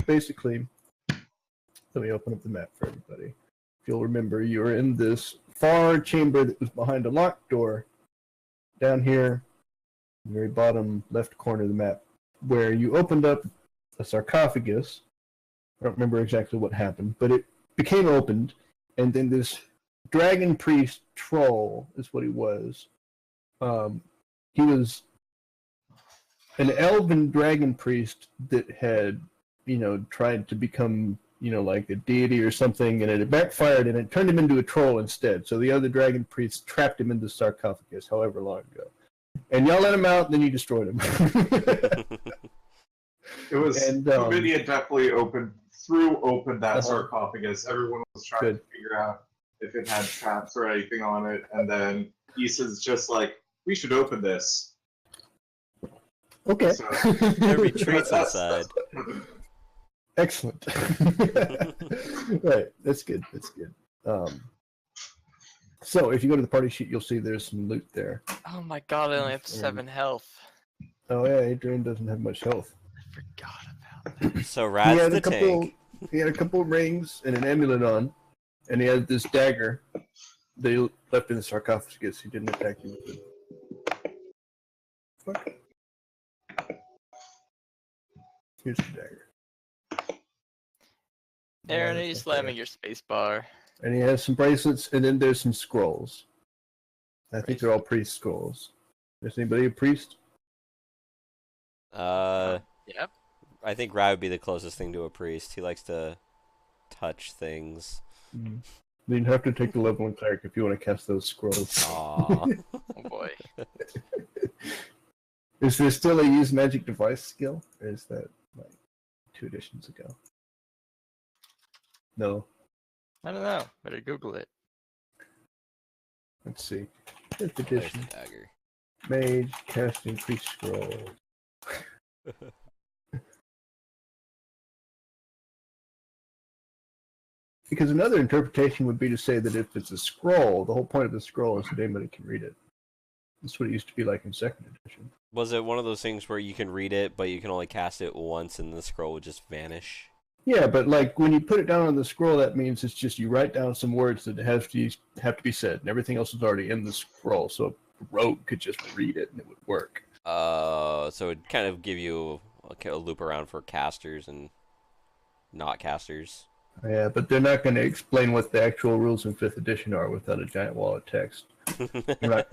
basically, let me open up the map for everybody. If you'll remember, you were in this far chamber that was behind a locked door down here, the very bottom left corner of the map, where you opened up a sarcophagus. I don't remember exactly what happened, but it became opened, and then this dragon priest troll is what he was. He was an elven dragon priest that had, tried to become, like a deity or something, and it had backfired, and it turned him into a troll instead. So the other dragon priests trapped him in the sarcophagus however long ago. And y'all let him out, then you destroyed him. It was, Chlamydia definitely opened that sarcophagus. Everyone was trying to figure out if it had traps or anything on it, and then Issa's just like, we should open this. Okay. So, There retreats inside. Excellent. Right, that's good. That's good. So if you go to the party sheet, you'll see there's some loot there. Oh my god, I only have 7 health. Oh yeah, Adrian doesn't have much health. I forgot about that. So Rad's the tank. He had a couple of rings and an amulet on, and he had this dagger they left in the sarcophagus. He didn't attack you with it. Fuck. Here's the dagger. Aaron, are you slamming your space bar? And he has some bracelets, and then there's some scrolls. I think they're all priest scrolls. Is anybody a priest? Yep. I think Rad would be the closest thing to a priest. He likes to touch things. Mm-hmm. You'd have to take the level 1 cleric if you want to cast those scrolls. Aww. Oh boy. Is there still a use magic device skill? Or is that like 2 editions ago? No. I don't know. Better Google it. Let's see. 5th edition. Dagger. Mage, casting priest scroll. Because another interpretation would be to say that if it's a scroll, the whole point of the scroll is that anybody can read it. That's what it used to be like in 2nd edition. Was it one of those things where you can read it, but you can only cast it once and the scroll would just vanish? Yeah, but like when you put it down on the scroll, that means it's just you write down some words that have to be said, and everything else is already in the scroll. So a rogue could just read it and it would work. So it'd kind of give you a loop around for casters and not casters. Yeah, but they're not going to explain what the actual rules in 5th edition are without a giant wall of text. Right.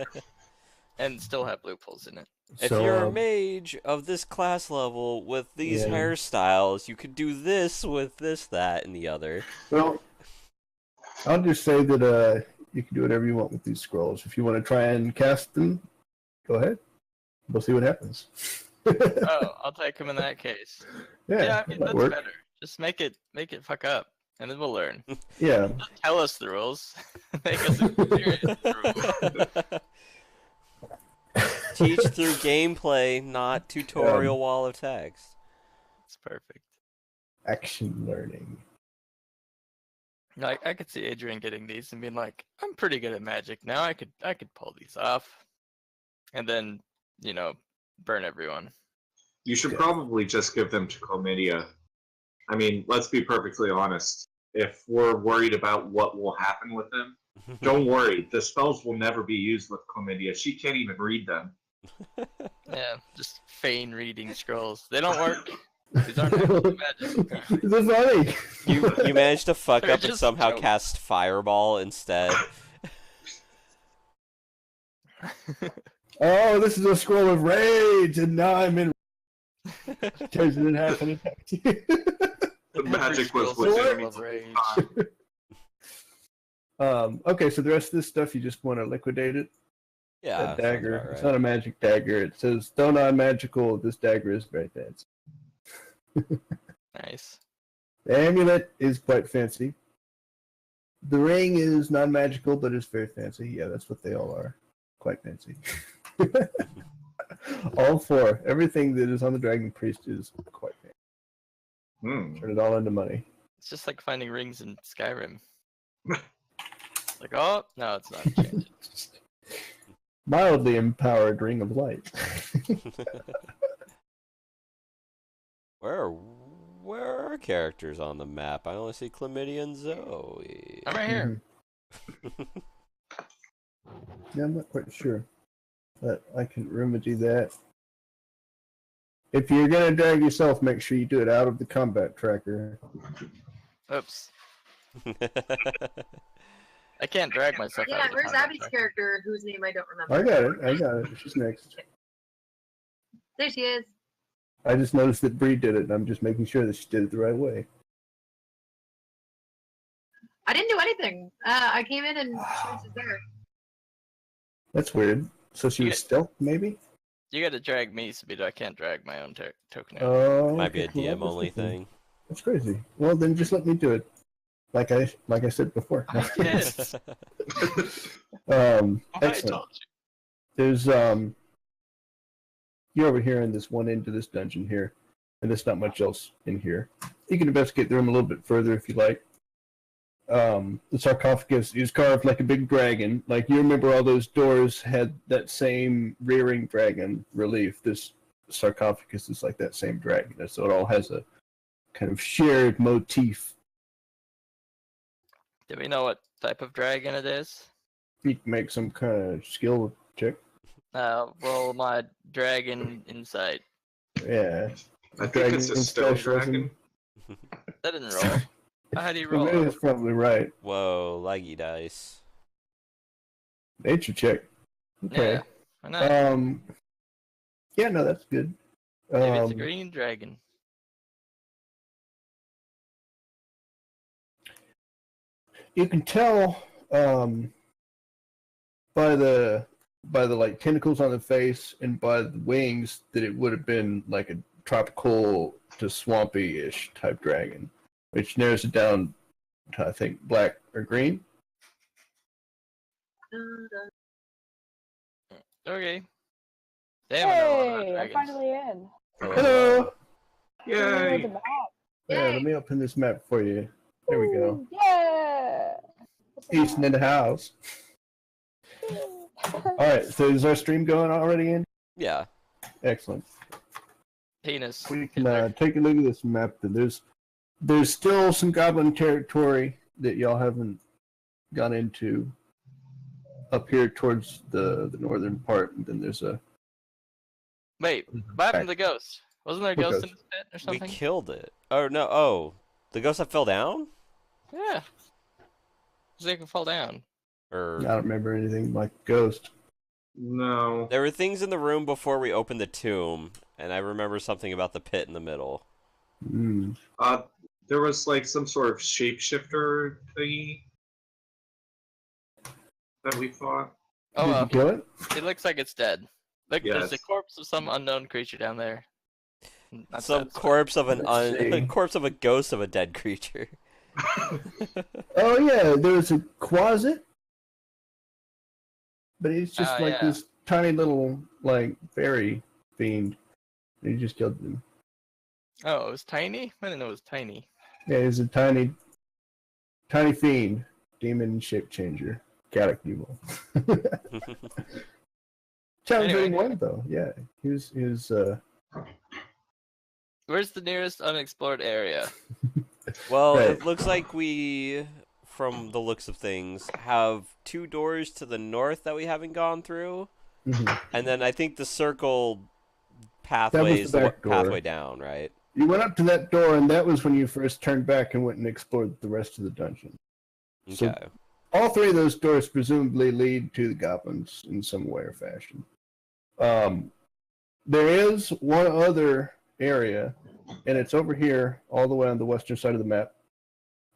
And still have loopholes in it. If you're a mage of this class level with these hairstyles, you could do this with this, that, and the other. Well, I'll just say that you can do whatever you want with these scrolls. If you want to try and cast them, go ahead. We'll see what happens. Oh, I'll take them in that case. Yeah, I mean, that's better. Just make it fuck up, and then we'll learn. Yeah. Don't tell us the rules. Make us experience the rules. Teach through gameplay, not tutorial wall of text. It's perfect. Action learning. Like I could see Adrian getting these and being like, "I'm pretty good at magic now. I could pull these off," and then burn everyone. You should probably just give them to Chlamydia. I mean, let's be perfectly honest. If we're worried about what will happen with them, don't worry. The spells will never be used with Chlamydia. She can't even read them. Yeah, just feign reading scrolls. They don't work. These aren't actually magic. This is funny. You managed to fuck They're up and just somehow jokes. cast Fireball instead. Oh, this is a scroll of rage, and now I'm in. Tears it in half and attack you. The magic was Scroll's within full me. of rage. Okay, so the rest of this stuff, you just want to liquidate it. Yeah, That sounds dagger. about It's right. not a magic dagger. It says, though not magical, this dagger is very fancy. Nice. The amulet is quite fancy. The ring is non-magical, but it's very fancy. Yeah, that's what they all are. Quite fancy. All 4. Everything that is on the Dragon Priest is quite fancy. Turn it all into money. It's just like finding rings in Skyrim. Like, oh no, it's not. Change it. Mildly empowered ring of light. Where are Where are our characters on the map? I only see Chlamydia and Zoe. I'm right here. Yeah, I'm not quite sure, but I can remedy that. If you're gonna drag yourself, make sure you do it out of the combat tracker. Oops. I can't drag myself out Yeah, of the where's combat Abby's track. character, whose name I don't remember? I got it. She's next. There she is. I just noticed that Bree did it, and I'm just making sure that she did it the right way. I didn't do anything. I came in and she was just there. That's weird. So she was stealth, maybe? You gotta drag me, Speedo. I can't drag my own token out. Oh, Might be a okay, well, DM only that's okay. thing. That's crazy. Well, then just let me do it. Like I said before. I did. I Excellent. told you. There's you're over here in this one end of this dungeon here, and there's not much else in here. You can investigate the room a little bit further if you like. The sarcophagus is carved like a big dragon. Like, you remember all those doors had that same rearing dragon relief. This sarcophagus is like that same dragon, so it all has a kind of shared motif. Do we know what type of dragon it is? You can make some kind of skill check. Roll my dragon insight. Yeah. I think it's a stone dragon. That didn't roll. How do you roll? That's probably right. Whoa, laggy dice. Nature check. Okay. Yeah, why not? Yeah, no, that's good. Maybe it's a green dragon. You can tell by the like tentacles on the face and by the wings that it would have been like a tropical to swampy-ish type dragon, which narrows it down to, I think, black or green. Okay. Damn, I know a lot about Hey, I'm dragons. finally in. Hello. Yay! The map. Yeah, let me open this map for you. There we go. Yeah. Easton in the house. All right, so is our stream going already in? Yeah. Excellent. Penis. We can take a look at this map. There's still some goblin territory that y'all haven't gone into up here towards the northern part, and then there's a... Wait, what happened to the ghost? Wasn't there a What ghost ghost? in this pit or We something? killed it. Oh, no. Oh. The ghost that fell down? Yeah. So they can fall down. I Or don't remember anything like Ghost. No. there were things in the room before we opened the tomb, and I remember something about the pit in the middle. Mm. There was like some sort of shapeshifter thingy that we fought. Oh, Did you well. kill it? It looks like it's dead. Look, Yes. there's a corpse of some unknown creature down there. Not Some that, corpse of Let's see. corpse of a ghost of a dead creature. Oh yeah, there was a closet, but it's just Oh, like yeah. this tiny little like fairy fiend. You just killed him. Oh, it was tiny? I didn't know it was tiny. Yeah, he's a tiny fiend, demon shape changer, chaotic evil. Challenging one though. Yeah, he was. Where's the nearest unexplored area? Well, Right. it looks like we, from the looks of things, have 2 doors to the north that we haven't gone through, Mhm. and then I think the circle pathway is the back door. pathway down, right? You went up to that door, and that was when you first turned back and went and explored the rest of the dungeon. So- Okay. All 3 of those doors presumably lead to the goblins in some way or fashion. There is one other area, and it's over here, all the way on the western side of the map,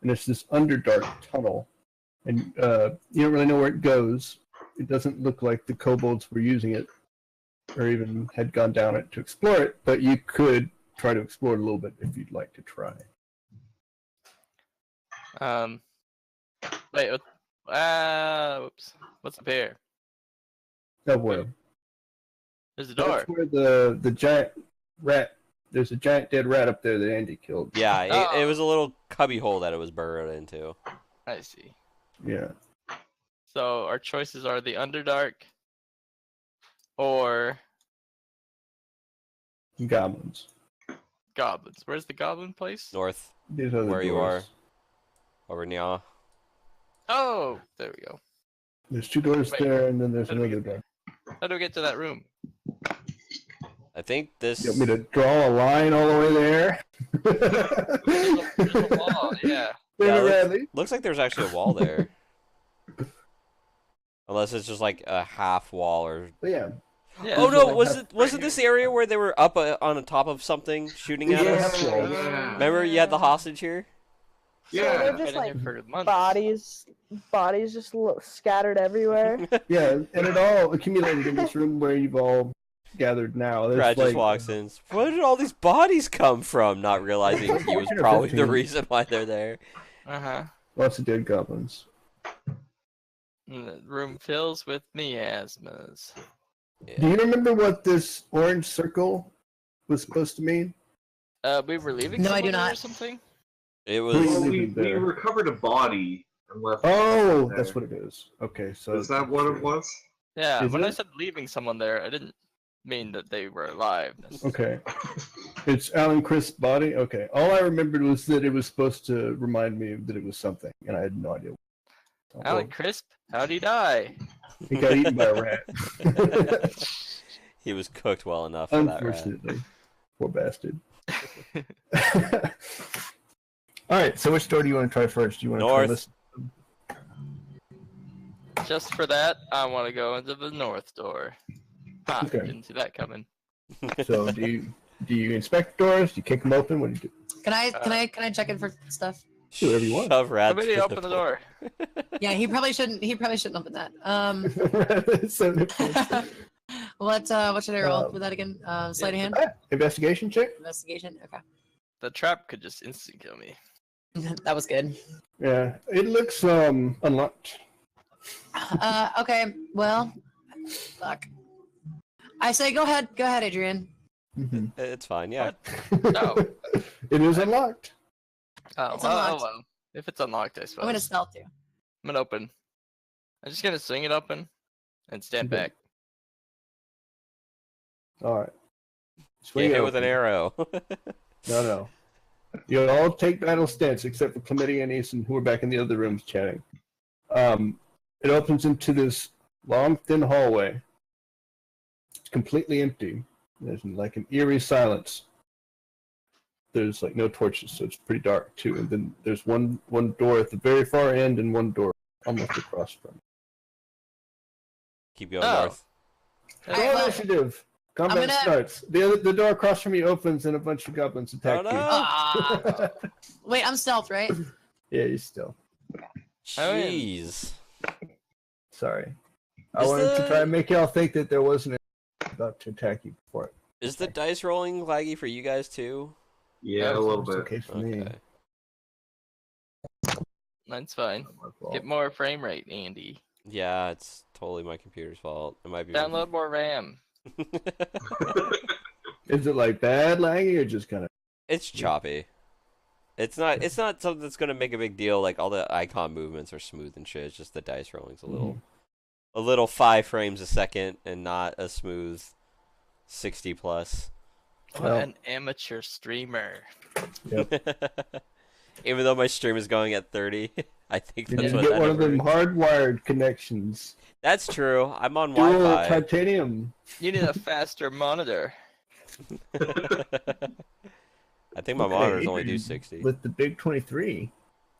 and it's this Underdark tunnel, and you don't really know where it goes. It doesn't look like the kobolds were using it, or even had gone down it to explore it, but you could try to explore it a little bit if you'd like to try. Wait, whoops. What's up here? Oh boy. There's a door. That's where the giant rat. There's a giant dead rat up there that Andy killed. Yeah, it Oh. was a little cubby hole that it was burrowed into. I see. Yeah. So our choices are the Underdark or Goblins. goblins. Where's the goblin place? North, These are the where you are. doors. Over Nya. Oh, there we go. There's 2 doors Wait, there, and then there's how do we another get door. How do we get to that room? I think this. You want me to draw a line all the way there? There's a wall, yeah. Yeah, Radley. looks like there's actually a wall there. Unless it's just like a half wall or. But yeah. Yeah. Oh no! There's like Was it this area where they were up on the top of something shooting at Yeah. us? Yeah. Remember you had the hostage here? So they're Yeah. just Been in like here for months. bodies just scattered everywhere. Yeah, and it all accumulated in this room where you've all gathered now. There's Brad just like, walks in. Where did all these bodies come from? Not realizing he was 14 or probably the 15. reason why they're there. lots of dead goblins. And the room fills with miasmas. Do you remember what this orange circle was supposed to mean? We were leaving. No, I do someone there not. Or something. It Well, was. we there. recovered a body and left. Oh, there. that's what it is. Okay, so Is that what it was? Yeah. Is when I it? said leaving someone there, I didn't mean that they were alive. Okay, it's Alan Crisp's body. Okay, all I remembered was that it was supposed to remind me that it was something, and I had no idea. Alan Crisp, how'd he die? He got eaten by a rat. He was cooked well enough for that rat. Unfortunately, poor bastard. All right, so which door do you want to try first? Do you want to try North. this? Just for that, I want to go into the north door. Ha! Okay. Didn't see that coming. So do you inspect doors? Do you kick them open? What do you do? Can I check in for stuff? Do whatever you want. Shove rats Somebody through open the door. Yeah, he probably shouldn't open that. What should I roll for that again? Sleight of hand? Investigation check? Investigation? Okay. The trap could just instant kill me. That was good. Yeah, it looks unlocked. Okay, well, fuck. I say go ahead, Adrian. Mhm. It's fine, yeah. No. It is unlocked. Oh, It's well, unlocked. well. If it's unlocked, I suppose. I'm gonna stealth you. I'm gonna open. I'm just gonna swing it open and stand Okay. back. All right. Get Swing hit it with an open. arrow. No. You all take battle stance except for Chlamydia and Eason, who are back in the other rooms chatting. It opens into this long, thin hallway. It's completely empty. There's like an eerie silence. There's like no torches, so it's pretty dark too. And then there's one door at the very far end and one door almost across from it. Keep going Oh. north. Alright, Roll well, initiative. Combat gonna- starts. The door across from you opens and a bunch of goblins attack no. Ah. Wait, I'm stealth, right? you. Yeah, you still. I win. Jeez. Sorry. I Is wanted to the- try and make y'all think that there wasn't anything about to attack you before it. Is the dice rolling laggy for you guys too? Yeah, a little It's bit. okay for me. Okay. That's fine. Not my fault. Get more frame rate, Andy. Yeah, it's totally my computer's fault. It might be. Download more RAM. Is it like bad laggy or just kind of? It's choppy. It's not something that's gonna make a big deal. Like all the icon movements are smooth and shit. It's just the dice rolling's a little 5 frames a second and not a smooth 60 plus. What Well. an amateur streamer. Even though my stream is going at 30, I think You that's need what to get that one of them number- hardwired connections. That's true. I'm on Dual Wi-Fi. titanium. You need a faster monitor. I think my Okay, monitors only do Adrian, 60. With the big 23,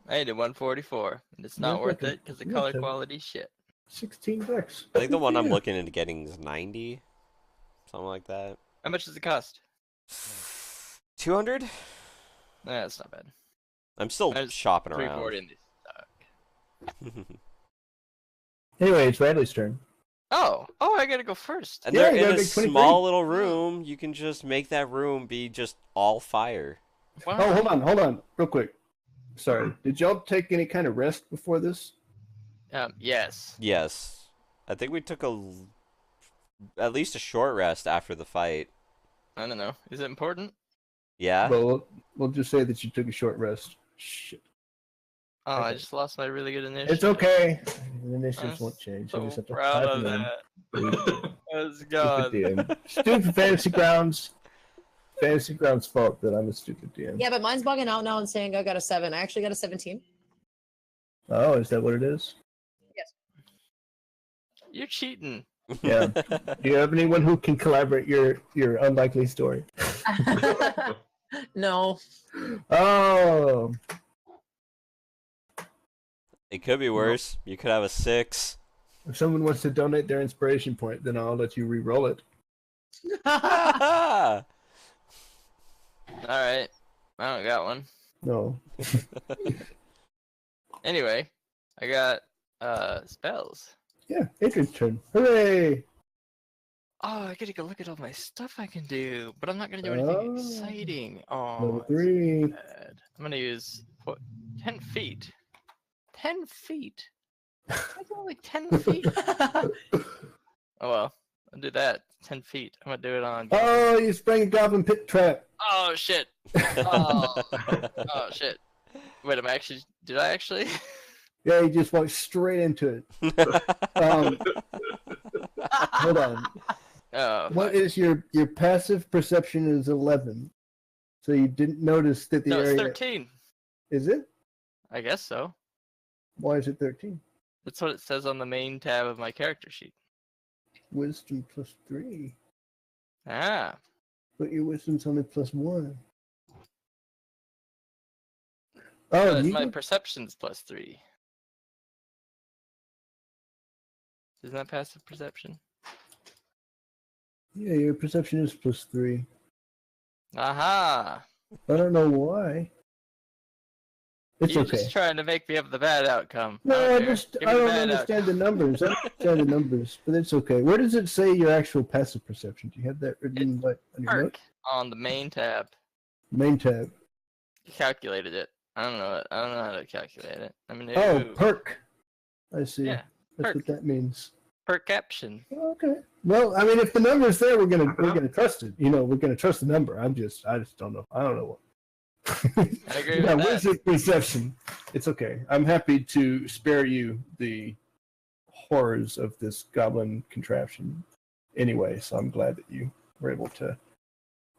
I need a 144, and it's not Look worth at it because the look color at- quality shit. $16. I think the one I'm Yeah. looking into getting is 90, something like that. How much does it cost? 200. Nah, that's not bad. I'm still There's shopping 340 around. in this stock. Anyway, it's Bradley's turn. Oh, I gotta go first. And Yeah, they're you in gotta a make 23. small little room. You can just make that room be just all fire. Wow. Oh, hold on, real quick. Sorry, did y'all take any kind of rest before this? Yes. Yes, I think we took at least a short rest after the fight. I don't know. Is it important? Yeah. Well, we'll just say that you took a short rest. Shit. Oh, I Okay. just lost my really good initiative. It's okay. The initiatives I'm won't change. So I just have to proud type of them in. that. Let's Stupid go. DM. Stupid fantasy grounds. Fantasy Ground's fault that I'm a stupid DM. Yeah, but mine's bugging out now and saying I got a 7. I actually got a 17. Oh, is that what it is? You're cheating. Yeah. Do you have anyone who can collaborate your unlikely story? No. Oh. It could be worse. You could have a 6. If someone wants to donate their inspiration point, then I'll let you re-roll it. All right. I don't got one. No. Anyway, I got spells. Yeah, Adrian's turn. Hooray! Oh, I gotta go look at all my stuff I can do, but I'm not gonna do anything Oh. exciting. Oh, Level 3. bad. I'm gonna use 10 feet. 10 feet. That's only 10 feet. Oh well, I'll do that. 10 feet. I'm gonna do it on. Oh, you sprang a goblin pit trap. Oh shit. Oh, oh shit. Wait, did I actually? Yeah, you just walked straight into it. Hold on. Oh. What is your passive perception is 11. So you didn't notice that the No, area... it's 13. Is it? I guess so. Why is it 13? That's what it says on the main tab of my character sheet. Wisdom plus 3. Ah. But your wisdom's only plus 1. Oh, Oh, you my can- perception's plus 3. Isn't that passive perception? yeah, your perception is plus 3. Aha! I don't know why. It's You're okay. just trying to make me have the bad outcome. No, I care. just Give I me the don't bad understand the outcome. numbers. I don't understand the numbers, but it's okay. Where does it say your actual passive perception? Do you have that written like on your note? Perk on the main tab. Main tab. Calculated it. I don't know it. I don't know how to calculate it. I mean, Oh, perk. I see. Yeah, That's perk. what that means. Perception. Okay. Well, I mean, if the number's there, we're gonna trust it. You know, we're gonna trust the number. I just don't know. I don't know what. I agree Yeah, with that. wizard perception. It's okay. I'm happy to spare you the horrors of this goblin contraption. Anyway, so I'm glad that you were able to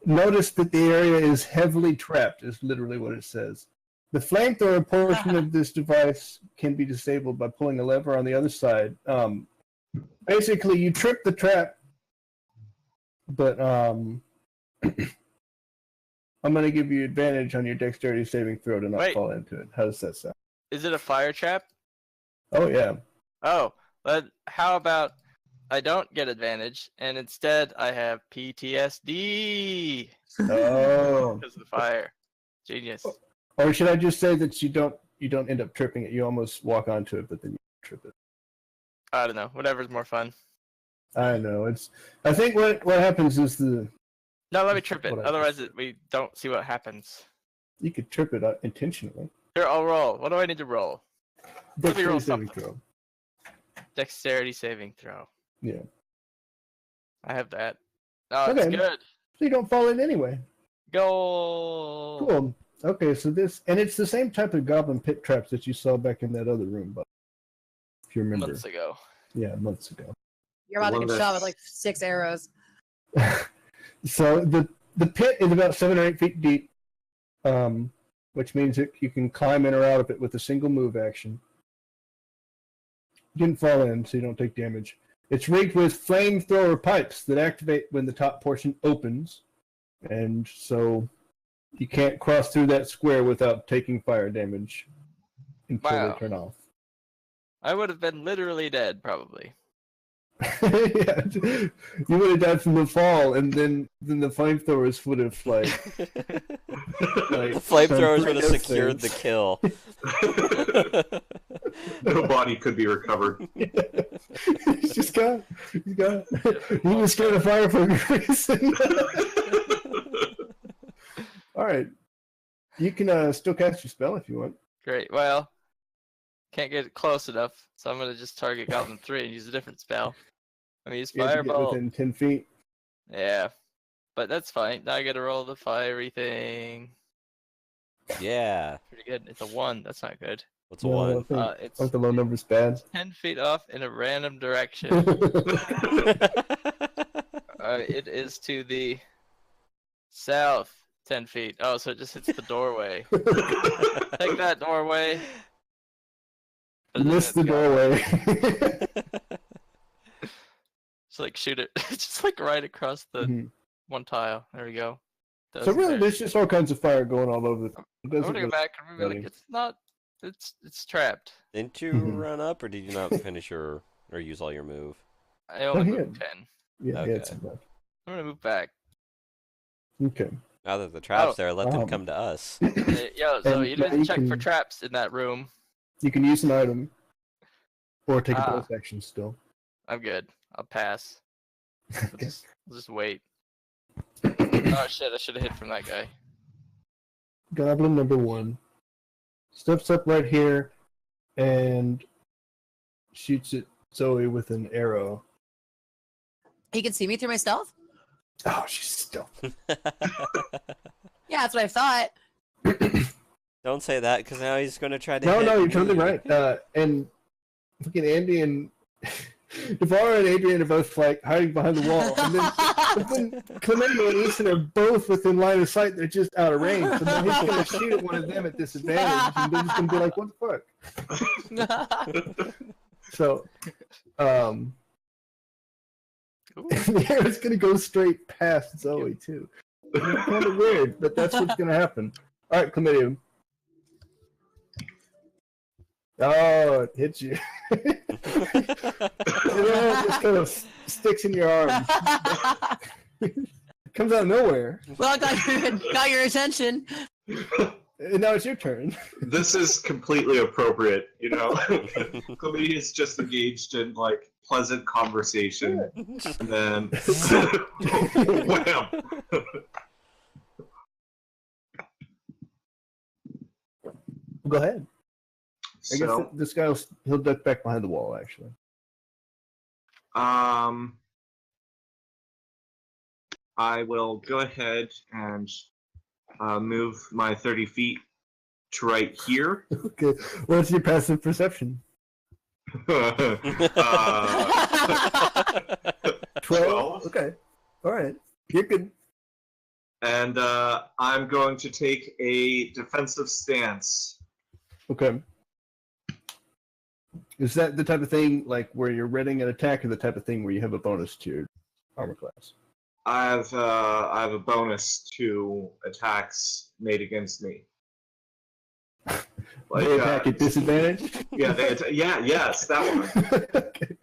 notice that the area is heavily trapped. Is literally what it says. The flamethrower portion of this device can be disabled by pulling a lever on the other side. Basically, you trip the trap, but I'm going to give you advantage on your dexterity saving throw to not Wait. fall into it. How does that sound? Is it a fire trap? Oh, yeah. Oh, but how about I don't get advantage and instead I have PTSD Oh. because of the fire. Genius. Or should I just say that you don't end up tripping it? You almost walk onto it, but then you trip it. I don't know. Whatever's more fun. I know. I think what happens is No, let me trip it. What I Otherwise, we don't see what happens. you could trip it intentionally. Here, I'll roll. What do I need to roll? Let me roll Dexterity saving something. throw. Dexterity saving throw. Yeah. I have that. Oh, it's Okay. good. So you don't fall in anyway. Go. Cool. Okay, so it's the same type of goblin pit traps that you saw back in that other room, but if you remember. Months ago. Yeah, months ago. You're about to One get of shot the- with like 6 arrows. So the pit is about 7 or 8 feet deep, which means that you can climb in or out of it with a single move action. You didn't fall in, so you don't take damage. It's rigged with flamethrower pipes that activate when the top portion opens, and so you can't cross through that square without taking fire damage until Wow. they turn off. I would have been literally dead, probably. Yeah, you would have died from the fall, and then the flamethrowers would have like The flamethrowers would have those secured the things. kill. No body could be recovered. He's just got. He was scared of fire for a good reason. All right, you can still cast your spell if you want. Great. Well, can't get close enough, so I'm gonna just target Goblin 3 and use a different spell. I'm gonna use You have to get Fireball. within 10 feet. Yeah, but that's fine. Now I gotta roll the fiery thing. Yeah. Pretty good. It's a 1. That's not good. What's a No, I one? think, It's I think the low number's bad. 10 feet off in a random direction. It is to the South, 10 feet. Oh, so it just hits the doorway. Take that, doorway. You missed the doorway. Just like shoot it. It's just like right across the Mhm. one tile. There we go. So Does it really, there. there's just all kinds of fire going all over. I'm It gonna doesn't go really- back and be like, really- it's not. It's trapped. Didn't you Mhm. run up, or did you not finish your or use all your move? I only yeah. moved 10. Yeah, Okay. it's enough. I'm gonna move back. Okay. Now that the trap's Oh, there, let them um, come to us. Yo, so And you now didn't you check for can- traps in that room. You can use an item, or take a Ah. bonus action still. I'm good. I'll pass. I'll Okay. just wait. Oh shit! I should have hit from that guy. Goblin number 1 steps up right here and shoots at Zoe with an arrow. He can see me through my stealth? Oh, she's still. Yeah, that's what I thought. Don't say that, because now he's going to try to. No, hit no, you're totally me. right. And fucking Andy and Devara and Adrian are both like hiding behind the wall, and then Clemente and Ethan are both within line of sight. They're just out of range. So now he's gonna shoot at one of them at disadvantage, and they're just gonna be like, "What the fuck?" So, Ooh. the arrow's gonna go straight past Zoe too. It's kind of weird, but that's what's gonna happen. All right, Chlamydium. Oh, it hits you. It just kind of sticks in your arm. It comes out of nowhere. Well, I got your attention. And now it's your turn. This is completely appropriate, you know. Chlamydia is just engaged in like pleasant conversation, and then wham. Go ahead. I guess So, this guy he'll duck back behind the wall. Actually, I will go ahead and move my 30 feet to right here. okay. What's your passive perception? 12. 12. Okay. All right. You're good. And I'm going to take a defensive stance. Okay. Is that the type of thing like where you're readying an attack, or the type of thing where you have a bonus to your armor class? I have a bonus to attacks made against me. They attack at disadvantage? Yes, that one. Okay.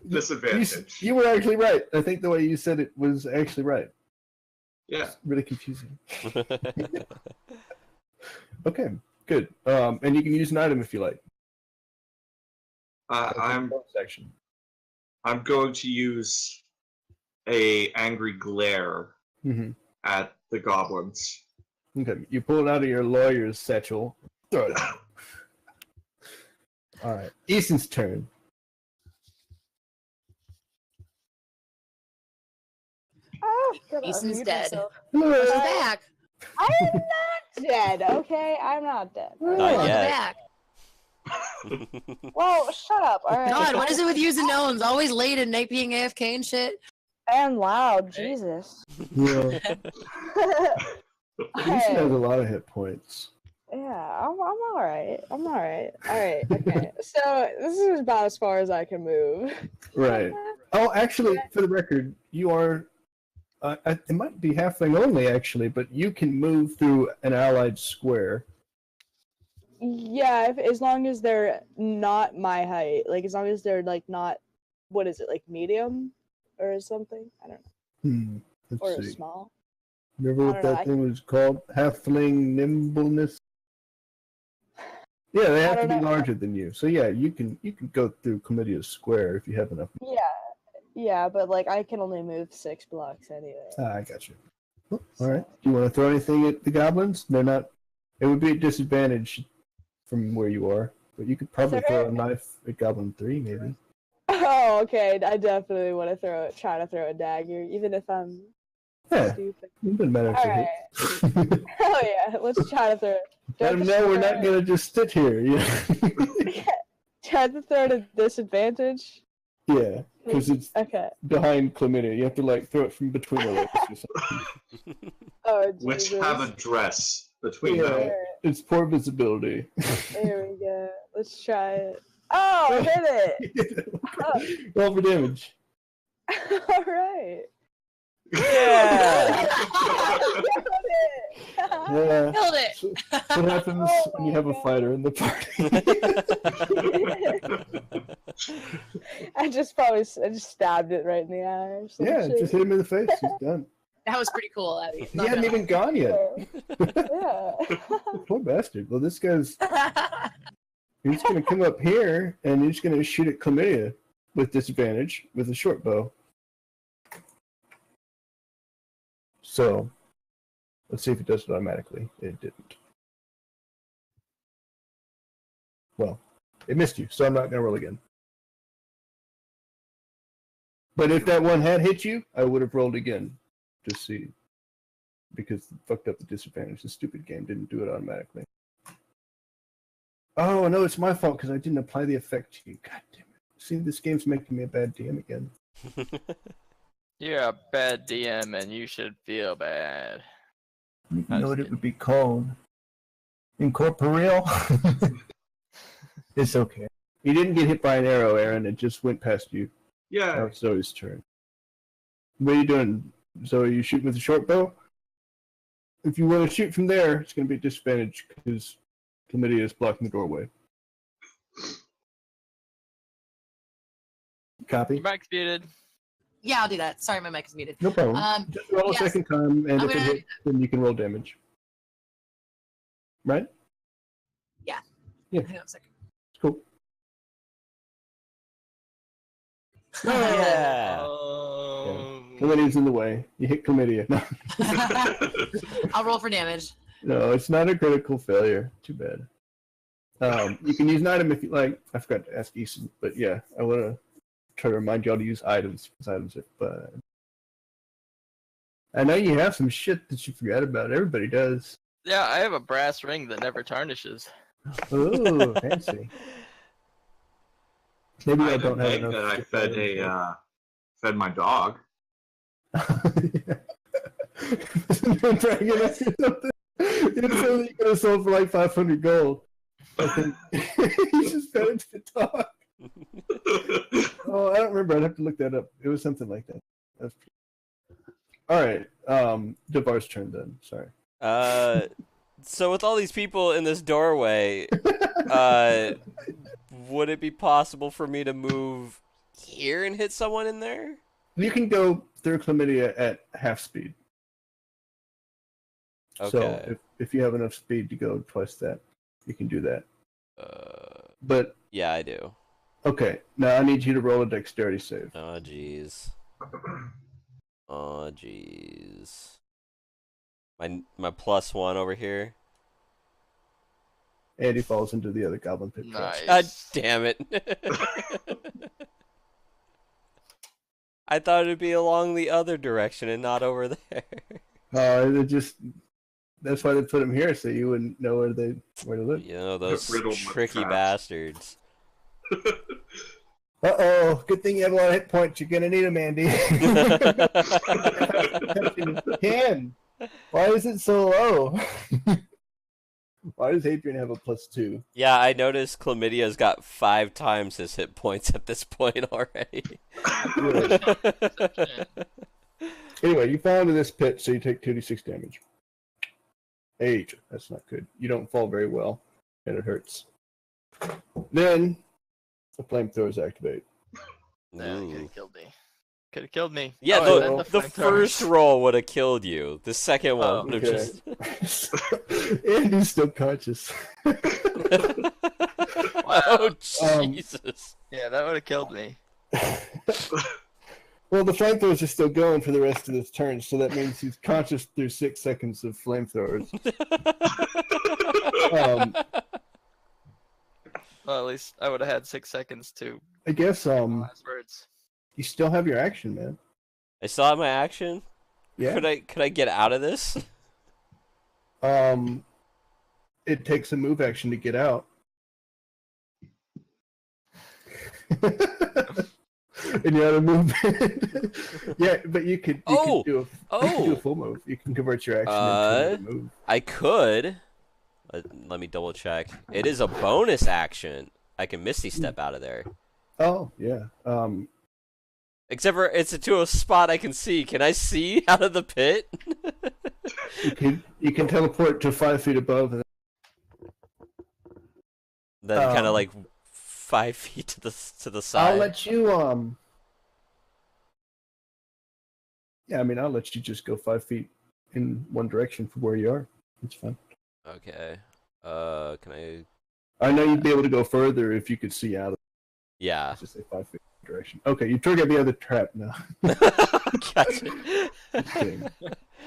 Disadvantage. You were actually right. I think the way you said it was actually right. Yeah. It's really confusing. Okay, good. And you can use an item if you like. I'm Section. I'm going to use a angry glare Mm-hmm. at the goblins. Okay, you pull it out of your lawyer's satchel. Throw it out. All right, Easton's turn. Oh, gotta Easton's unmute dead. myself. Welcome back. I'm not dead, okay? I'm not dead. Not Welcome yet. back. Well, shut up, alright? God, what is it with using gnomes? Always late at night being AFK and shit. And loud, Jesus. Yeah, Easton has a lot of hit points. Yeah, I'm alright. I'm alright. Alright, okay. So, this is about as far as I can move. Right. Oh, actually, for the record, you are. It might be halfling only, actually, but you can move through an allied square. Yeah, as long as they're not my height. Like, as long as they're, like, not, what is it, like, medium? Or something? I don't know. Or Let's see. small? Remember I what don't know, that thing was called? Halfling nimbleness. Yeah, they have to don't be know. larger than you. So yeah, you can go through Chlamydia's square if you have enough. Yeah, but, like, I can only move 6 blocks anyway. I got you. Oh, all right. Do you want to throw anything at the goblins? They're not. It would be a disadvantage from where you are, but you could probably throw a knife at Goblin 3, maybe. Oh, okay. I definitely want to try to throw a dagger, even if I'm Yeah, stupid. it doesn't matter if it hits. Oh yeah, let's try to throw it. Let them know we're not gonna just sit here. Yeah. Try to throw it at disadvantage. Yeah, because it's Okay. behind chlamydia. You have to like throw it from between the legs or something. Oh, Which Jesus. have a dress between Yeah. them. It's poor visibility. There we go. Let's try it. Oh, I hit it! Roll for damage. All right. Yeah. Yeah. Killed it. So, what happens Oh when you my have a God. fighter in the party? I just stabbed it right in the eye or some Yeah, shit. just hit him in the face. He's done. That was pretty cool, Abby. He hadn't even gone yet. Yeah. Poor bastard. Well, this guy's he's gonna come up here and he's gonna shoot at chlamydia with disadvantage with a short bow. So let's see if it does it automatically. It didn't. Well, it missed you, so I'm not gonna roll again. But if that one had hit you, I would have rolled again to see. Because it fucked up the disadvantage. The stupid game didn't do it automatically. Oh, no, it's my fault because I didn't apply the effect to you. God damn it. See, this game's making me a bad DM again. You're a bad DM and you should feel bad. You know what it would be called? Incorporeal? It's okay. You didn't get hit by an arrow, Aaron. It just went past you. Yeah. Now it's Zoe's turn. What are you doing? Zoe, are you shooting with a short bow? If you want to shoot from there, it's going to be a disadvantage because chlamydia is blocking the doorway. Copy? Your mic's muted. Yeah, I'll do that. Sorry, my mic is muted. No problem. Just roll a yes. second time, and I'm if it gonna- hits, then you can roll damage. Right? Yeah. Hang on a second. It's cool. Yeah. Chlamydia's in the way. You hit chlamydia. No. I'll roll for damage. No, it's not a critical failure. Too bad. You can use an item if you like. I forgot to ask Easton, but yeah, I want to try to remind y'all to use items because items are fun. I know you have some shit that you forgot about. Everybody does. Yeah, I have a brass ring that never tarnishes. Ooh, fancy. Maybe I I had don't an have egg enough. that I to fed fed my dog. Dragging us or something. It's something you could have sold for like 500 gold. You just fed it to the dog. Oh, I don't remember. I'd have to look that up. It was something like that. All right. Devar's turn then. Sorry. So with all these people in this doorway, would it be possible for me to move here and hit someone in there? You can go through chlamydia at half speed. Okay. So if you have enough speed to go twice that, you can do that. But yeah, I do. okay, now I need you to roll a dexterity save. Oh jeez. Oh jeez. My +1 over here. And he falls into the other goblin pit. Nice. God damn it. I thought it'd be along the other direction and not over there. That's why they put him here, so you wouldn't know where to live. You know, those Riddled with tricky traps. bastards. Uh-oh, good thing you have a lot of hit points. You're gonna need them, Andy. Can. Why is it so low? Why does Hadrian have a +2? Yeah, I noticed Chlamydia's got 5 times his hit points at this point already. Anyway, you fall into this pit, so you take 2d6 damage. 8. That's not good. You don't fall very well, and it hurts. Then, the flamethrowers activate. Nah, could Ooh. have killed me. Could have killed me. Yeah, Oh, the, and then the flamethrowers. first roll would have killed you. The second one Oh, would have okay. just... Andy's still conscious. Oh, Jesus. Yeah, that would have killed me. Well, the flamethrowers are still going for the rest of this turn, so that means he's conscious through 6 seconds of flamethrowers. Well, at least I would have had 6 seconds to I guess last words. you still have your action, man. I still have my action? Yeah. Could I get out of this? It takes a move action to get out. and you're out of movement. Yeah, but you could do a full move. You can convert your action into a move. I could. Let me double check. It is a bonus action. I can Misty Step out of there. Oh, yeah. Except for it's to a spot I can see. Can I see out of the pit? you can teleport to 5 feet above. And then kind of like 5 feet to the side. I'll let you. Yeah, I mean, I'll let you just go 5 feet in one direction from where you are. It's fine. Okay. Can I? I know you'd be able to go further if you could see out of. Yeah. Let's just say 5 feet direction. Okay, you triggered the other trap now. Gotcha.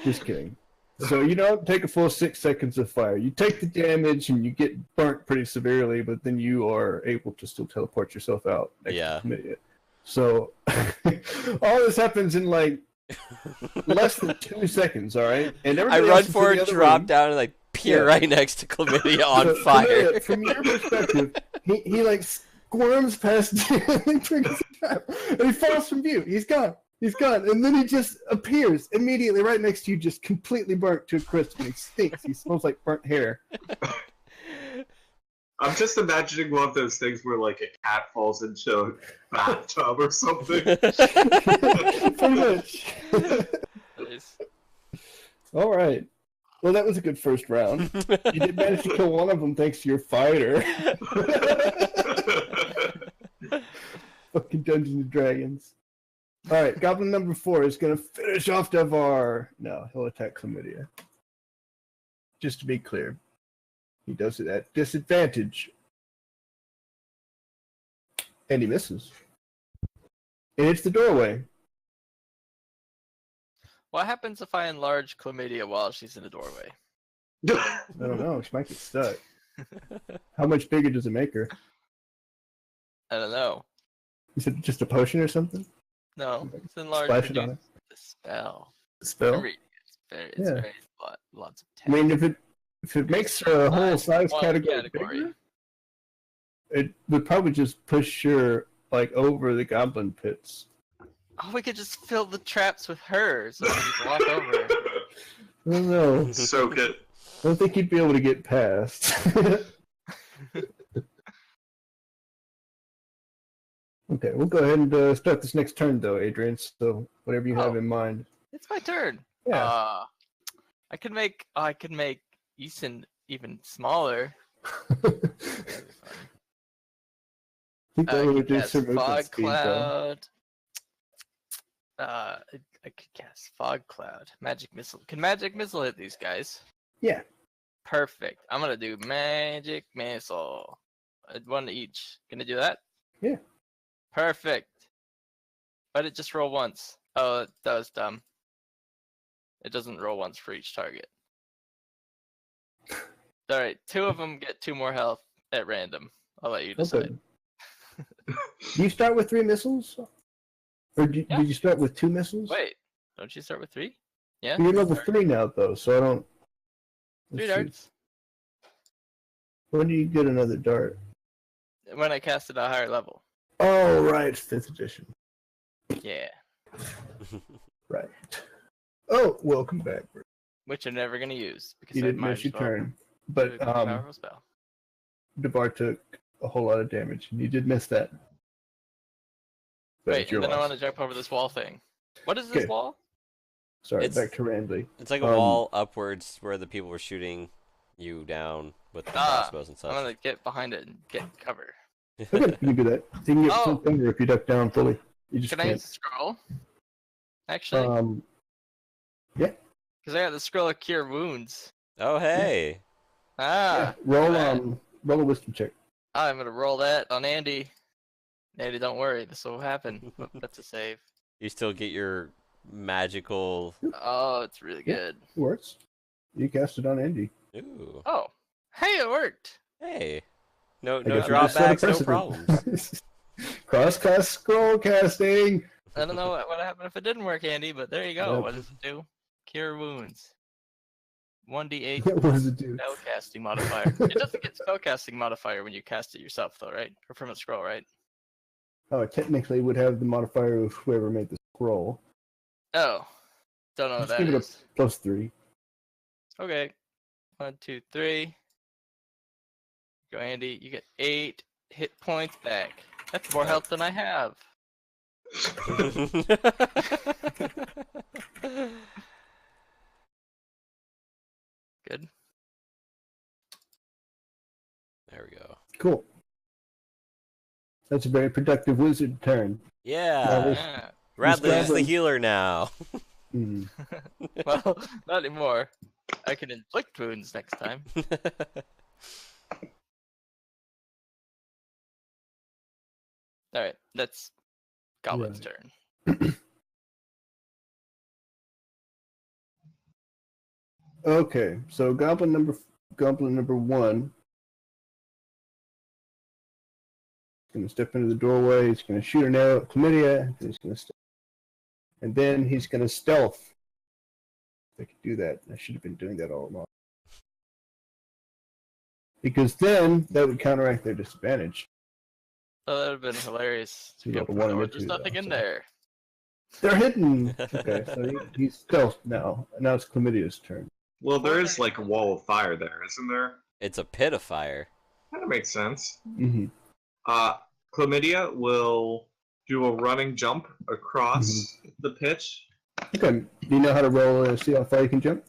Just kidding. So you don't take a full 6 seconds of fire. You take the damage and you get burnt pretty severely, but then you are able to still teleport yourself out. Yeah. So all this happens in like less than 2 seconds. All right, and I run forward, drop down, and like peer right next to Chlamydia on fire. From your perspective, he like squirms past you and triggers the trap, and he falls from view. He's gone. He's gone, and then he just appears immediately right next to you, just completely burnt to a crisp, and he stinks. He smells like burnt hair. I'm just imagining one of those things where like a cat falls into a bathtub or something. Pretty much. Nice. All right. Well, that was a good first round. You did manage to kill one of them thanks to your fighter. Fucking Dungeons and Dragons. All right, Goblin number 4 is going to finish off Devar. No, he'll attack Chlamydia. Just to be clear, he does it at disadvantage. And he misses. And it's the doorway. What happens if I enlarge Chlamydia while she's in the doorway? I don't know, she might get stuck. How much bigger does it make her? I don't know. Is it just a potion or something? No, it's enlarged. Splash it on it. The spell. The spell? It's Yeah. very lots of I mean, if it makes her a whole size category bigger, it would probably just push her like over the goblin pits. Oh, we could just fill the traps with her, so we can just walk over. I don't know. So good. I don't think you'd be able to get past. Okay, we'll go ahead and start this next turn, though, Adrian. So whatever you have in mind. It's my turn. Yeah. I could make Eason even smaller. I could cast Fog Cloud. I could cast Fog Cloud. Magic Missile. Can Magic Missile hit these guys? Yeah. Perfect. I'm gonna do Magic Missile. One each. Can I do that? Yeah. Perfect. Why did it just roll once? Oh, that was dumb. It doesn't roll once for each target. Alright, 2 of them get 2 more health at random. I'll let you decide. Okay. Do you start with 3 missiles? Or did you start with 2 missiles? Wait, don't you start with 3? Yeah? You're level 3 now, though, so I don't... 3 darts. When do you get another dart? When I cast it at a higher level. Oh, right, 5th edition. Yeah. Right. Oh, welcome back. Which I'm never gonna use because You I didn't might miss as your well turn. do But, a powerful spell. Devar took a whole lot of damage, and you did miss that. But Wait, it's your and then I loss. want to jump over this wall thing. What is this Okay. wall? Sorry, It's- back to Randley. It's like a wall upwards where the people were shooting you down with the crossbows and I'm such. gonna get behind it and get cover. Okay, you can do that. You can get Oh. full cover if you duck down fully. You just Can I can't. use the scroll? Actually? Yeah. Because I got the scroll of cure wounds. Oh, hey. Ah. Roll bad. roll a wisdom check. I'm gonna roll that on Andy. Andy, don't worry, this will happen. That's a save. You still get your magical... Oh, it's really Yeah. good. It works. You cast it on Andy. Ooh. Oh, hey, it worked. Hey. No I guess we just set a drawbacks, no precedent. problems. Cross-cast scroll casting. I don't know what would happen if it didn't work, Andy, but there you go. Yep. What does it do? Cure wounds. 1d8 What does it do? spellcasting modifier. It doesn't get spellcasting modifier when you cast it yourself, though, right? Or from a scroll, right? technically would have the modifier of whoever made the scroll. Oh, don't know what Just that give it is. a +3. Okay. 1, 2, 3. Go, Andy. You get 8 hit points back. That's more health than I have. Good. There we go. Cool. That's a very productive wizard turn. Yeah. Yeah. Radley's the healer now. Mhm. Well, not anymore. I can inflict wounds next time. Alright, that's Goblin's turn. Okay, so goblin number 1 is going to step into the doorway. He's going to shoot an arrow at Chlamydia. He's going to and then he's going to stealth. I could do that. I should have been doing that all along. Because then that would counteract their disadvantage. Oh, that would have been hilarious. You got a 1 and a 2, There's nothing though, in so. there. They're hidden. Okay, so he's stealth now. Now it's Chlamydia's turn. Well, there is like a wall of fire there, isn't there? It's a pit of fire. That makes sense. Mm-hmm. Chlamydia will do a running jump across the pitch. Okay. Do you know how to roll and see how far you can jump?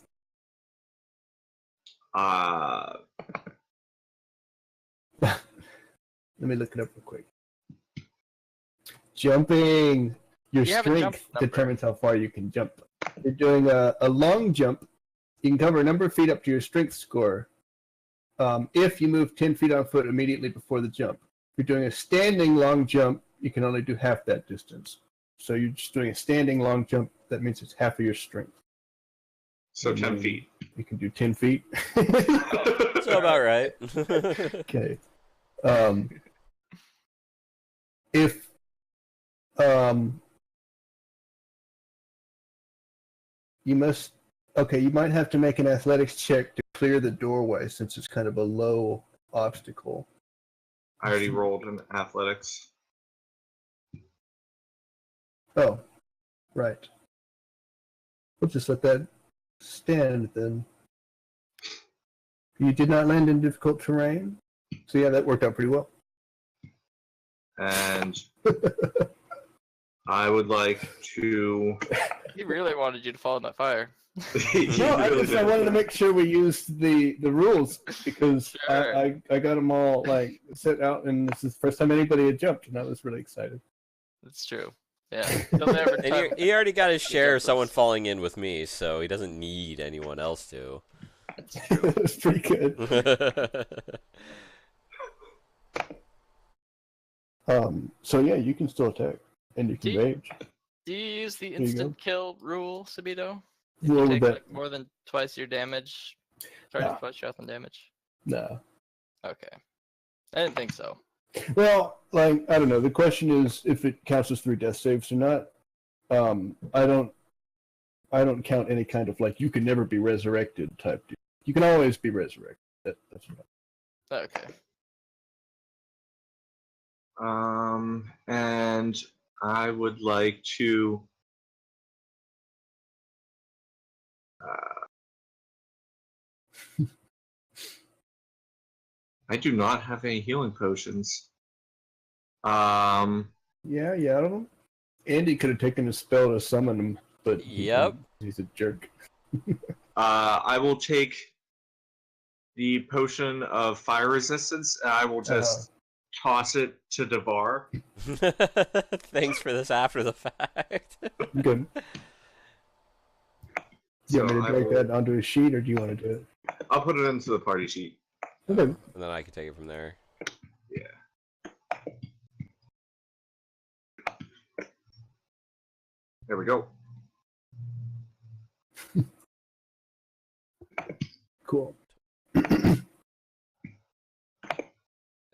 Let me look it up real quick. Jumping. Your You have a jump strength number. determines how far you can jump. You're doing a long jump. You can cover a number of feet up to your strength score if you move 10 feet on foot immediately before the jump. If you're doing a standing long jump, you can only do half that distance. So you're just doing a standing long jump. That means it's half of your strength. So 10 feet. You can do 10 feet. So about right. Okay. If you must, okay, you might have to make an athletics check to clear the doorway since it's kind of a low obstacle. I already rolled in athletics. Oh, right. We'll just let that stand then. You did not land in difficult terrain, so yeah, that worked out pretty well. And I would like to... He really wanted you to fall in that fire. No, I wanted to make sure we used the rules because Sure. I got them all like set out, and this is the first time anybody had jumped, and I was really excited. That's true. Yeah. He'll never And time- he already got his share of Jumpers. someone falling in with me, so he doesn't need anyone else to. It was pretty good. So yeah, you can still attack, and you can Do you- rage. Do you use the you go. instant kill rule, Sabito? If Roll you a take bit. like, more than twice your damage, charge Nah. twice your health and damage. No. Okay. I didn't think so. Well, like I don't know. The question is if it counts as 3 death saves or not. I don't count any kind of like you can never be resurrected type deal. You can always be resurrected. That's right. Okay. And I would like to... I do not have any healing potions. Yeah, I don't know. Andy could have taken a spell to summon him, but Yep. he's a jerk. I will take the potion of fire resistance, and I will just toss it to Devar. Thanks for this after the fact. Good. Do you want me So to I drag will- that onto a sheet, or do you want to do it? I'll put it into the party sheet. Okay. And then I can take it from there. There we go. Cool. There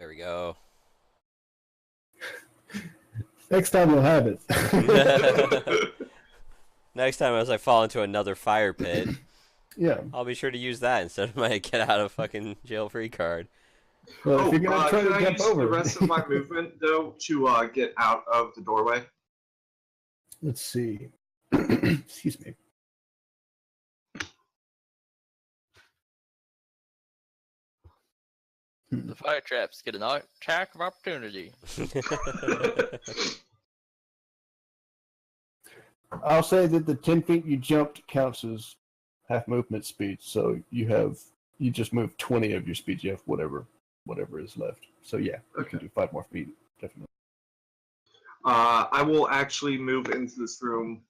we go. Next time we'll have it. Next time as I fall into another fire pit, Yeah. I'll be sure to use that instead of my get out of fucking jail free card. Well, if you're gonna try can to I jump use over the rest of my movement, though, to get out of the doorway? Let's see. Excuse me. The fire traps get an attack of opportunity. I'll say that the 10 feet you jumped counts as half movement speed, so you just moved 20 of your speed. You have whatever is left. So yeah, you can do 5 more feet, definitely. I will actually move into this room,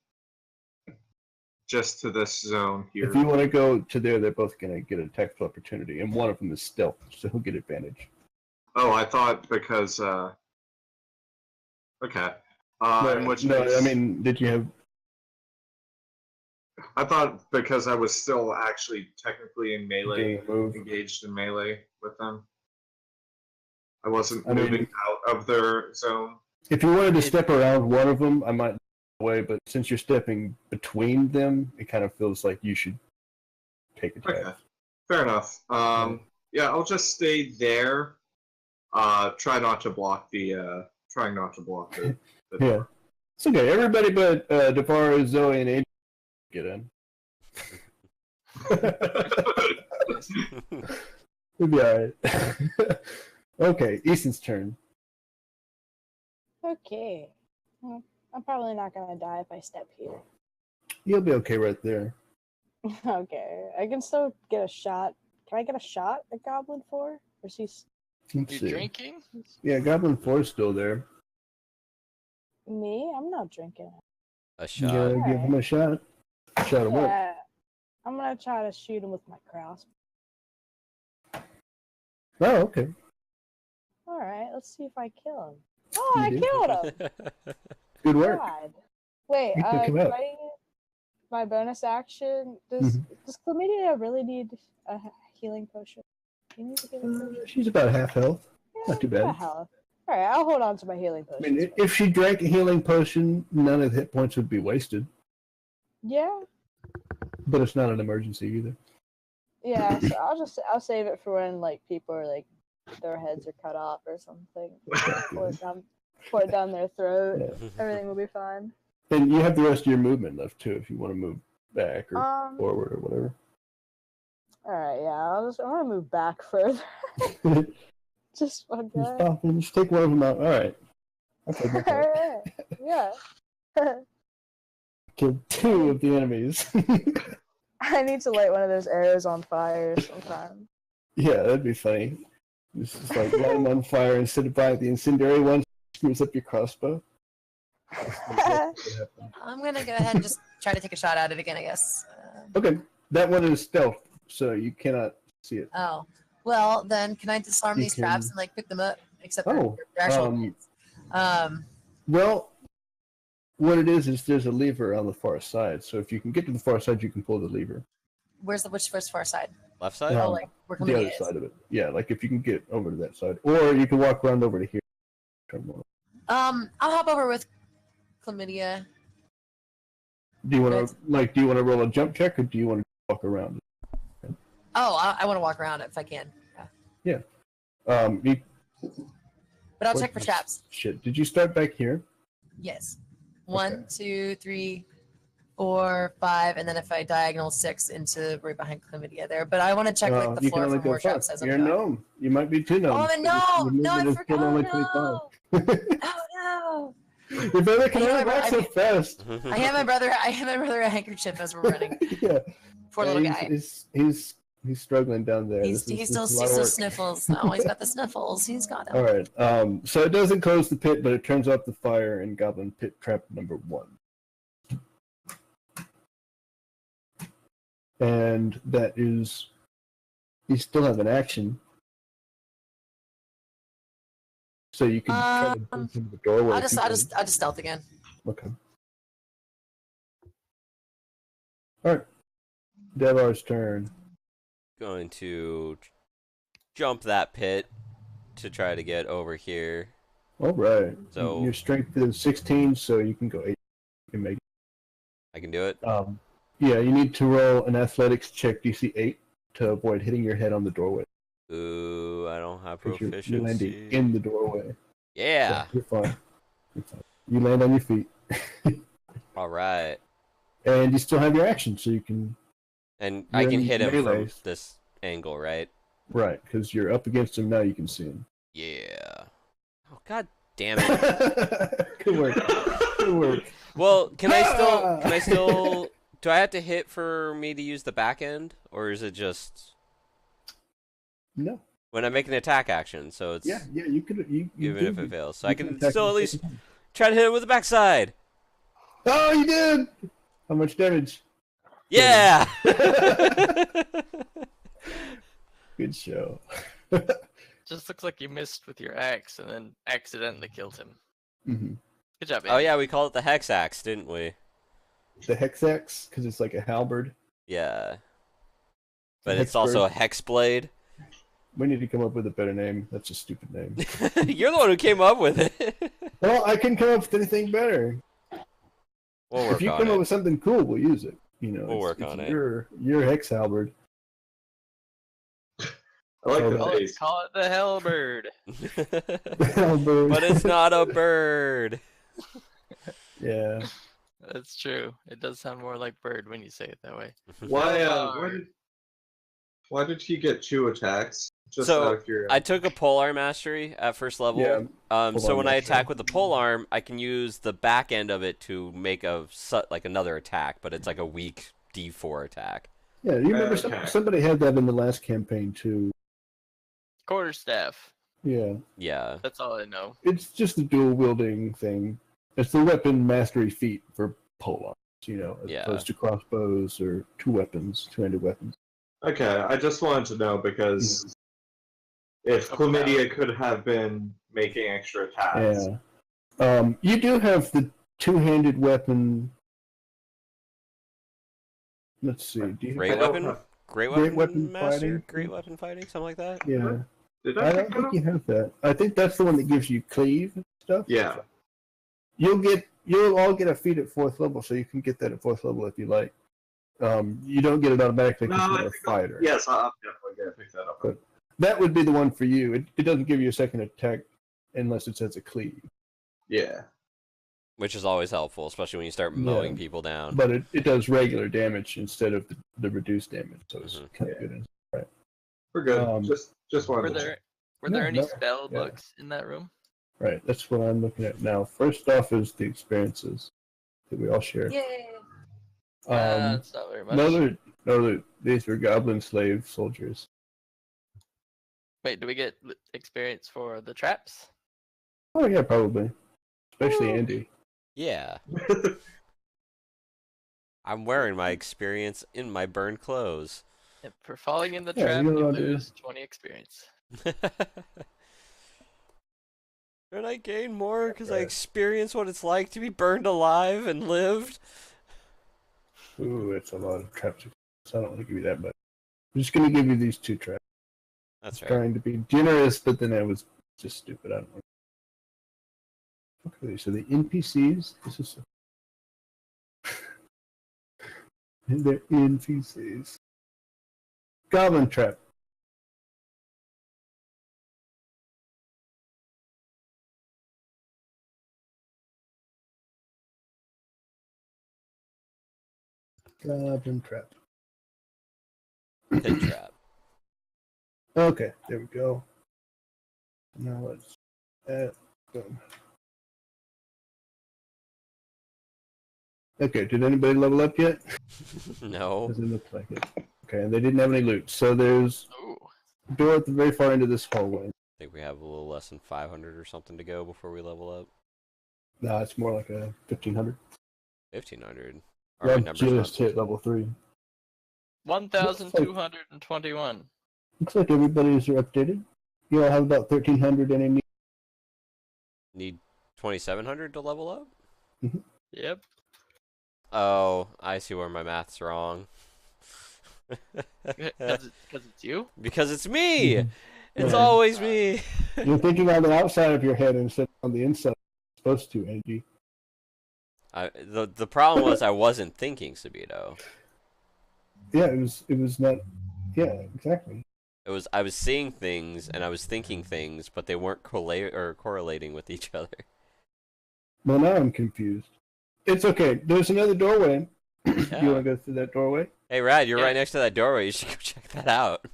just to this zone here. If you want to go to there, they're both going to get an attack of opportunity, and one of them is stealth, so he'll get advantage. Oh, I thought because okay. In which case, I mean, did you have? I thought because I was still actually technically in melee, Getting a move. engaged in melee with them. I wasn't moving out of their zone. If you wanted to step around one of them, I might away, but since you're stepping between them, it kind of feels like you should take a Okay, fair enough. Yeah, I'll just stay there. Trying not to block the. Yeah, it's okay. Everybody but Devar, Zoe, and Adrian get in. We'll be alright. Okay, Easton's turn. Okay. Well, I'm probably not gonna die if I step here. You'll be okay right there. Okay. I can still get a shot. Can I get a shot at Goblin 4? Or is he... Let's You see. drinking? Yeah, Goblin 4 is still there. Me? I'm not drinking. A You shot. gotta give him a shot. Shot him up. Yeah. I'm gonna try to shoot him with my crossbow. Oh, okay. Alright, let's see if I kill him. Oh, I You killed him! Good work. God. Wait, You took him can out. I my bonus action? Does Chlamydia really need a healing potion? Do you need a healing potion? She's about half health. Yeah, not too bad. what the hell? Alright, I'll hold on to my healing I potion. mean, if she drank a healing potion, none of the hit points would be wasted. Yeah, But it's not an emergency either. yeah. So I'll save it for when like people are like their heads are cut off or something, pour it down their throat. Yeah. Everything will be fine. And you have the rest of your movement left too, if you want to move back or forward or whatever. All right, yeah. I'm gonna move back further. Just one guy. Just pop in, just take one of them out. All right. Okay, All right. Yeah. Killed 2 of the enemies. I need to light one of those arrows on fire sometime. Yeah, that'd be funny. This is like light them on fire instead of buying the incendiary one. Screws up your crossbow. I'm gonna go ahead and just try to take a shot at it again, I guess. Okay, that one is stealth, so you cannot see it. Oh, well then, can I disarm You these traps can- and like pick them up? Except Oh, for actual hits. Well, what it is there's a lever on the far side. So if you can get to the far side, you can pull the lever. Where's far side? Left side? Um, Oh, like where The Chlamydia other is. side of it. Yeah, like if you can get over to that side, or you can walk around over to here. I'll hop over with Chlamydia. Do you want to roll a jump check, or do you want to walk around? Oh, I want to walk around it if I can. Yeah. You, But I'll what check for is- traps. Shit, did you start back here? Yes. 1, 2, 3, 4, 5, and then if I diagonal 6 into right behind Chlamydia there. But I want to check like the You can floor only for go more 5. traps as I'm You're a going. gnome. You might be 2 gnomes. Oh, I'm a gnome! No, I Movement is forgot. still only Oh, 25. no! Oh no! Your brother can I only remember- walk so fast. I hand my brother a handkerchief as we're running. Yeah. Poor little guy. He's struggling down there. He This is a lot still of work. sniffles. Oh, he's got the sniffles. He's got them. All right. So it doesn't close the pit, but it turns off the fire in Goblin Pit Trap number 1. And that is, you still have an action. So you can try to break into the doorway. I'll if you just can. stealth again. Okay. All right. Devar's turn. Going to jump that pit to try to get over here. All right. So- Your strength is 16, so you can go 8. You can make I can do it. it. Yeah, you need to roll an athletics check DC 8 to avoid hitting your head on the doorway. Ooh, I don't have 'cause proficiency. you're landing in the doorway. Yeah. So you're fine. You're fine. You land on your feet. All right. And you still have your action, so you can... And I can You're in hit him melee. from this angle, right? Right, because you're up against him now, you can see him. Yeah. Oh, god damn it. Good work. Good work. Well, can I still do I have to hit for me to use the back end, or is it just No. when I make an attack action? So it's Yeah, you could. You even if did. it fails, so You I can attack still at him least second time. try to hit it with the backside. Oh, you did! How much damage? Yeah. Good show. Just looks like you missed with your axe and then accidentally killed him. Mm-hmm. Good job, Oh Andy. yeah, we call it the hex axe, didn't we? The hex axe, because it's like a halberd. Yeah. But The it's also a hexbird. hex blade. We need to come up with a better name. That's a stupid name. You're the one who came up with it. Well, I can come up with anything better. We'll If work you on come up it. with something cool, we'll use it. You know, We'll it's, work it's on it. your hex halberd. I like Oh, the no. face. Call it the Hellbird. Halberd. But it's not a bird. Yeah. That's true. It does sound more like bird when you say it that way. Why did he get 2 attacks? Just So, out of curiosity. I took a polearm mastery at first level. Yeah. So Polearm when I mastery. attack with the polearm, I can use the back end of it to make like another attack, but it's like a weak D4 attack. Yeah, you remember Okay. somebody had that in the last campaign too. Quarterstaff. Yeah. Yeah. That's all I know. It's just a dual wielding thing. It's the weapon mastery feat for polearms, you know, as Yeah. opposed to crossbows or two-handed weapons. Okay, I just wanted to know because if chlamydia could have been making extra attacks. Yeah. You do have the two-handed weapon. Let's see. Do you Great I don't weapon? have- Great Great weapon, weapon master? fighting? Great weapon fighting? Something like that? Yeah. Did I I don't pick think it up? you have that. I think that's the one that gives you cleave stuff. Yeah. You'll all get a feat at 4th level, so you can get that at 4th level if you like. You don't get it automatically because No, you're a fighter. Yes, I'm definitely going to pick that up. But that would be the one for you. It doesn't give you a second attack unless it says a cleave. Yeah. Which is always helpful, especially when you start mowing people down. But it does regular damage instead of the reduced damage, so it's Mhm. kind of good. We're good. Just Were wanted to there check. were there No, any no, spell yeah. books in that room? Right, that's what I'm looking at now. First off is the experiences that we all share. Yay. That's not very much. These were goblin slave soldiers. Wait, do we get experience for the traps? Oh yeah, probably. Especially Andy. Yeah. I'm wearing my experience in my burned clothes. Yep, for falling in the Yeah, trap, you you know, dude. lose 20 experience. And I gain more because I experience what it's like to be burned alive and lived. Ooh, it's a lot of traps. So I don't want to give you that much. I'm just going to give you these 2 traps. That's right. Trying to be generous, but then I was just stupid. I don't know. Okay, so the NPCs. This is. They're NPCs. Goblin trap. Goblin trap. Pit trap. Okay, there we go. Now let's boom. Okay, did anybody level up yet? No. Doesn't look like it. Okay, and they didn't have any loot. So there's Ooh. a door at the very far end of this hallway. I think we have a little less than 500 or something to go before we level up. No, it's more like a 1500. 1500. Yeah, Our numbers just not... hit level 3. 1,221. Looks like everybody's updated. You all have about 1300 NME. Need 2700 to level up? Yep. Oh, I see where my math's wrong. Because it's you? Because it's me! It's Yeah. always me! You're thinking on the outside of your head instead of on the inside. You're supposed to, Angie. The problem was I wasn't thinking, Sabito. Yeah, it was not. Yeah, exactly. I was seeing things and I was thinking things, but they weren't correlating with each other. Well, now I'm confused. It's okay. There's another doorway. Do Yeah. you want to go through that doorway? Hey, Rad, you're Yeah. right next to that doorway. You should go check that out.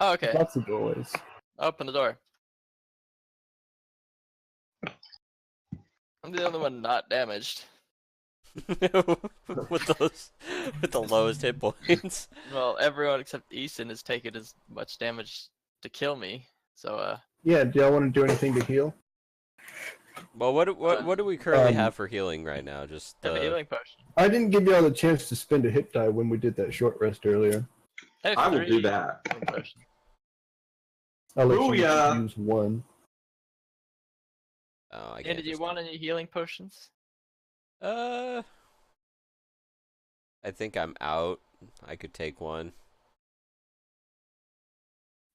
Oh, okay. Lots of doorways. Open the door. I'm the only one not damaged. with the lowest hit points. Well, everyone except Easton has taken as much damage to kill me. So, Yeah, do y'all want to do anything to heal? Well, what do we currently have for healing right now? Just I have a healing potion. I didn't give y'all the chance to spend a hit die when we did that short rest earlier. have I will 3 do that. healing potions. I'll let you Booyah! use one. Oh, I And can't. did you just- want any healing potions? I think I'm out. I could take one.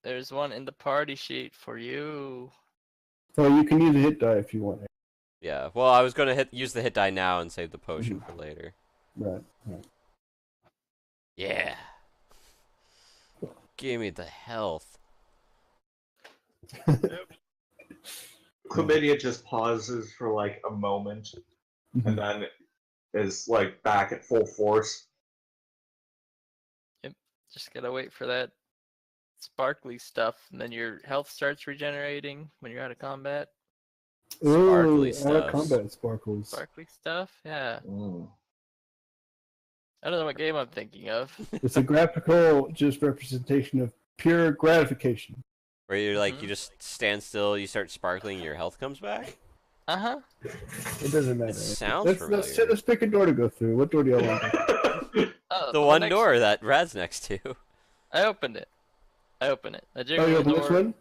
There's one in the party sheet for you. Oh, you can use a hit die if you want. Yeah. Well, I was gonna use the hit die now and save the potion for later. Right. Right. Yeah. Give me the health. Chlamydia just pauses for like a moment and then is like back at full force. Just gotta wait for that sparkly stuff, and then your health starts regenerating when you're out of combat. Sparkly Ooh, stuff. out of combat sparkles. Sparkly stuff? Yeah. Mm. I don't know what game I'm thinking of. It's a graphical just representation of pure gratification. Where you're like, you just stand still, you start sparkling, your health comes back. Uh-huh. It doesn't matter. It sounds let's familiar. let's pick a door to go through. What door do y'all want? Oh, The one next- door that Rad's next to. I opened it. I opened it. I Oh, jiggled you the open door, this one?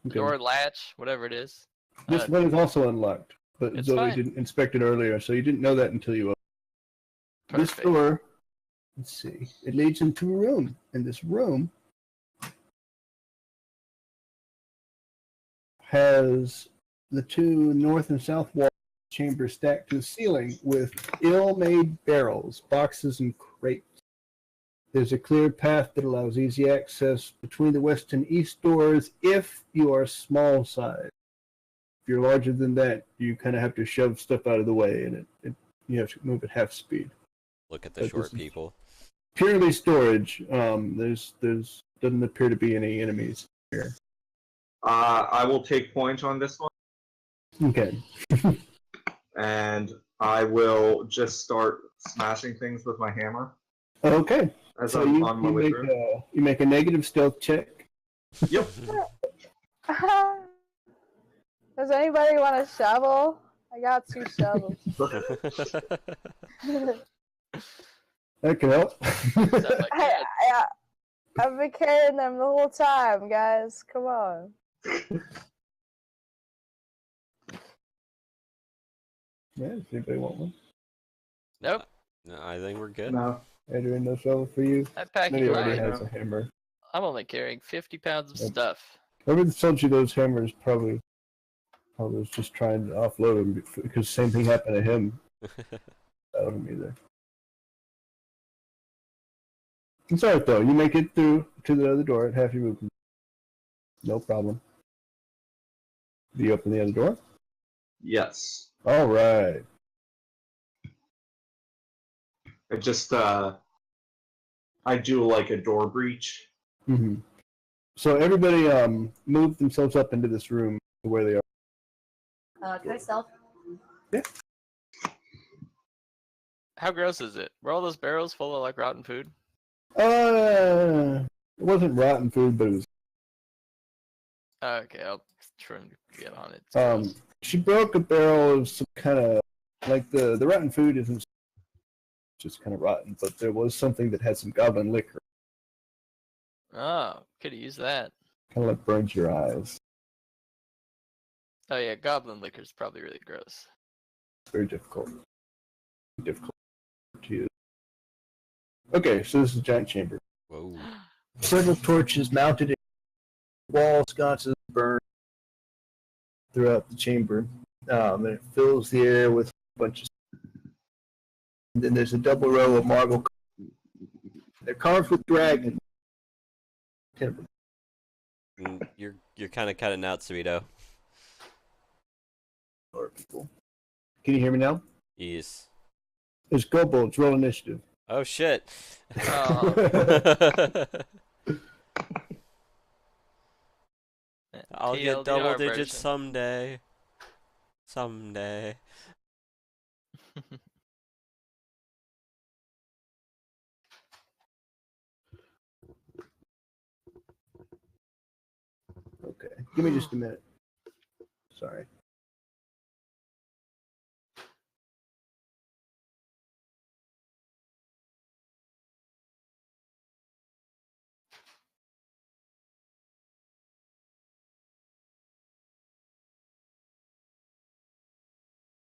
Okay. door latch, whatever it is. This one is also unlocked, but It's Zoe fine. didn't inspect it earlier, so you didn't know that until you opened. This Perfect. door, let's see, it leads into a room. And this room has the two north and south wall chambers stacked to the ceiling with ill-made barrels, boxes, and crates. There's a clear path that allows easy access between the west and east doors if you are small size. If you're larger than that, you kind of have to shove stuff out of the way, and you have to move at half speed. Look at the But short this is- people. Purely storage. There's doesn't appear to be any enemies here. I will take point on this one, Okay. and I will just start smashing things with my hammer Okay. as So I'm you, on my you way make through. you make a negative stealth check. Yep. Does anybody want a shovel? I got 2 shovels. That can help. Sounds like that. I've been carrying them the whole time, guys. Come on. Yeah, does anybody want one? Nope. No, I think we're good. No. Adrian, no shovel for you. That package Maybe already lied. has a hammer. I'm only carrying 50 pounds of Yep. stuff. Whoever sold you those hammers probably was just trying to offload them because same thing happened to him. That wasn't either. It's alright though. You make it through to the other door at half your movement. No problem. Do you open the other door? Yes. All right. I just I do like a door breach. Mm-hmm. So everybody moved themselves up into this room to where they are. Can I stealth? How gross is it? Were all those barrels full of like rotten food? It wasn't rotten food, but it was. Okay, I'll try and get on it. It's Um, gross. she broke a barrel of some kind of like the rotten food isn't just kind of rotten, but there was something that had some goblin liquor, Oh, could have used that. kind of like burns your eyes. Oh yeah, goblin liquor is probably really gross. It's very difficult. Difficult to use. Okay, so this is a giant chamber. Whoa. Several torches mounted in wall sconces burn throughout the chamber. And it fills the air with a bunch of. And then there's a double row of marble. They're carved with dragons. Terrible. You're kind of cutting out, Sweeto. People. Can you hear me now? Yes. There's kobolds. Roll initiative. Oh shit. Oh, I'll get TLDR double digits version. someday. Someday. Okay. Give me just a minute. Sorry.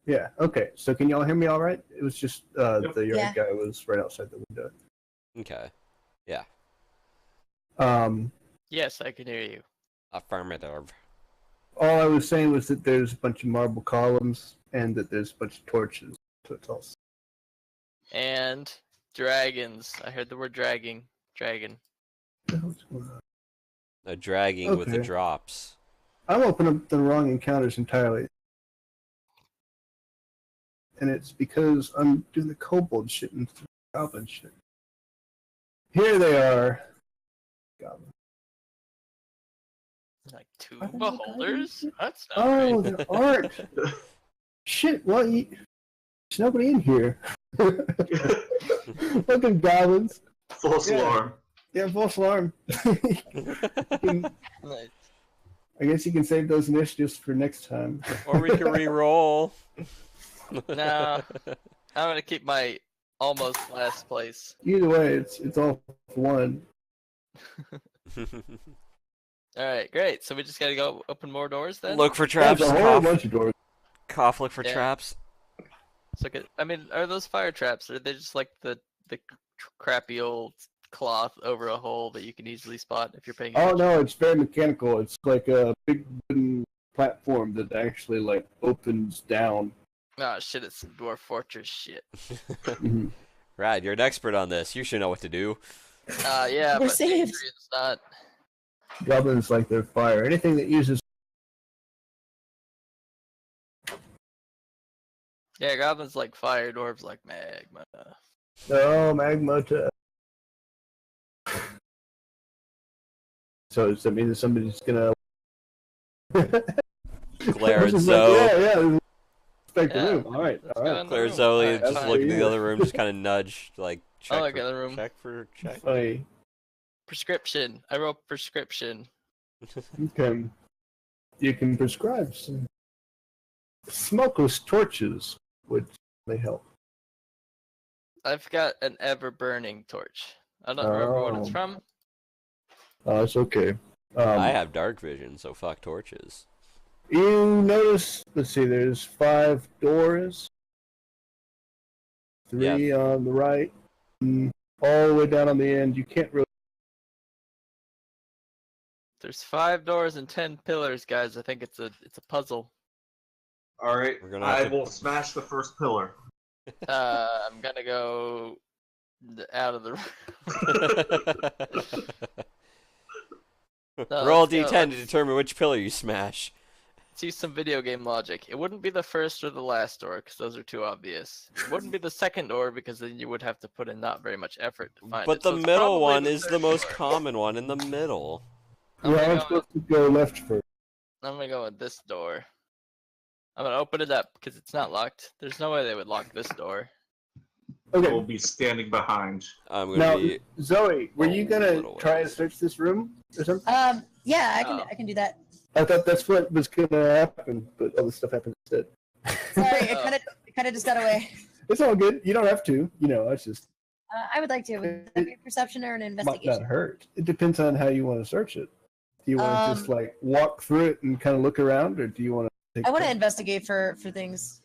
Yeah, okay. So can y'all hear me all right? It was just Yep. the yard Yeah. guy was right outside the window. Okay. Yes, I can hear you. Affirmative. All I was saying was that there's a bunch of marble columns and that there's a bunch of torches. So it's all... And dragons. I heard the word dragging. Dragon. What's going on? A dragging with the Okay. drops. I'm opening up the wrong encounters entirely. And it's because I'm doing the kobold shit and the goblin shit. Here they are. Goblin. Like two I don't know, beholders? guys. That's not Oh, right. there aren't. Shit, well, there's nobody in here. Fucking goblins. False Yeah. alarm. Yeah, false alarm. Nice. I guess you can save those initiatives for next time. Or we can re-roll. No, I'm gonna keep my almost last place. Either way, it's all for one. Alright, great. So we just gotta go open more doors then? Look for traps. There's a whole Cough. bunch of doors. Cough. Look for Yeah. traps. So I mean, are those fire traps? Or are they just like the crappy old cloth over a hole that you can easily spot if you're paying Oh attention? no, it's very mechanical. It's like a big wooden platform that actually like opens down. Oh shit, it's some dwarf fortress shit. Mhm. Right, you're an expert on this. You should know what to do. Yeah, We're but saved. Adrian's not. Goblins like their fire. Anything that uses Yeah, goblins like fire, dwarves like magma. magma to. So does that mean that somebody's gonna Glare at This is Zoe. like, yeah. Respect Yeah, the room. All right, let's all go right. in the Claire room. Zoe Alright, just fine. look in the Yeah. other room, just kind of nudge, like check. look for, in the room. Check. Funny. Prescription. I wrote prescription. Okay. You can prescribe some smokeless torches, which may help. I've got an ever burning torch. I don't remember what it's Oh. from. Oh, it's okay. I have dark vision, so fuck torches. You notice, let's see, there's 5 doors. 3 on the right, and all the way down on the end. You can't really. There's 5 doors and 10 pillars, guys. I think it's a puzzle. All right, We're gonna I have to- will smash the first pillar. I'm gonna go out of the room. No, Roll let's go. d10 to determine which pillar you smash. Let's use some video game logic. It wouldn't be the first or the last door because those are too obvious. It wouldn't be the second door because then you would have to put in not very much effort to find But it. the So it's middle probably one the is the third most door. common one in the middle. I'm Well, gonna I'm go supposed to go left first. I'm gonna go with this door. I'm gonna open it up because it's not locked. There's no way they would lock this door. I will Okay. be standing behind. I'm gonna Now, be. Zoe, were you gonna little try to ways. search this room or something? Yeah, Oh. I can do that. I thought that's what was gonna happen, but all this stuff happened instead. Sorry, it Oh. kind of just got away. It's all good. You don't have to. You know, it's just I would like to. Would that be a perception or an might investigation? not hurt. It depends on how you want to search it. Do you want to just Um, like walk through it and kind of look around, or do you want to? I want to investigate for things.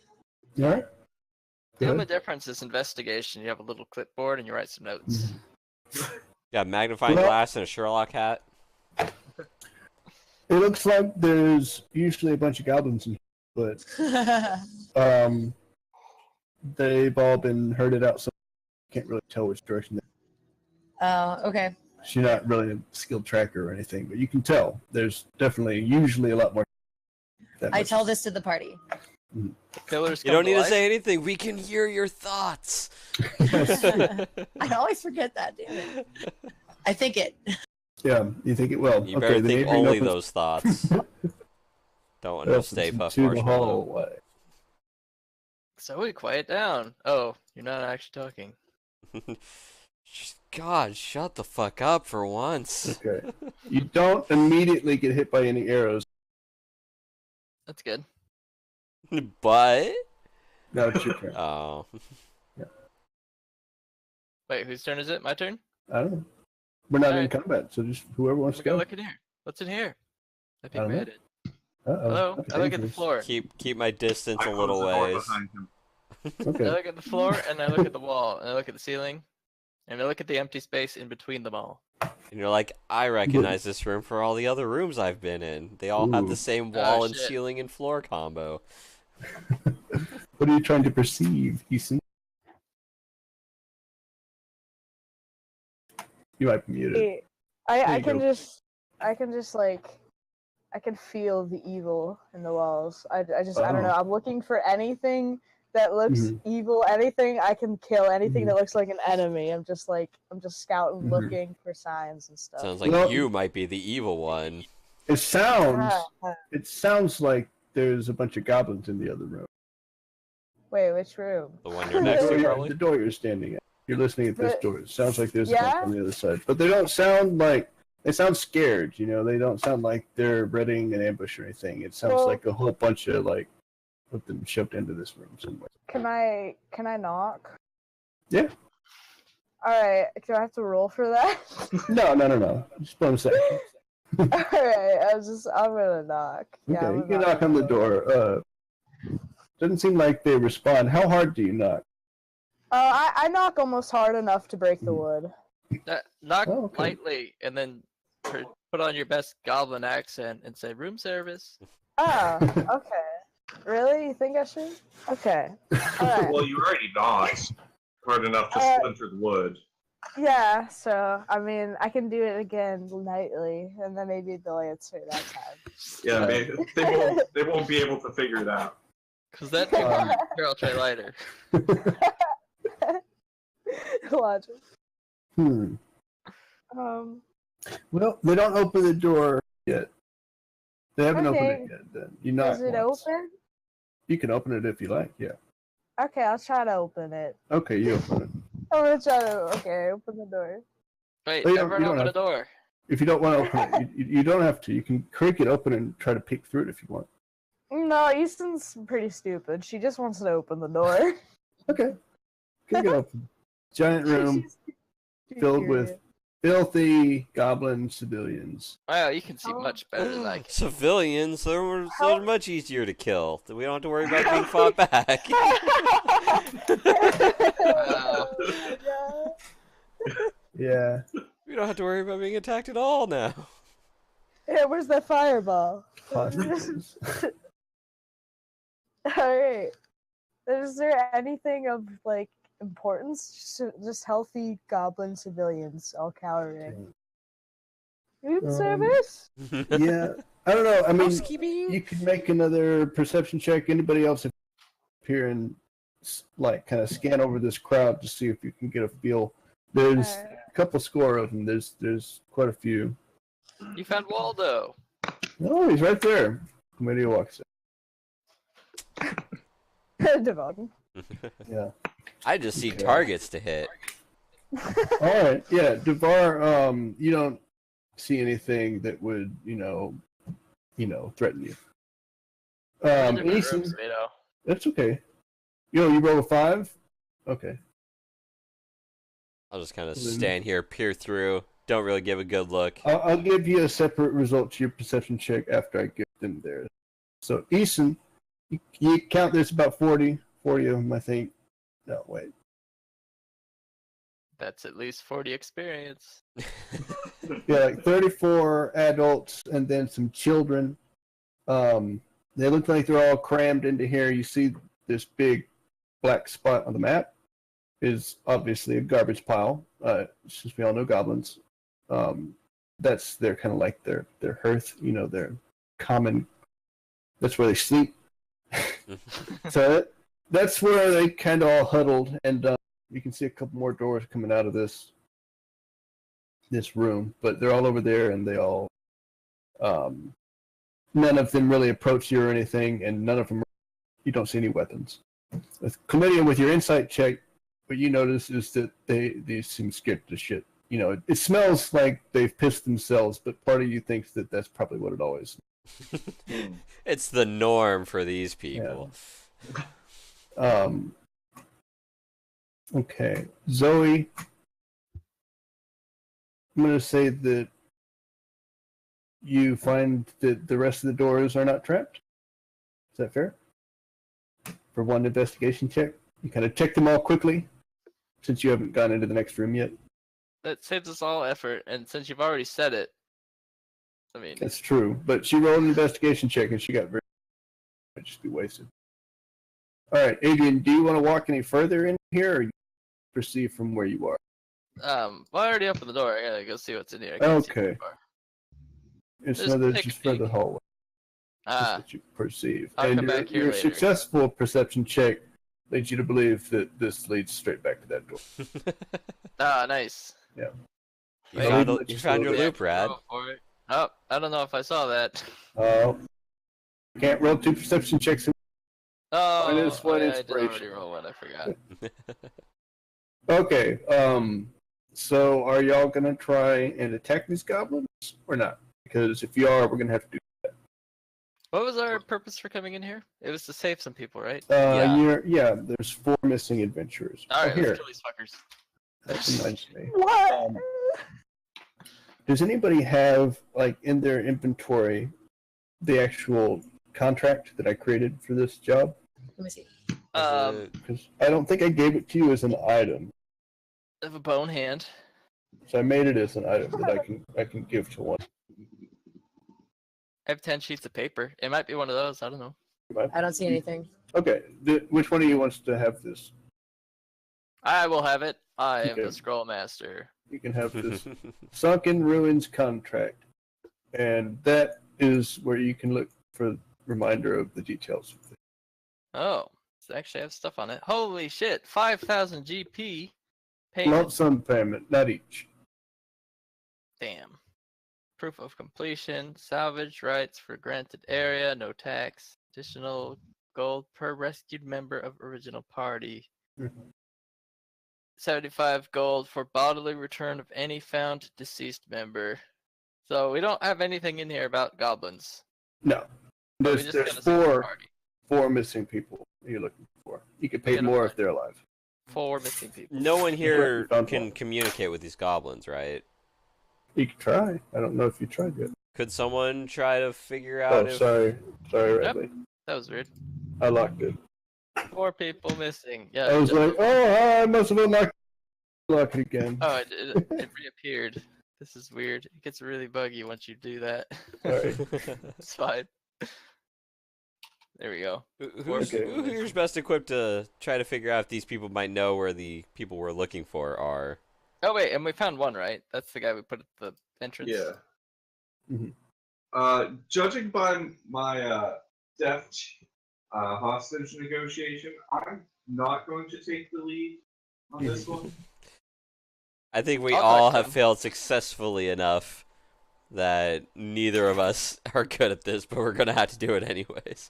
All right. The Go only ahead. difference is investigation. You have a little clipboard and you write some notes. Yeah, magnifying Well- glass and a Sherlock hat. It looks like there's usually a bunch of goblins, in here, but they've all been herded out, so you can't really tell which direction. Oh, okay. She's not really a skilled tracker or anything, but you can tell there's definitely usually a lot more. I tell this to the party. Killers You come don't need to life? say anything. We can hear your thoughts. I always forget that, damn it. I think it. Yeah, you think it will. You Okay, better then think Adrian only opens- those thoughts. Don't want no opens Stay Puft to the Marshmallow. hallway. Zoe, quiet down. Oh, you're not actually talking. God, shut the fuck up for once. Okay. You don't immediately get hit by any arrows. That's good. But Now it's your turn. oh, Wait, whose turn is it? My turn? I don't know. We're not in Alright. combat, so just whoever wants We to go go. look in here. What's in here? I I think don't we know. had it. Uh-oh. Hello? That's I look at the dangerous. floor. keep my distance I a close little the door ways. behind him. I Okay. look at the floor, and I look at the wall, and I look at the ceiling, and I look at the empty space in between them all. And you're like, I recognize this room for all the other rooms I've been in. They all have Ooh. the same wall and shit. ceiling and floor combo. What are you trying to perceive, Eason? You might be muted. Hey, There I you can go. just like I can feel the evil in the walls. I just I don't know. Oh. I'm looking for anything that looks Mhm. evil, anything I can kill, anything Mhm. that looks like an enemy. I'm just scouting, Mhm. looking for signs and stuff. Sounds like Well- you might be the evil one. It sounds. Ah, It sounds like there's a bunch of goblins in the other room. wait, which room? The one you're next to, The probably. door you're standing at. You're listening at this But- door. It sounds like there's a Yeah? bunch on the other side, but they don't sound like. They sound scared. You know, they don't sound like they're readying an ambush or anything. It sounds Well- like a whole bunch of like, with them shoved into this room somewhere. Can I knock? Yeah. All right. Do I have to roll for that? No. Just what I'm saying. All right. I'm gonna knock. Yeah, Okay, I'm you gonna can knock on the the door. Doesn't seem like they respond. How hard do you knock? I knock almost hard enough to break the wood. Knock Oh, okay. lightly, and then put on your best goblin accent and say room service. Oh, okay. Really? You think I should? Okay. Alright. Well, you already knocked hard enough to splinter the wood. Yeah, so, I mean, I can do it again nightly, and then maybe they'll answer that time. Yeah, they won't be able to figure it out. Cause that took here, I'll try lighter. Logic. Hmm. Well, they don't open the door yet. They haven't opened Okay. it yet. Then you knock Is it once. open? You can open it if you like. Yeah. Okay, I'll try to open it. Okay, you open it. I'm gonna try to, okay, open the door. Wait, Oh, you don't- everyone you don't open the have- door. If you don't want to open it, you don't have to. You can creak it open and try to peek through it if you want. No, Easton's pretty stupid. She just wants to open the door. Okay. Kick it open. Giant room She's filled with curious. filthy goblin civilians. Wow, you can see Oh. much better than I can. Civilians, they're much easier to kill. We don't have to worry about being fought back. Wow. Yeah. We don't have to worry about being attacked at all now. Yeah, where's that fireball? Hostages. Alright. Is there anything of, like, importance? Just healthy goblin civilians all cowering. Room service? Yeah. I don't know. I mean, Housekeeping. you could make another perception check. Anybody else here and like kind of scan over this crowd to see if you can get a feel. There's Alright. a couple score of them. There's quite a few. You found Waldo. Oh, he's right there. Committee walks Devon. Yeah. I just see Okay. targets to hit. All right. Yeah, Devar. You don't see anything that would threaten you. Different Eason, rooms, that's okay. You roll a 5. Okay. I'll just kind of Then- stand here, peer through. Don't really give a good look. I'll give you a separate result to your perception check after I get them there. So, Eason, you count there's about 40 of them, I think. No, wait. That's at least 40 experience. Yeah, like 34 adults and then some children. They look like they're all crammed into here. You see this big black spot on the map is obviously a garbage pile, since we all know goblins. That's their kind of like their hearth, their common. That's where they sleep. So that's where they kind of all huddled, and you can see a couple more doors coming out of this room, but they're all over there, and they all, none of them really approach you or anything, and none of them, you don't see any weapons. With Chlamydia, with your insight check, what you notice is that they seem scared to shit. It smells like they've pissed themselves, but part of you thinks that that's probably what it always is. It's the norm for these people. Yeah. Okay, Zoe, I'm going to say that you find that the rest of the doors are not trapped. Is that fair? For one investigation check, you kind of check them all quickly, since you haven't gone into the next room yet. That saves us all effort, and since you've already said it, I mean... That's true, but she rolled an investigation check, and she got very... Might just be wasted. Alright, Adrian, do you want to walk any further in here, or you proceed from where you are? Well, I already opened the door. I gotta go see what's in here. Okay. It's There's another pick just me. further hallway. Just Ah, that you perceive. I'll And come back here your later. successful perception check leads you to believe that this leads straight back to that door. nice. Yeah. You Wait, found, I'll you found your Yeah, loop, Rad. go for it. Oh, I don't know if I saw that. You can't roll 2 perception checks. Oh, Minus 1 yeah, I did inspiration. already roll one. I forgot. Okay, so are y'all gonna try and attack these goblins or not? Because if you are, we're gonna have to do. What was our purpose for coming in here? It was to save some people, right? Yeah. There's 4 missing adventurers. All right, here, let's kill these fuckers. that reminds me. What? Does anybody have in their inventory the actual contract that I created for this job? Let me see. Because I don't think I gave it to you as an item, I have a bone hand. so I made it as an item that I can give to one. I have 10 sheets of paper. It might be one of those. I don't know. I don't see anything. Okay, which one of you wants to have this? I will have it. I am Okay. the scroll master. You can have this Sunken Ruins contract, and that is where you can look for a reminder of the details of it. Oh, it actually have stuff on it. Holy shit! 5,000 GP Lump payment. sum payment, not each. Damn. Proof of completion. Salvage rights for granted area. No tax. Additional gold per rescued member of original party. Mhm. 75 gold for bodily return of any found deceased member. So we don't have anything in here about goblins. No, But we there's just gotta save the party. four missing people you're looking for. You could pay Get 'em more back. if they're alive. 4 missing people. No one here Found can one. communicate with these goblins, right? You could try. I don't know if you tried yet. Could someone try to figure Oh, out if... sorry, Radley. That was weird. I locked it. 4 people missing. Yeah. I was just- like, oh, I must have unlocked it again. Oh, it reappeared. This is weird. It gets really buggy once you do that. Sorry. It's fine. There we go. Who's Okay. who's best equipped to try to figure out if these people might know where the people we're looking for are? Oh wait, and we found one, right? That's the guy we put at the entrance. Yeah. Mhm. Judging by my deft hostage negotiation, I'm not going to take the lead on this one. I think we I'll all talk to have him. failed successfully enough that neither of us are good at this, but we're gonna have to do it anyways.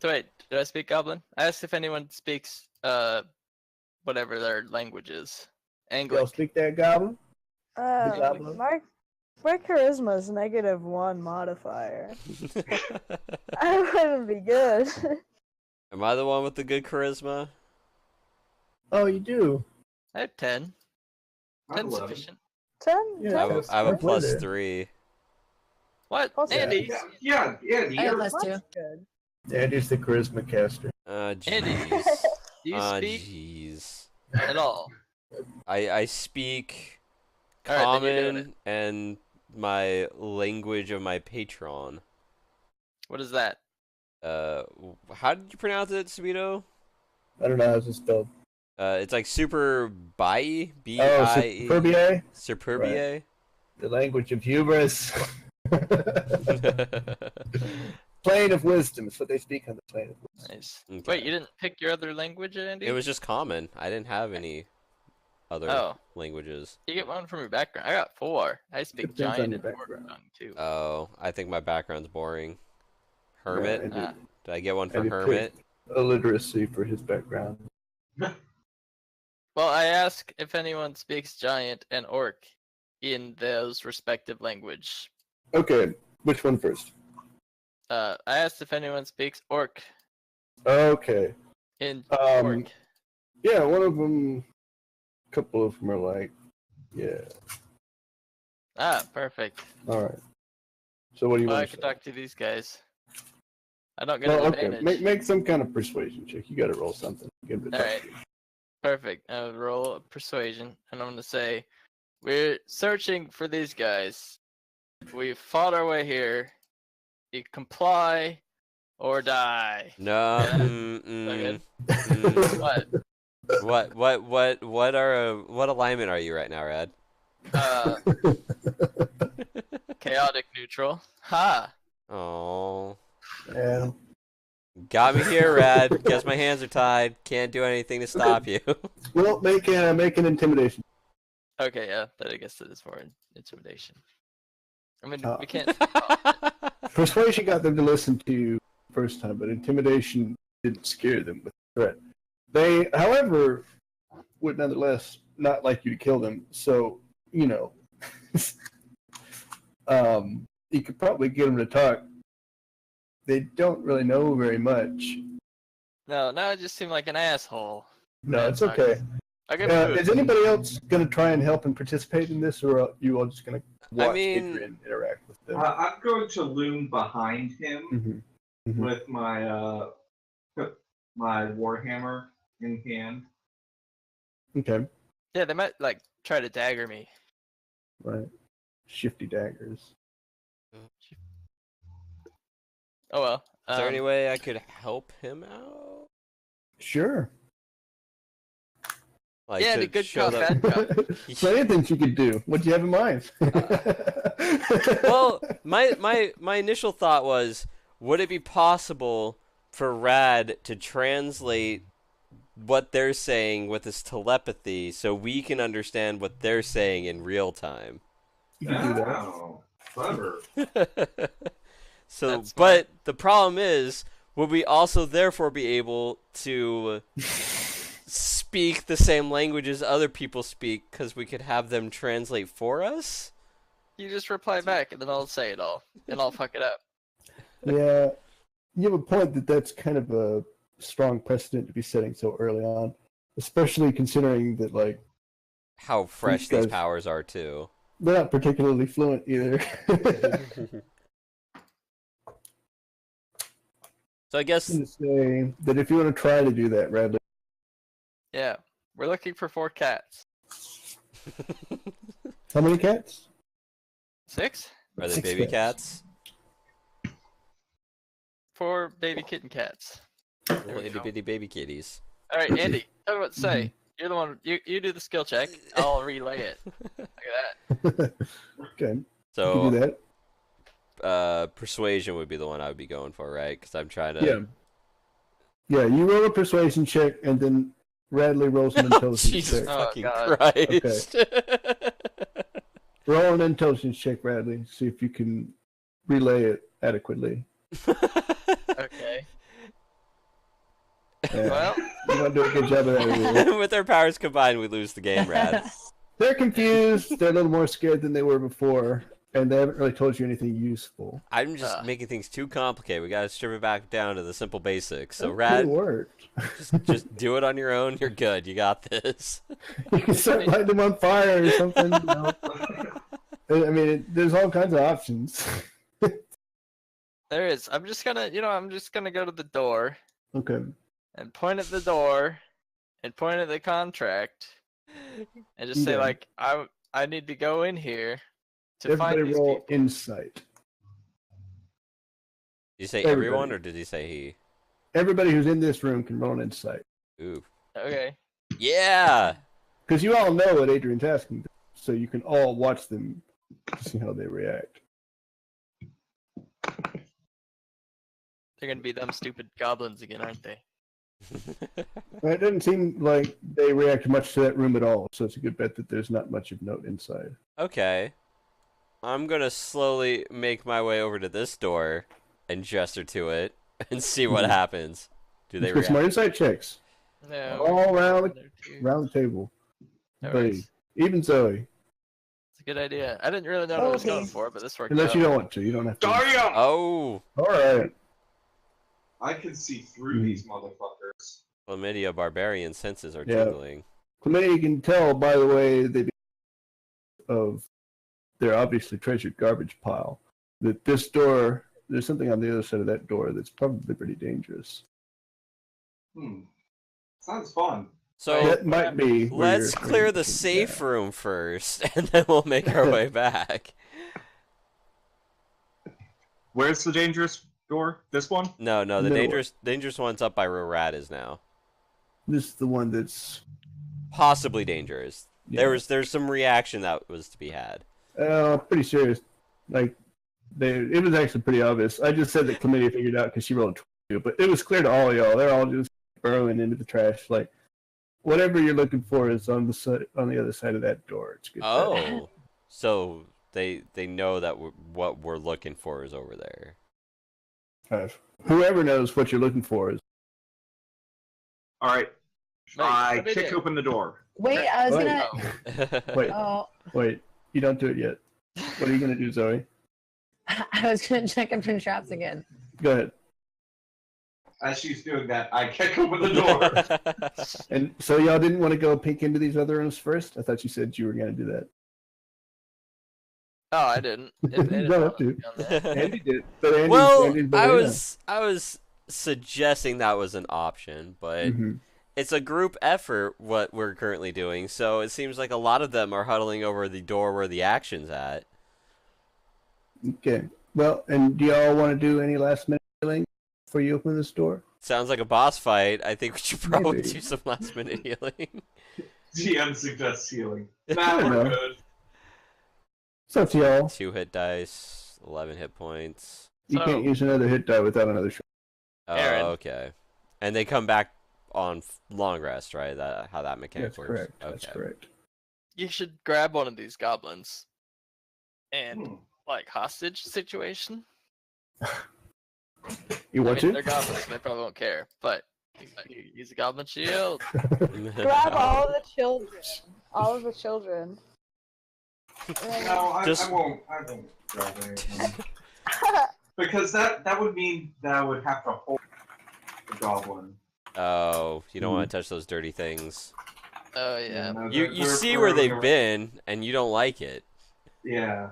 So wait, did I speak Goblin? I asked if anyone speaks whatever their language is. Y'all Anglic. speak that goblin? My charisma is -1 modifier. I wouldn't be good. Am I the one with the good charisma? Oh, you do. I have 10. I'm 10 11. sufficient. 10? Yeah, 10? that's- I have a that's plus better. 3. What? Plus Andy? Yeah, I have you're plus 2. That's good. Andy's the charisma caster. Andy, Jeez. do you speak Jeez. at all? I speak All right, then you're doing common and my language of my patron. What is that? How did you pronounce it, Subito? I don't know how it's spelled. It's like super bi Oh, B-I-E. Superbiae? Superbiae. The language of hubris. Plane of wisdom is what they speak on the plane of wisdom. Nice. Okay. Wait, you didn't pick your other language, Andy? It was just common. I didn't have any other languages. You get one from your background. I got 4. I speak Depends on giant your and orc background. tongue too. Oh, I think my background's boring. Hermit? Yeah, Did I get one for and he Hermit? picked illiteracy for his background. Well, I ask if anyone speaks giant and orc in those respective language. Okay, which one first? I asked if anyone speaks orc Okay. in Um, orc. Yeah, one of them, a couple of them are like, yeah. Ah, perfect. All right. So what do you Well, I want can to say? talk to these guys. I don't get Well, an okay. advantage. Make some kind of persuasion check. You got to roll something. Get him to All talk right. to you. Perfect. I'll roll a persuasion, and I'm gonna say, we're searching for these guys. We fought our way here. You comply or die. No. What? What alignment are you right now, Rad? Chaotic neutral. Ha! Oh. Yeah. Got me here, Rad. Guess my hands are tied. Can't do anything to stop you. Well, make an intimidation. Okay, yeah, but I guess it is for intimidation. I mean, Oh. we can't. Persuasion got them to listen to you first time, but intimidation didn't scare them with threat. They, however, would nonetheless not like you to kill them. So, you know, you could probably get them to talk. They don't really know very much. No, I just seem like an asshole. No, it's okay. I get Is anybody else going to try and help and participate in this, or are you all just going to watch Adrian interact with them? I'm going to loom behind him with my my warhammer in hand. Okay. Yeah, they might like try to dagger me. Right. Shifty daggers. Oh well. Is there any way I could help him out? Sure. Like yeah, to the good show cop, that- bad cop. Plenty of things you could do. What do you have in mind? Well, my initial thought was, would it be possible for Rad to translate what they're saying with his telepathy so we can understand what they're saying in real time? You can do that. Oh, clever. So, That's but the problem is, would we also therefore be able to speak the same language as other people speak because we could have them translate for us? You just reply back, and then I'll say it all, and I'll fuck it up. Yeah, you have a point that that's kind of a strong precedent to be setting so early on, especially considering that, like, How fresh These these guys- powers are, too. they're not particularly fluent either. So I guess I'm going to say that if you want to try to do that, Radley. Yeah, we're looking for 4 cats. How many cats? 6? are they 6 baby cats? 4 baby kitten cats. Little itty bitty baby kitties. All right, Andy, tell me what to say. You're the one. You do the skill check. I'll relay it. Look at that. Okay, you So can do that. persuasion would be the one I would be going for, right? Because I'm trying to. Yeah, you roll a persuasion check, and then Radley rolls an intelligence Jesus check. Oh, fucking God. Christ! Roll an intelligence check, Radley. See if you can relay it adequately. Okay. Yeah. Well, You want to do a good job of that. With their powers combined, we lose the game, Rad. They're confused. They're a little more scared than they were before, and they haven't really told you anything useful. I'm just making things too complicated. We gotta strip it back down to the simple basics. So, It Rad, worked. just do it on your own. You're good. You got this. You can start lighting them on fire or something. You know? I mean, there's all kinds of options. there is. I'm just gonna go to the door Okay. and point at the door and point at the contract and just say Okay. like I need to go in here to Everybody find these roll people. insight. Did you say Everybody. everyone, or did he say he? Everybody who's in this room can roll an insight. Ooh. Okay. Yeah. Because you all know what Adrian's asking them, so you can all watch them to see how they react. They're gonna be them stupid goblins again, aren't they? It doesn't seem like they react much to that room at all, so it's a good bet that there's not much of note inside. Okay. I'm gonna slowly make my way over to this door and gesture to it and see what happens. Do they Let's get some more react? insight checks. No. All around there too. the table. No Buddy. worries. Even Zoe. It's a good idea. I didn't really know what I was Okay. going for, but this worked Unless out. you don't want to. You don't have to. Dario! Oh, Alright. I can see through these motherfuckers. chlamydia barbarian senses are Yeah. tingling. Chlamydia can tell by the way they of their obviously treasured garbage pile that this door, there's something on the other side of that door that's probably pretty dangerous. Sounds fun. So That might be. where let's you're clear the thinking, safe yeah. room first, and then we'll make our way back. Where's the dangerous door? This one? No, the Middle dangerous one's up by where Rat is now. This is the one that's. Possibly dangerous. Yeah. There's some reaction that was to be had. Pretty serious. Like, it was actually pretty obvious. I just said that Chlamydia figured out because she rolled a 22, but it was clear to all y'all. They're all just burrowing into the trash. Like, whatever you're looking for is on the other side of that door. It's good. Oh, so they know that what we're looking for is over there. Whoever knows what you're looking for is. Alright. Mate, I what did kick it? open the door. Wait, I was Wait. gonna. Wait, Oh, wait. You don't do it yet. What are you gonna do, Zoe? I was gonna check up for traps again. Go ahead. As she's doing that, I kick open the door. And so y'all didn't want to go peek into these other rooms first? I thought you said you were gonna do that. Oh, I didn't. You don't have to. Andy did, but Andy's Well, better I was suggesting that was an option, but Mhm. it's a group effort what we're currently doing, so it seems like a lot of them are huddling over the door where the action's at. Okay. Well, and do y'all want to do any last minute healing before you open this door? Sounds like a boss fight. I think we should probably Maybe. do some last minute healing. GM suggests healing. I Nah, don't we're know. good. It's up to y'all. 2 hit dice, 11 hit points. You So- can't use another hit die without another shot. Oh, Aaron. okay. And they come back on long rest, right? That how that mechanic That's works. correct. Okay. That's correct. You should grab one of these goblins and Hmm. like hostage situation. You I want mean, they're to? goblins, so they probably won't care. But you use a goblin shield. Grab all the children. All of the children. No, I Just- won't grab anything. Because that would mean that I would have to hold the goblin. Oh, you don't want to touch those dirty things. Oh yeah. No, You they're see where they've burrowing been, and you don't like it. Yeah.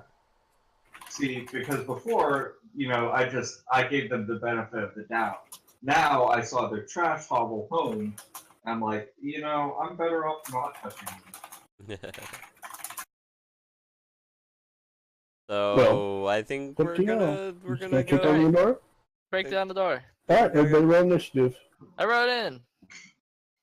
See, because before, I gave them the benefit of the doubt. Now I saw their trash hovel home. I'm like, I'm better off not touching them. So Well, I think up we're to gonna y'all. we're Just gonna kick go. down the door? Break down the door. All right, everybody roll initiative. I wrote in.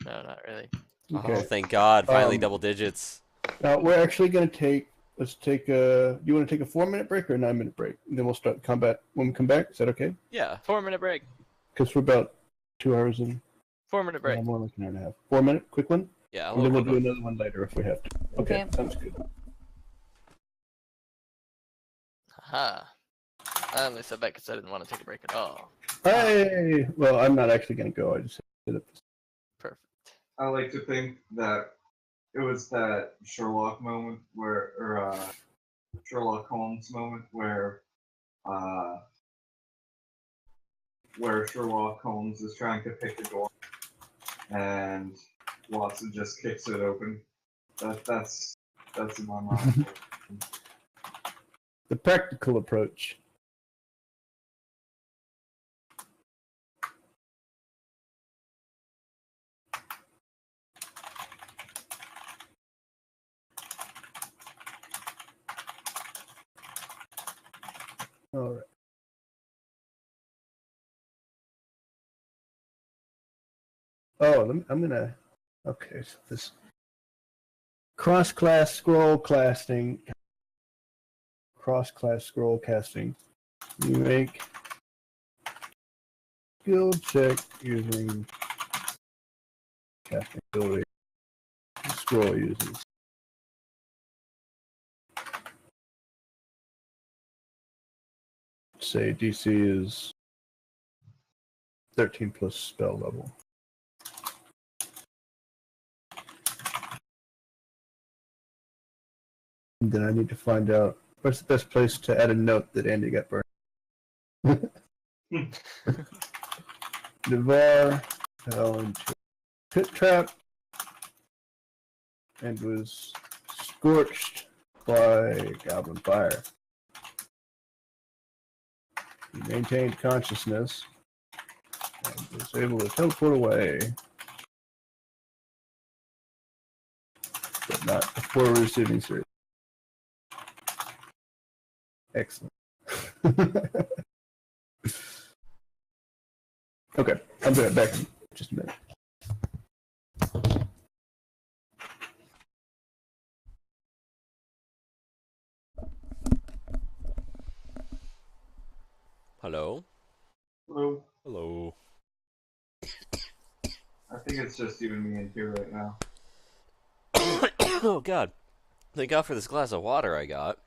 No, not really. Oh, Okay. thank God! Finally, Um, double digits. Now we're actually going to let's take a. You want to take a 4-minute break or a 9-minute break? And then we'll start combat when we come back. Is that okay? Yeah. 4-minute break. Because we're about 2 hours in. 4-minute break. More like an hour and a half. 4-minute, quick one. Yeah. And then we'll do quick another one later if we have to. Okay, Okay. sounds good. Haha. I only said that because I didn't want to take a break at all. Hey, well, I'm not actually going to go. I just set up. Perfect. I like to think that it was that Sherlock moment or Sherlock Holmes moment where Sherlock Holmes is trying to pick a door and Watson just kicks it open. That's in my mind. The practical approach. All right. Oh, I'm gonna Okay, so this cross-class scroll casting. Cross-class scroll casting. You make skill check using casting ability. Scroll uses. Say DC is 13 plus spell level. And then I need to find out where's the best place to add a note that Andy got burned. Devar fell into a pit trap and was scorched by goblin fire. He maintained consciousness and was able to teleport away, but not before receiving surgery. Excellent. Okay, I'll be right back in just a minute. Hello? Hello. Hello. I think it's just you and me in here right now. Oh, God. Thank God for this glass of water I got.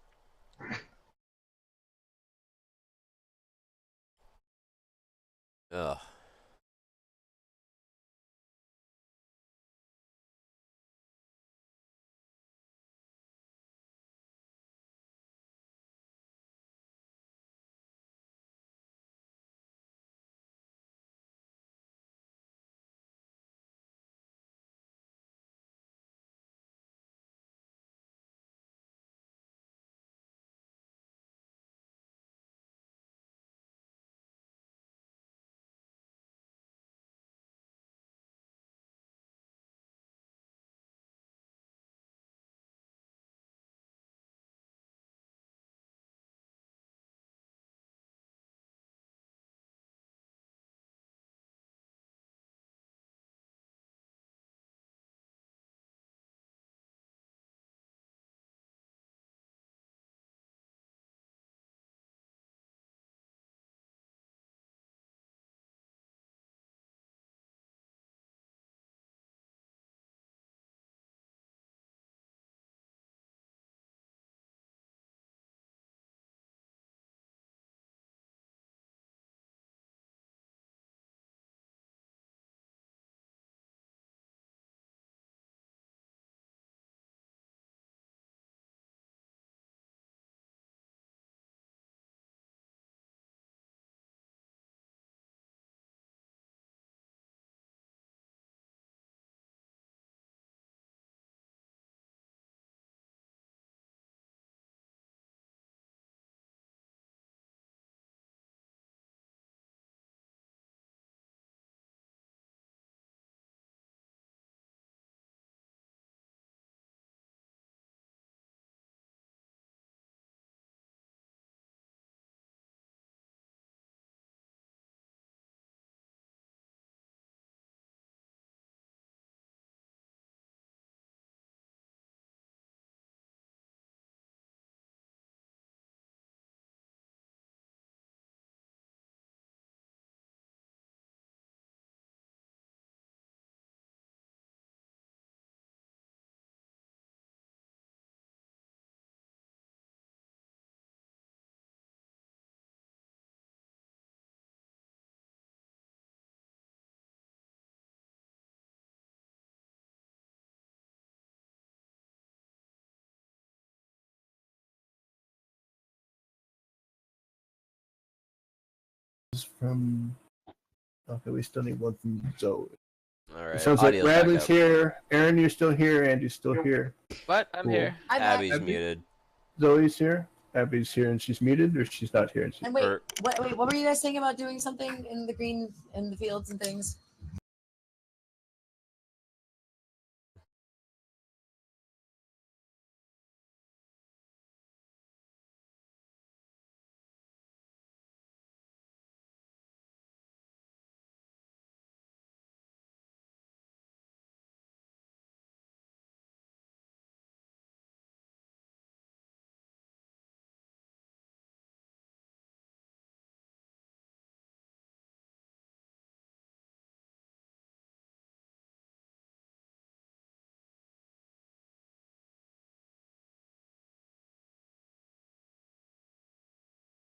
Ugh. From okay, we still need one from Zoe. Alright, It sounds like audio's back Radley's up. here. Aaron, you're still here. Andy's still here. What? I'm Cool. here. I'm back. Abby's Abby? muted. Zoe's here. Abby's here, and she's muted, or she's not here. And And wait, Or- what were you guys saying about doing something in the green in the fields and things?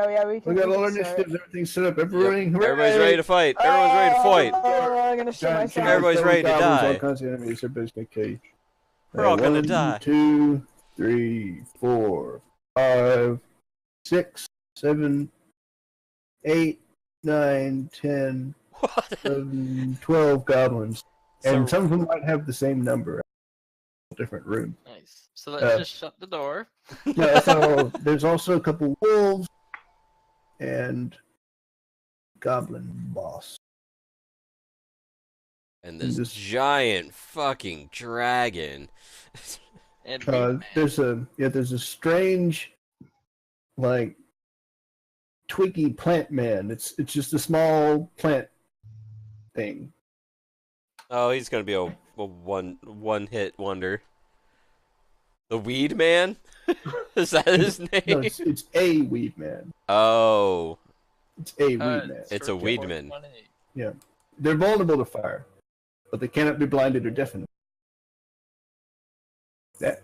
Oh yeah, we can. We got we all our can start. initiatives, everything set up, everything. Hooray! Everybody's ready to fight. Everyone's ready to fight. I'm gonna shoot Giant myself. chambers Everybody's filled ready with to goblins, die. All kinds of enemies. Everybody's gonna kill you. We're all gonna 1, die. 2, 3, 4, 5, 6, 7, 8, 9, 10, What? 11, 12 goblins. And So- some of them might have the same number. Different rooms. Nice. So let's Uh, just shut the door. Yeah, so there's also a couple wolves and goblin boss. And this This- giant fucking dragon. And There's a strange, like, twiggy plant man. It's just a small plant thing. Oh, he's gonna be a one hit wonder. The Weed Man? Is that his name? No, it's a weed man. Oh, It's a weed man. It's a weedman. They're vulnerable to fire, but they cannot be blinded or deafened. That.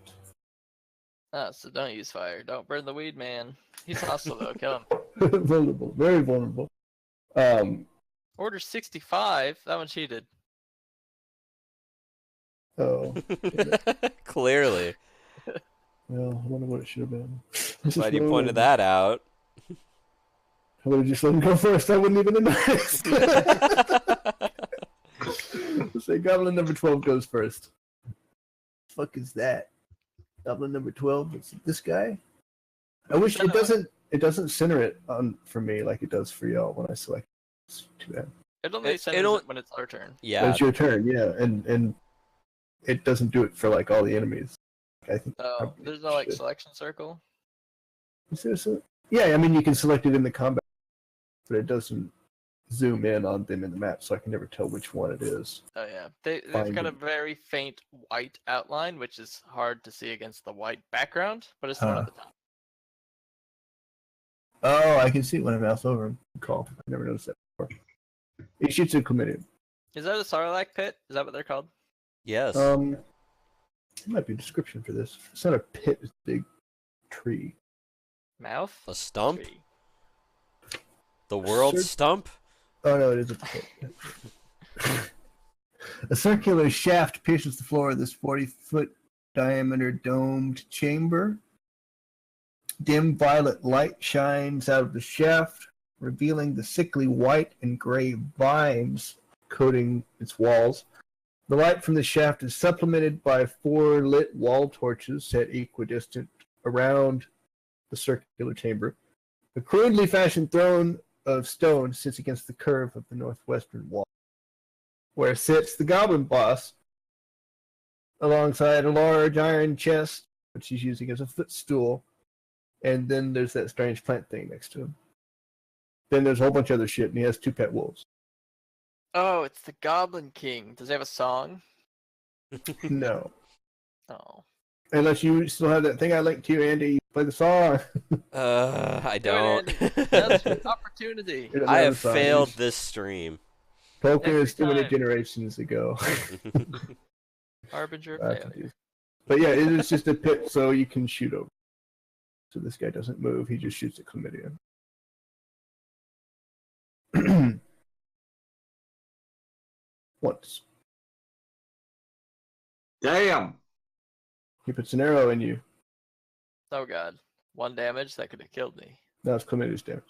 Ah, so don't use fire. Don't burn the weed man. He's hostile though. Kill him. Vulnerable, very vulnerable. Order 65. That one cheated. Oh, Clearly. well, I wonder what it should have been. Glad you pointed that out. I would have just let him go first. I wouldn't even have noticed. Say Goblin number 12 goes first. Fuck is that? Goblin number 12 is this guy? I wish it doesn't center it on for me like it does for y'all when I select. It's too bad. It only centers it'll- it when it's our turn. But Yeah. it's your turn, yeah, and it doesn't do it for like all the enemies. I think. Oh, there's no like selection circle. Is there some... Yeah, I mean you can select it in the combat, but it doesn't zoom in on them in the map, so I can never tell which one it is. Oh yeah, they've Find got a it. very faint white outline, which is hard to see against the white background, but it's the one at the top. Oh, I can see it when I mouse over him. Call. I never noticed that before. He shoots a chlamydia. Is that a Sarlacc pit? Is that what they're called? Yes. There might be a description for this. It's not a pit, it's a big tree. Mouth? A stump? Tree. The world Search- stump? Oh no, it is a pit. A circular shaft pierces the floor of this 40-foot diameter domed chamber. Dim violet light shines out of the shaft, revealing the sickly white and gray vines coating its walls. The light from the shaft is supplemented by 4 lit wall torches set equidistant around the circular chamber. A crudely fashioned throne of stone sits against the curve of the northwestern wall, where sits the goblin boss, alongside a large iron chest, which he's using as a footstool, and then there's that strange plant thing next to him. Then there's a whole bunch of other shit, and he has 2 pet wolves. Oh, it's the Goblin King. Does he have a song? No. Oh. Unless you still have that thing I linked to you, Andy. Play the song. I Do it, don't. Andy. That's your opportunity. It doesn't I a have song. failed this stream. Poker Every is too many time. generations ago. Harbinger of That's failure. confusing. But yeah, it is just a pit so you can shoot over. So this guy doesn't move, he just shoots at chlamydia. Once. Damn. He puts an arrow in you. Oh god. 1 damage, that could have killed me. Now it's chlamydia's damage.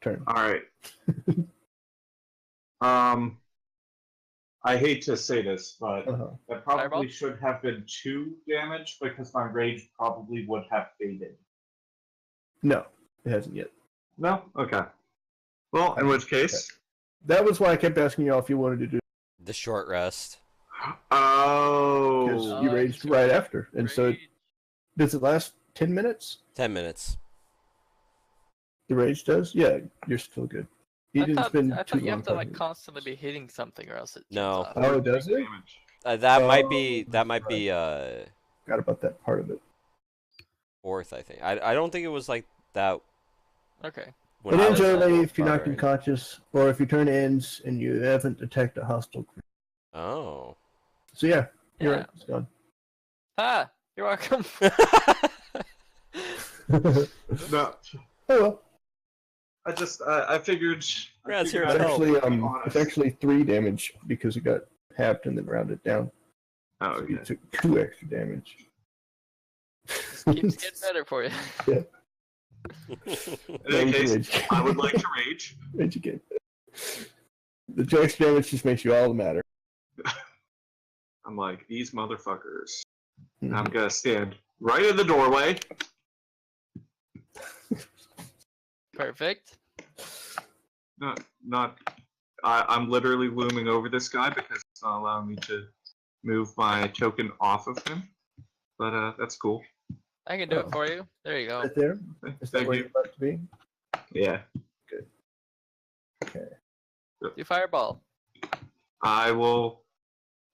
Turn. All right. I hate to say this, but Uh-huh. that probably Fireball? should have been 2 damage because my rage probably would have faded. No, it hasn't yet. No? Okay. Well, in which case. That was why I kept asking y'all if you wanted to do The short rest. because Oh. you Oh, raged that's right right. after. And so Rage. does it last 10 minutes? 10 minutes. The rage does? Yeah, you're still good. You I didn't spend thought too you long have to like talking. constantly be hitting something or else it turns No. off. Oh, does it? Damage. That might be. Oh, That might right. be. Forgot about that part of it. 4th, I think. I don't think it was like that. Okay. When It I ends was, early if you're knocked firing. unconscious, or if your turn ends and you haven't attacked a hostile creature. Oh. So yeah, you're Yeah. right. It's gone. Ah, you're welcome. Oh No. well. I figured. Brad's here I to It's help. actually, it's actually 3 damage because it got halved and then rounded down. Oh, So okay. you took 2 extra damage. Just keeps getting better for you. In any case, I would like to rage. Rage again. The 2 extra damage just makes you all the matter. I'm like, these motherfuckers. Mhm. I'm gonna stand right in the doorway. Perfect. I'm literally looming over this guy because it's not allowing me to move my token off of him. But that's cool. I can do it for you. There you go. Right there? Is that Thank where you. you're about to be? Yeah. Okay. Do fireball. I will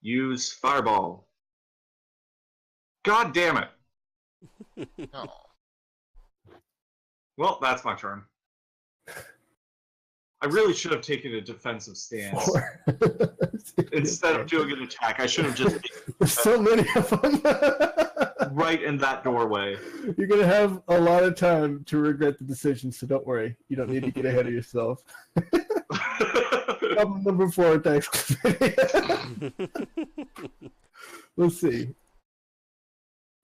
use fireball. God damn it. Oh. Well, that's my turn. I really should have taken a defensive stance. 4. Instead of doing an attack, I should have just There's so many of them. right in that doorway. You're going to have a lot of time to regret the decision, so don't worry. You don't need to get ahead of yourself. Problem number 4 attacks. Let's see.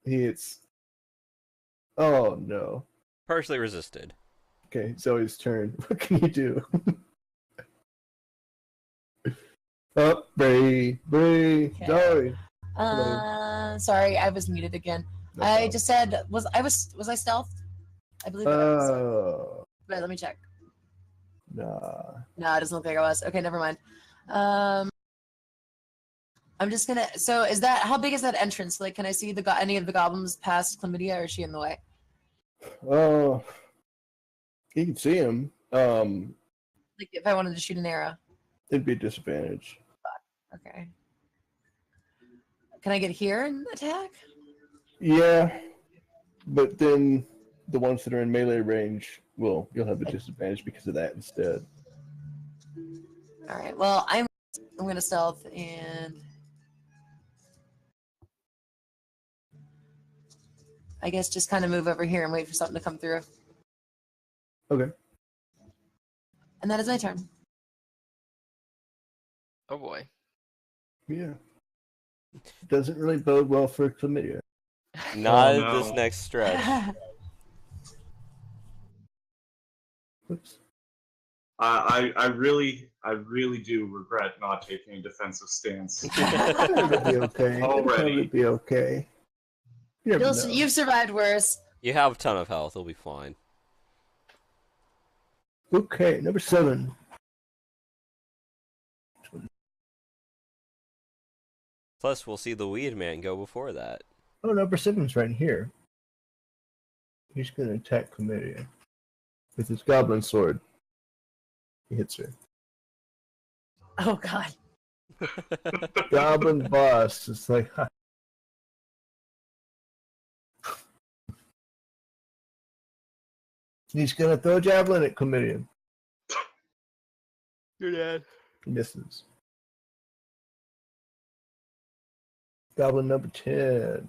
He hits. Oh, no. Partially resisted. Okay, Zoe's turn. What can you do? Oh, Bray, Okay. Zoe. Sorry, I was muted again. No I problem. just said, was I stealthed? I believe I was. Oh, Wait, let me check. nah. No, it doesn't look like I was. Okay, never mind. I'm just gonna. So, how big is that entrance? Like, can I see any of the goblins past Chlamydia, or is she in the way? Oh, you can see him. Like, if I wanted to shoot an arrow. It'd be a disadvantage. Okay. Can I get here and attack? Yeah, but then the ones that are in melee range you'll have a disadvantage because of that instead. All right. Well, I'm gonna stealth and I guess just kind of move over here and wait for something to come through. Okay. And that is my turn. Oh boy. Yeah. Doesn't really bode well for Chlamydia. Not no. this next stretch. Oops. I really do regret not taking a defensive stance. It'll be okay. It'll Already. probably be okay. You never know. You've survived worse. You have a ton of health. It'll be fine. Okay, number 7. Plus, we'll see the Weed Man go before that. Oh, number 7's right here. He's going to attack Chlamydia with his goblin sword. He hits her. Oh God. Goblin boss. It's like, ha. He's going to throw a javelin at Chlamydia. You're dead. He misses. Goblin number 10.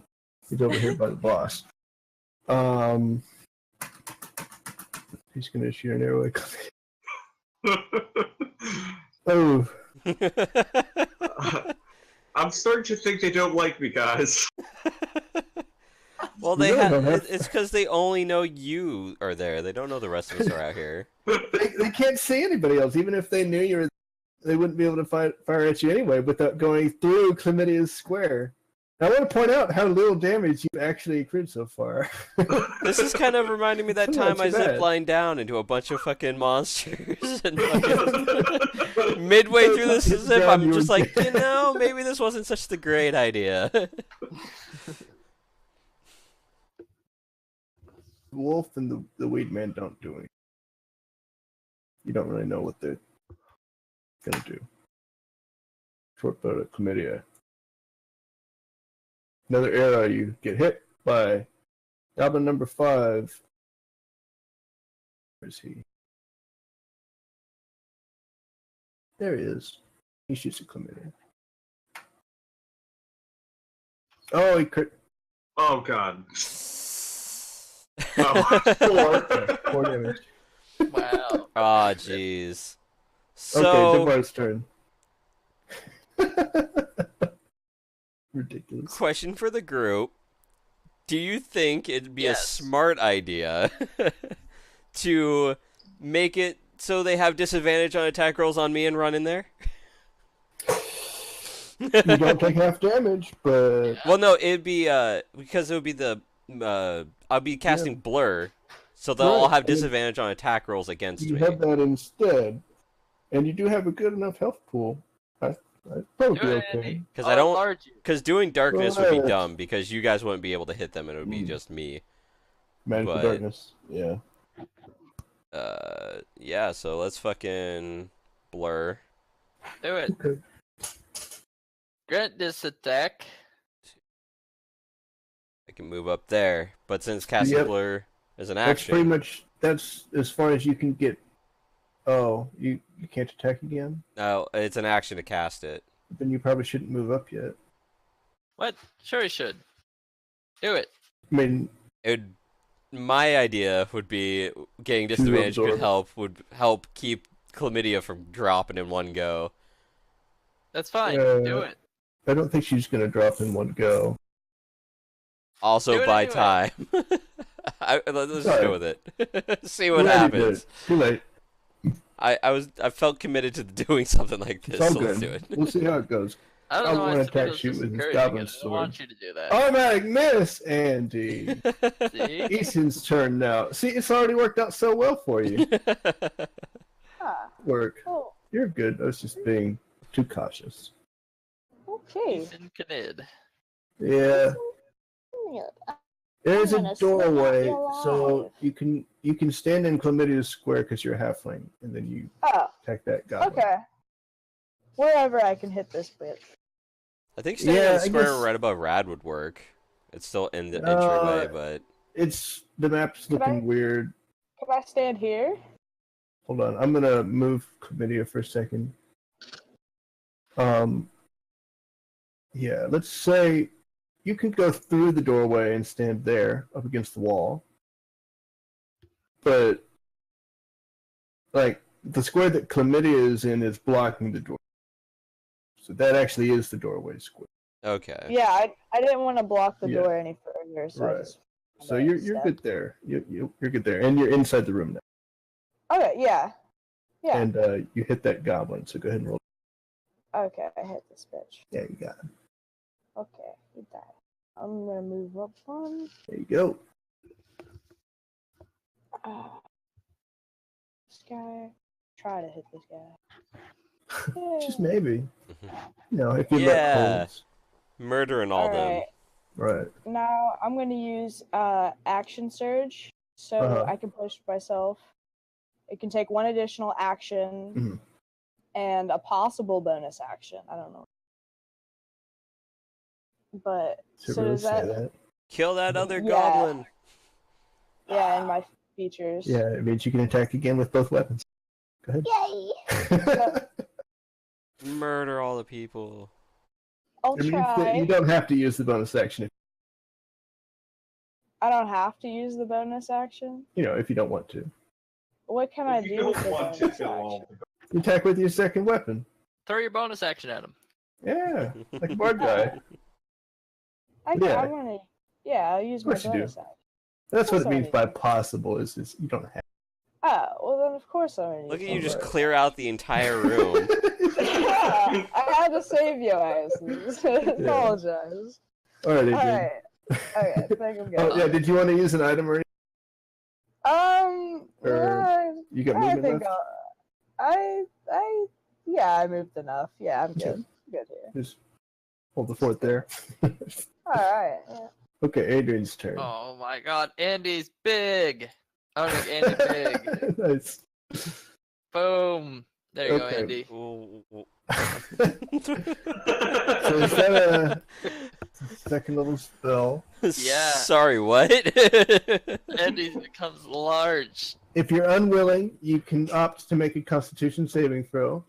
He's over here by the boss. He's going to shoot an arrow at Chlamydia. Oh. I'm starting to think they don't like me, guys. Well, You really don't have- it's because they only know you are there. They don't know the rest of us are out here. They can't see anybody else. Even if they knew you were, they wouldn't be able to fire at you anyway without going through Chlamydia's square. I want to point out how little damage you've actually accrued so far. This is kind of reminding me of that It's not time I too bad. ziplined down into a bunch of fucking monsters. And fucking midway through this Hit zip, down, I'm you just were like, maybe this wasn't such the great idea. The wolf and the weed man don't do anything. You don't really know what they're gonna do. Short bow to Chlamydia. Another arrow, you get hit by goblin number 5. Where is he? There he is. He shoots at Chlamydia. Oh, he crit. Oh god. Oh, 4. 4 damage. Wow. Ah, jeez. Okay, So, Devar's turn. Ridiculous. question for the group. Do you think it'd be a Yes. smart idea to make it so they have disadvantage on attack rolls on me and run in there? You don't take half damage, but Well, no, it'd be because it would be the I'll be casting blur, so they'll all Right, have I mean, disadvantage on attack rolls against you me. have that instead, and you do have a good enough health pool. I'd probably be Do it, okay. Andy. Because I'll I don't, enlarge you. because doing darkness would be Right. dumb because you guys wouldn't be able to hit them and it would be Mm. just me. Magical But- darkness. Yeah. Yeah. So let's fucking blur. Do it. Okay. Grant this attack. I can move up there, but since casting Yep. blur is an That's pretty action, much that's as far as you can get. Oh, you can't attack again? no, it's an action to cast it. Then you probably shouldn't move up yet. What? Sure you should. Do it. I mean, My idea would be getting disadvantage absorb. would help keep chlamydia from dropping in one go. That's fine. Do it. I don't think she's gonna drop in one go. Also, Do it by anyway. time. Let's just Sorry. go with it. See what You already did happens. it. Too late. I felt committed to doing something like this, It's all so let's good. do it. We'll see how it goes. I don't I know why wanna some people attack you just with his encourage goblin you. I don't want you to do that. Automatic miss, Andy. See? Ethan's turn now. See, it's already worked out so well for you. Ah, Work. oh, You're good. I was just being too cautious. okay. Ethan Knid. Yeah. There's I'm a gonna slip out doorway, your so life. you can stand in Chlamydia's square because you're a halfling, and then you Oh, attack that goblin. okay. Wherever I can hit this bitch. I think standing Yeah, on the I square guess- right above Rad would work. It's still in the Uh, entryway, but The map's Can I- looking weird. Can I stand here? Hold on, I'm gonna move Chlamydia for a second. Yeah, let's say you can go through the doorway and stand there up against the wall. But like the square that Chlamydia is in is blocking the door. So that actually is the doorway square. okay. Yeah, I didn't want to block the Yeah. door any further, so I Right. just. So you're good there. You're good there, and you're inside the room now. Okay, yeah. Yeah. And you hit that goblin. So go ahead and roll. Okay, I hit this bitch. Yeah, you got it. Okay, hit that. I'm gonna move up one. There you go. Ah. This guy. Try to hit this guy. Just Yeah. maybe. If you Yeah. let holes. Murdering all them. Alright, Right. now I'm gonna use action surge, so Uh-huh. I can push myself. It can take one additional action Mhm. and a possible bonus action. I don't know. But To so really does say that? that. Kill that other Yeah. goblin. Yeah, in my features. Yeah, it means you can attack again with both weapons. Go ahead. Yay! Murder all the people. I'll It means try. that you don't have to use the bonus action I don't have to use the bonus action. if you don't want to. What can I If you do with don't the want to bonus kill action? all the You attack with your second weapon. Throw your bonus action at him. Yeah, like a bard guy. I'm gonna. Yeah, I'll use Of my course you do. bonus action. That's what it That's means all by I need. possible is you don't have. Oh, well then of course I'm gonna use Look at my you just bonus clear out the entire room. Yeah, I had to save your asses. Apologize. Alrighty, dude. Alright. Okay, I think I'm good. Oh yeah, did you want to use an item or anything? You got I movement think left? I moved enough. Yeah, I'm good. Good here. Just hold the fort there. Alright. Yeah. Okay, Adrian's turn. Oh my god, Andy's big. I want to make Andy big. Nice. Boom. There you Okay. go, Andy. So is that a second level spell? Yeah. Sorry, what? Andy becomes large. If you're unwilling, you can opt to make a Constitution saving throw.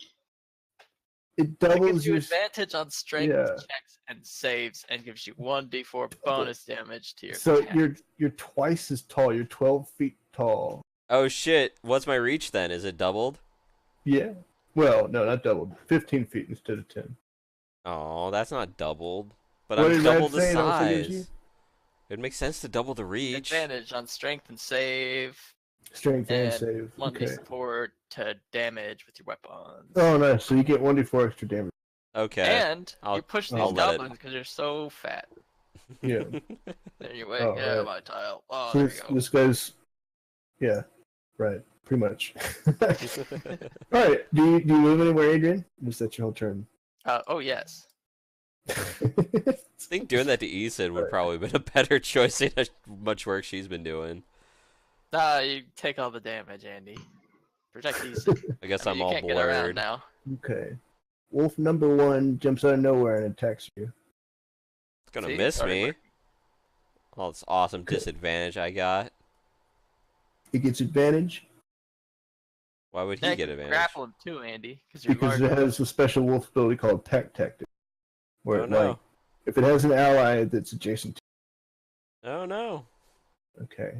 It It doubles gives you your. advantage on strength Yeah. checks and saves, and gives you 1d4 bonus damage to your So attack. you're twice as tall. You're 12 feet tall. Oh shit! What's my reach then? Is it doubled? Yeah. Well, no, not doubled. 15 feet instead of 10. Oh, that's not doubled. But What I'm did double Red the say it also gives you? size. It makes sense to double the reach. Advantage on strength and save, Strength and and save. 1d Okay. support to damage with your weapons. Oh, nice. So you get 1d4 extra damage. Okay. And you push I'll these let it. goblins because you're so fat. Yeah. There you wait. Oh, Yeah, right. my tile. Oh, So there you go. this guy's. Yeah. Right. Pretty much. All right. Do you move anywhere, Adrian? Is that your whole turn? Oh yes. I think doing that to Ethan would probably been a better choice than how much work she's been doing. Nah, you take all the damage, Andy. Protect these. I guess I mean, I'm all you can't get around blurred. now. Okay. Wolf number 1 jumps out of nowhere and attacks you. It's gonna See? miss Already me. worked. Oh, it's awesome Okay. disadvantage I got. It gets advantage Why would Yeah, he you get can advantage? grapple him too, Andy, because you're because large. it has a special wolf ability called Tact Tactic. Where Oh it, no. like, if it has an ally that's adjacent to Oh no. okay.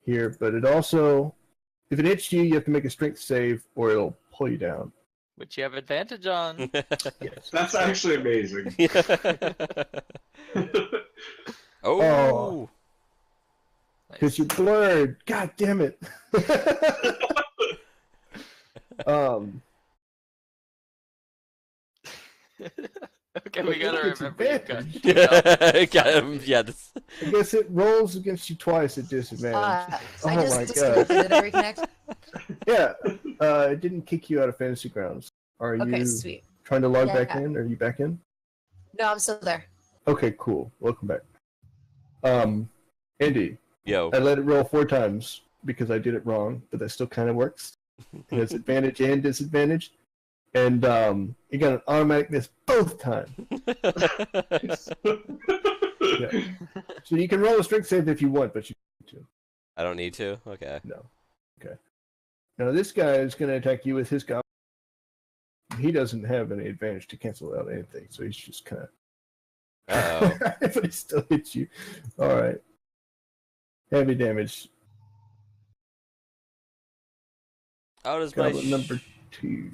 Here, but it also if it hits you, you have to make a strength save or it'll pull you down. Which you have advantage on. Yes. That's actually amazing. Oh. Because you're blurred. God damn it. Okay, we gotta It's remember you've got advantage. Got him. Yeah. I guess it rolls against you twice at disadvantage. I Oh just my disconnected. Did I reconnect? Yeah. It didn't kick you out of Fantasy Grounds. Are Okay, you sweet. trying to log back Yeah. in? Are you back in? No, I'm still there. Okay, cool. Welcome back. Andy, Yo. I let it roll 4 times because I did it wrong, but that still kind of works. It has advantage and disadvantage. And you got an automatic miss both times. Yeah. So you can roll a strength save if you want, but you need to. I don't need to? Okay. No. Okay. Now this guy is going to attack you with his goblin. He doesn't have any advantage to cancel out anything, so he's just kind of. Uh-oh. But he still hits you. All right. Heavy damage. How does my Goblin number 2.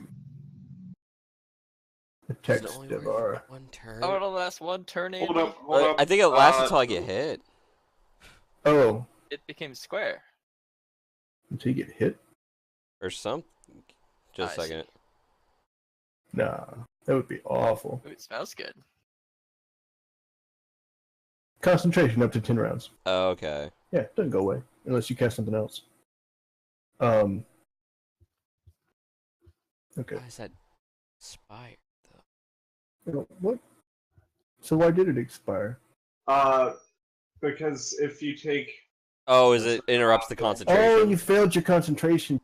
Does it Attacks only Devar. work one turn? Oh, it'll last one turn, Andy. Hold up, hold up. I think it lasts until I get hit. Oh, It became square. until you get hit? Or something. Just a I see. second. Nah, that would be awful. Ooh, it smells good. Concentration up to 10 rounds. Oh, okay. Yeah, it doesn't go away unless you cast something else. Okay. Why is that expired though? What? So why did it expire? Because if you take Oh, is it interrupts the Oh, concentration? you failed your concentration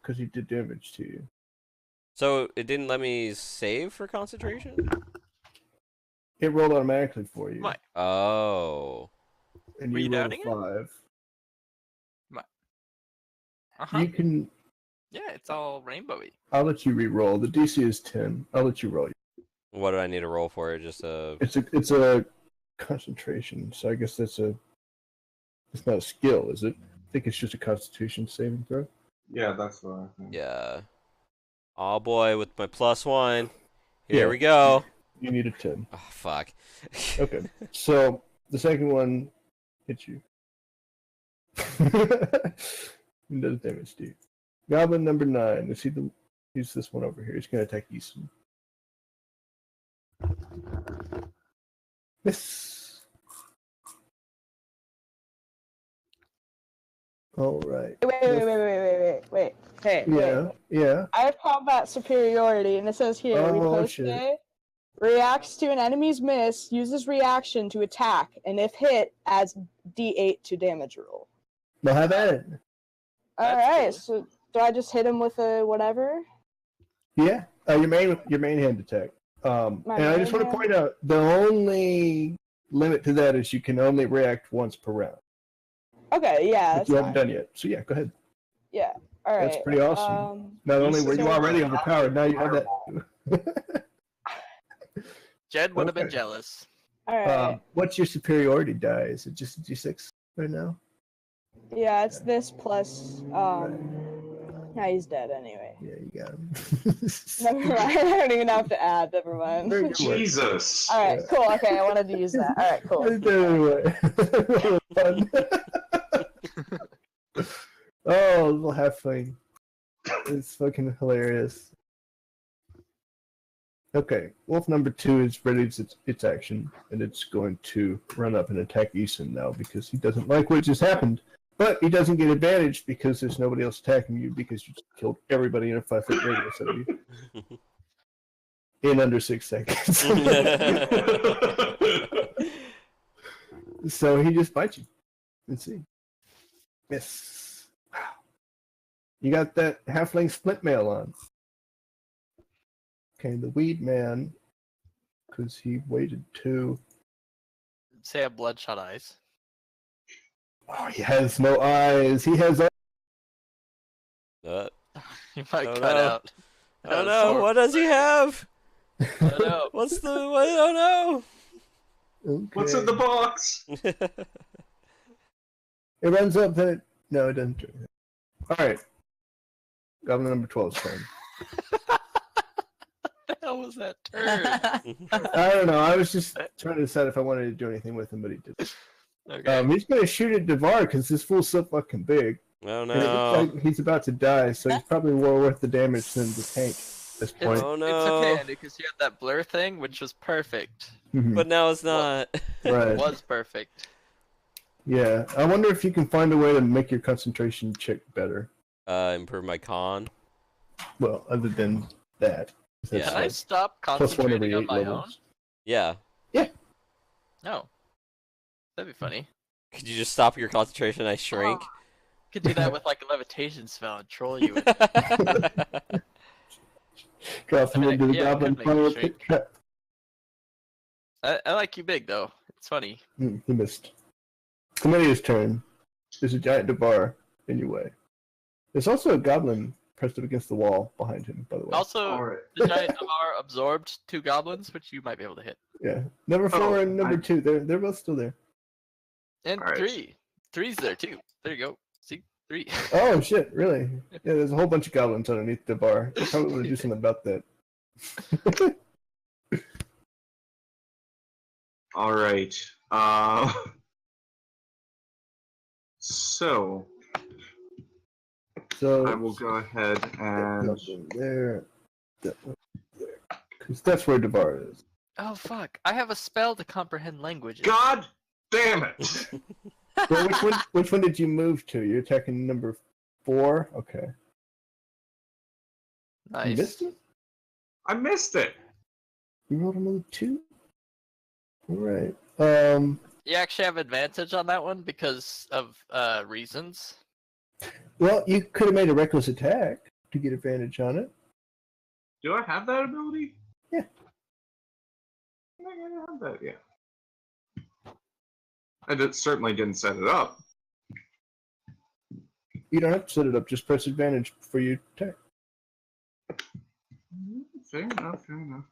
because you did damage to you. So it didn't let me save for concentration? It rolled automatically for you. What? Oh. And Were you you rolled doubting it? 5. Uh-huh. You can. Yeah, it's all rainbowy. I'll let you re-roll. The DC is 10. I'll let you roll. What do I need to roll for it? Just It's a concentration, so I guess it's not a skill, is it? I think it's just a Constitution saving throw. yeah, that's what I think. yeah. Oh boy, with my +1. Here Yeah. we go. You need a 10. Oh fuck. Okay, so the second one hits you. And does damage to you. Goblin number 9. Let's see use this one over here. He's gonna attack Easton. Miss. All right. Wait. Hey, Yeah. wait. Yeah. I have combat superiority, and it says here, Oh, riposte shit. reacts to an enemy's miss, uses reaction to attack, and if hit, adds D8 to damage roll. Well, have at it. Alright, cool. so do I just hit him with a whatever? Yeah. Your main hand attack. And My I just main want to hand? point out the only limit to that is you can only react once per round. Okay, yeah, But that's you haven't fine. done yet. So yeah, go ahead. Yeah, alright. That's pretty awesome. Not You only were you said- already overpowered, now you have that. Jed would have been Okay. jealous. Alright. What's your superiority die? Is it just a D6 right now? Yeah, it's this plus. Yeah, he's dead anyway. Yeah, you got him. Never mind. I don't even have to add. Never mind. Very good work. Jesus. All right, cool. Okay, I wanted to use that. All right, cool. I did it anyway. Fun. Oh, little halfling. It's fucking hilarious. Okay, wolf number 2 is ready to its action, and it's going to run up and attack Eason now because he doesn't like what just happened. But he doesn't get advantage because there's nobody else attacking you because you just killed everybody in a 5-foot radius of you in under 6 seconds. So he just bites you. Let's see. Yes. Wow. You got that halfling split mail on. Okay, the weed man, because he waited 2. Say I have bloodshot eyes. Oh, he has no eyes. He has. You might Oh, cut no. out. Oh no! What does he have? Oh no. What's the? What? Oh Okay. What's in the box? no! It runs up, then it. No, it doesn't. All right. Goblin number 12's turn. What the hell was that turn? I don't know. I was just trying to decide if I wanted to do anything with him, but he didn't. Okay. He's going to shoot at Devar because this fool's so fucking big. Oh And it looks no! like he's about to die, so he's probably more worth the damage than the tank at this point. Oh It's no! okay, Andy, because you had that blur thing, which was perfect. Mhm. But now it's not. Right. It was perfect. Yeah. I wonder if you can find a way to make your concentration check better. Improve my con. Well, other than that. That's Can I like stop plus 1 concentrating every on 8 my own? levels. Yeah. No. That'd be funny. Could you just stop your concentration? I shrink. Could do that with like a levitation spell and troll you. Drop him I mean, into the yeah, it goblin could make fire you pit shrink. trap. I like you big though. It's funny. He missed. Comedia's turn. There's a giant Devar in your way. There's also a goblin pressed up against the wall behind him, by the way. Also, Alright. the giant Navar absorbed 2 goblins, which you might be able to hit. Yeah. Number 4 Oh, and number 2, they're both still there. And Alright. 3. 3's there too. There you go. See? 3. Oh shit, really? Yeah, there's a whole bunch of goblins underneath the bar. I probably want to do something about that. Alright. So, So I will go ahead and... nothing there. Because that's where Devar is. Oh fuck. I have a spell to comprehend languages. God damn it! Well, which one did you move to? You're attacking number 4? Okay. You Nice. missed it? I missed it! You rolled another 2? Alright. You actually have advantage on that one because of reasons. Well, you could have made a reckless attack to get advantage on it. Do I have that ability? Yeah. I don't have that yet. I certainly didn't set it up. You don't have to set it up, just press advantage for your attack. Fair enough, fair enough.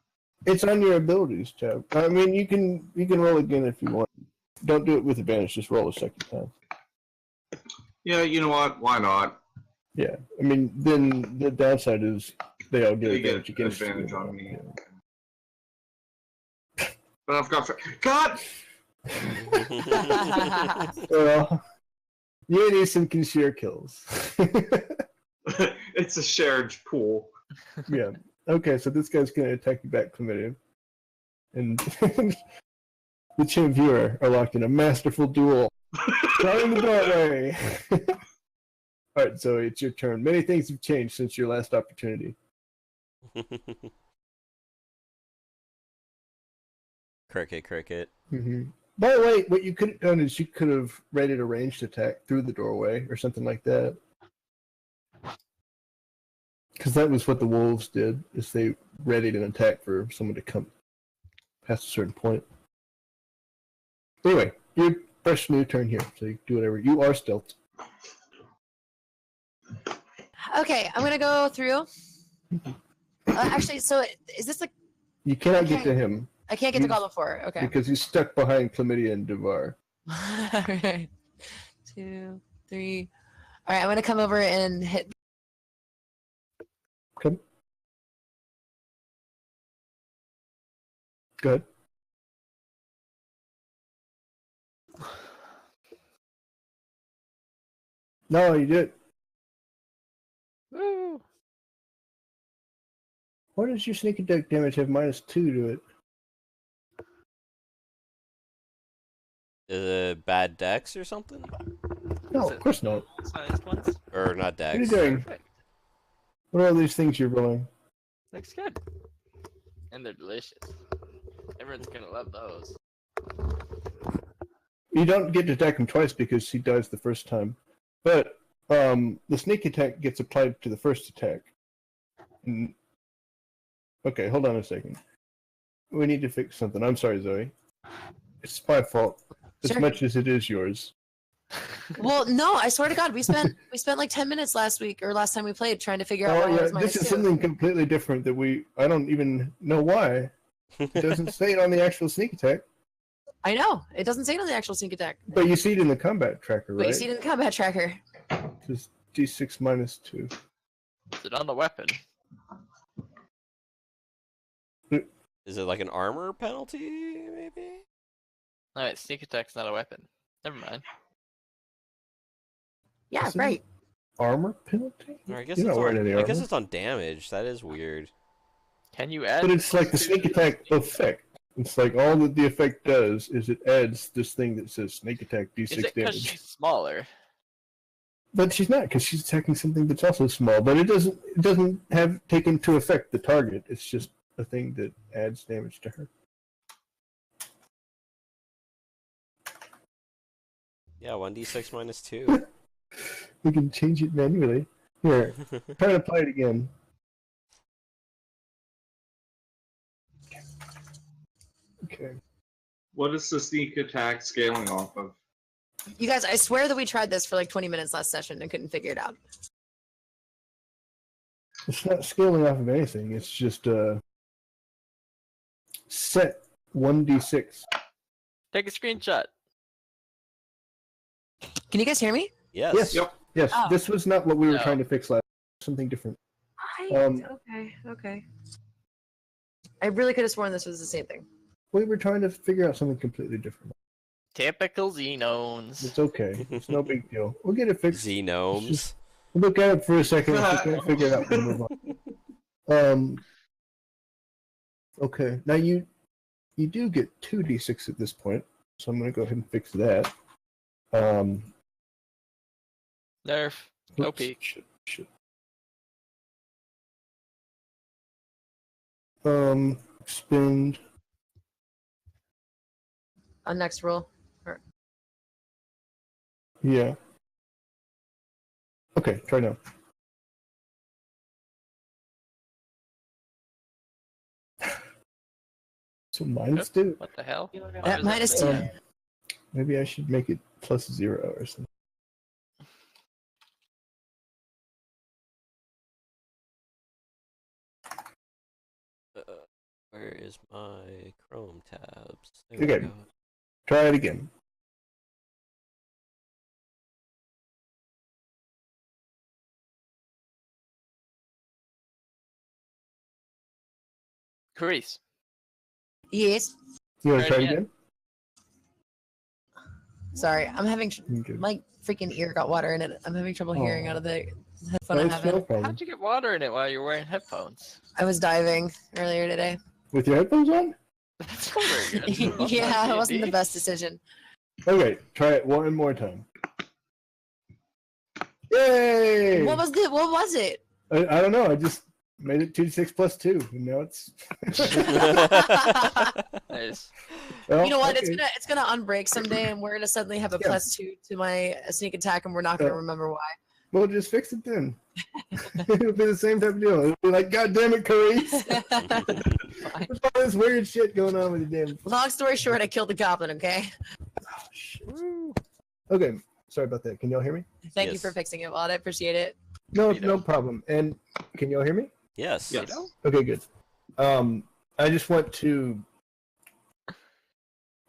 It's on your abilities tab. I mean, you can roll again if you want. Don't do it with advantage, just roll a second time. Yeah, you know what? Why not? Yeah, I mean, then the downside is they all get You advantage get against advantage you. on me. But I've got... God! Well, you and Eason can share kills. It's a shared pool. Yeah. Okay, so this guy's going to attack you back, Chlamydia. And the two of you are locked in a masterful duel. Guarding the doorway. Alright, so it's your turn. Many things have changed since your last opportunity. Cricket. Mm-hmm. By the way, what you could have done is you could have readied a ranged attack through the doorway or something like that. Because that was what the wolves did, is they readied an attack for someone to come past a certain point. Anyway, your fresh new turn here, so you can do whatever. You are stealth. Okay, I'm gonna go through. Actually, so is this like You cannot get Okay. to him I can't get the goblin before? Okay. because he's stuck behind Chlamydia and Devar. Alright. 2, 3. All right, I'm gonna come over and hit. Okay. Good. No, you did. Woo! Why does your sneak attack damage have -2 to it? Is it bad dex or something? No, Is of it course not. Sized ones. Or not What are you dex? doing? Perfect. What are all these things you're rolling? Looks good. And they're delicious. Everyone's gonna love those. You don't get to attack him twice because he dies the first time. But the sneak attack gets applied to the first attack. Okay, hold on a second. We need to fix something. I'm sorry, Zoe. It's my fault as Sure. much as it is yours. Well, no, I swear to God, we spent like 10 minutes last week or last time we played trying to figure out Oh why it yeah, was this is -2. something completely different that I don't even know why. It doesn't say it on the actual sneak attack, I know it doesn't say it on the actual sneak attack, but you see it in the combat tracker, but right? you see it in the combat tracker. It's D6 -2. Is it on the weapon? Is it like an armor penalty, maybe? Alright, sneak attack's not a weapon. Never mind. Yeah, Isn't right. Armor penalty? Or I guess You're it's not wearing any on, I guess armor. it's on damage. That is weird. Can you add? But it's like the +2 sneak to attack sneak effect. It's like all that the effect does is it adds this thing that says sneak attack Is D6 it because damage. she's smaller? But she's not, because she's attacking something that's also small. But it doesn't have take into effect the target. It's just a thing that adds damage to her. Yeah, 1d6 -2. We can change it manually. Here, try to play it again. Okay. What is the sneak attack scaling off of? You guys, I swear that we tried this for like 20 minutes last session and couldn't figure it out. It's not scaling off of anything. It's just set 1d6. Take a screenshot. Can you guys hear me? Yes. Yes. Yep. Yes. Oh. This was not what we were No. trying to fix last. Something different. Okay. I really could have sworn this was the same thing. We were trying to figure out something completely different. Typical Xenones. It's okay. It's no big deal. We'll get it fixed. Xenomes. We'll look at it for a second. If we can't figure it out, we'll move on. Okay. Now you do get 2d6 at this point, so I'm going to go ahead and fix that. Nerf. No Oops, peek. shit. Spend. On next roll. Yeah. Okay, try now. So -2. What the hell? At -2. Maybe I should make it +0 or something. Where is my Chrome tabs? There we Okay. go. Try it again. Carice. Yes. You want to Try try it it again? Sorry, I'm having Okay. my freaking ear got water in it. I'm having trouble hearing out of the headphone I Oh, have it's no in. problem. How'd you get water in it while you're wearing headphones? I was diving earlier today. With your headphones on? That's not very good. Yeah, it wasn't the best decision. Okay, try it one more time. Yay! What was it? I don't know. I just made it 2d6 +2, and now it's. Nice. Well, You know what? okay. It's gonna unbreak someday, and we're gonna suddenly have a Yeah. +2 to my sneak attack, and we're not gonna Yeah. remember why. Well, just fix it then. It'll be the same type of deal. It'll be like, God damn it, Carice! Fine. There's all this weird shit going on with your damn. Long story short, I killed the goblin. Okay. Oh, shit. Okay, sorry about that. Can y'all hear me? Thank you Yes. for fixing it, Wad. I appreciate it. No, You no know. problem. And can y'all hear me? Yes. Yes. Okay, good. I just want to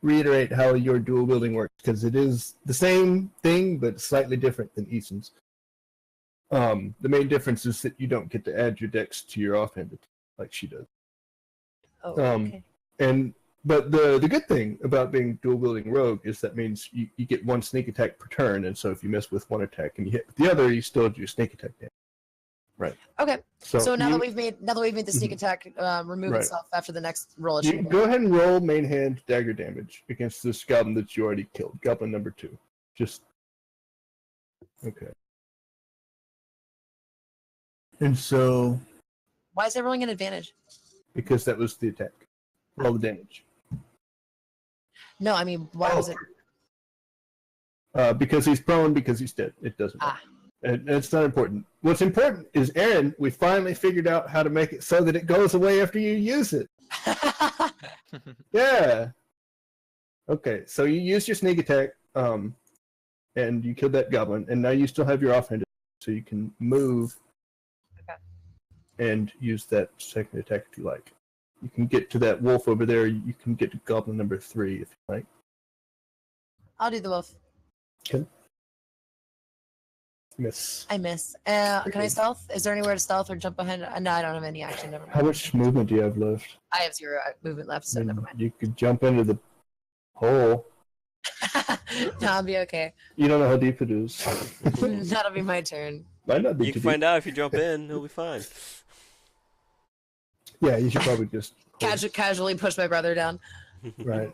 reiterate how your dual wielding works, because it is the same thing but slightly different than Eason's. The main difference is that you don't get to add your dex to your offhanded like she does. Oh, okay. But the good thing about being dual wielding rogue is that means you get one sneak attack per turn, and so if you miss with one attack and you hit with the other, you still do sneak attack damage. Right. Okay. So now you, that we've made the sneak attack remove Right. itself after the next roll, it you should go ahead and roll main hand dagger damage against this goblin that you already killed. Goblin number 2. Just okay. And so Why is it rolling an advantage? because that was the attack. Roll the damage. No, I mean, why was it? Because he's prone, because he's dead. It doesn't matter. And it's not important. What's important is, Aaron, we finally figured out how to make it so that it goes away after you use it. Yeah. Okay, so you used your sneak attack, and you killed that goblin, and now you still have your offhanded, so you can move and use that second attack if you like. You can get to that wolf over there. You can get to goblin number 3 if you like. I'll do the wolf. Okay. Miss. I miss. Can I stealth? Is there anywhere to stealth or jump behind? No, I don't have any action. Never mind. How much movement do you have left? I have 0 movement left, so never mind. You could jump into the hole. No, I'll be okay. You don't know how deep it is. That'll be my turn. Might not be You too can find deep. out if you jump in. It'll be fine. Yeah, you should probably just Casually push my brother down. right.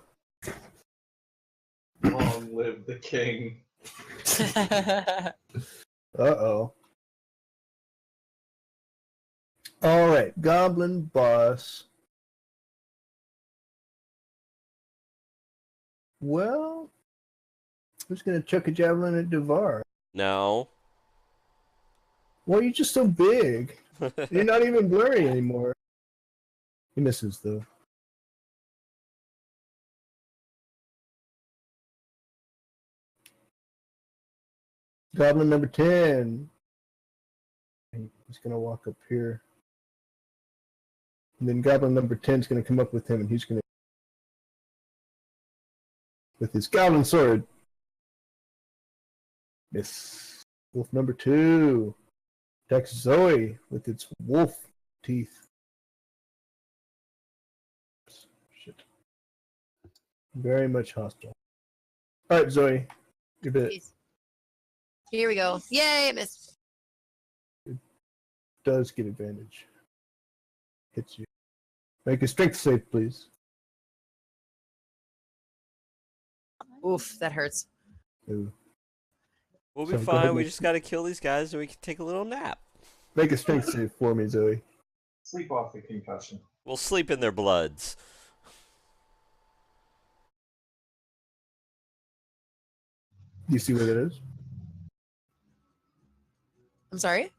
Long live the king. Uh-oh. All right, goblin boss. Well, who's gonna chuck a javelin at Devar? No. Well, you're just so big. You're not even blurry anymore. He misses though. Goblin number 10. He's going to walk up here. And then goblin number 10 is going to come up with him, and he's going to, with his goblin sword, miss. Wolf number 2 attacks Zoe with its wolf teeth. Shit. Very much hostile. All right, Zoe, your bit. Here we go. Yay, miss. Does get advantage. Hits you. Make a strength save, please. Oof, that hurts. Ooh. We'll be So go fine. ahead We and- just gotta kill these guys and we can take a little nap. Make a strength save for me, Zoe. Sleep off the concussion. We'll sleep in their bloods. Do you see what it is? I'm sorry?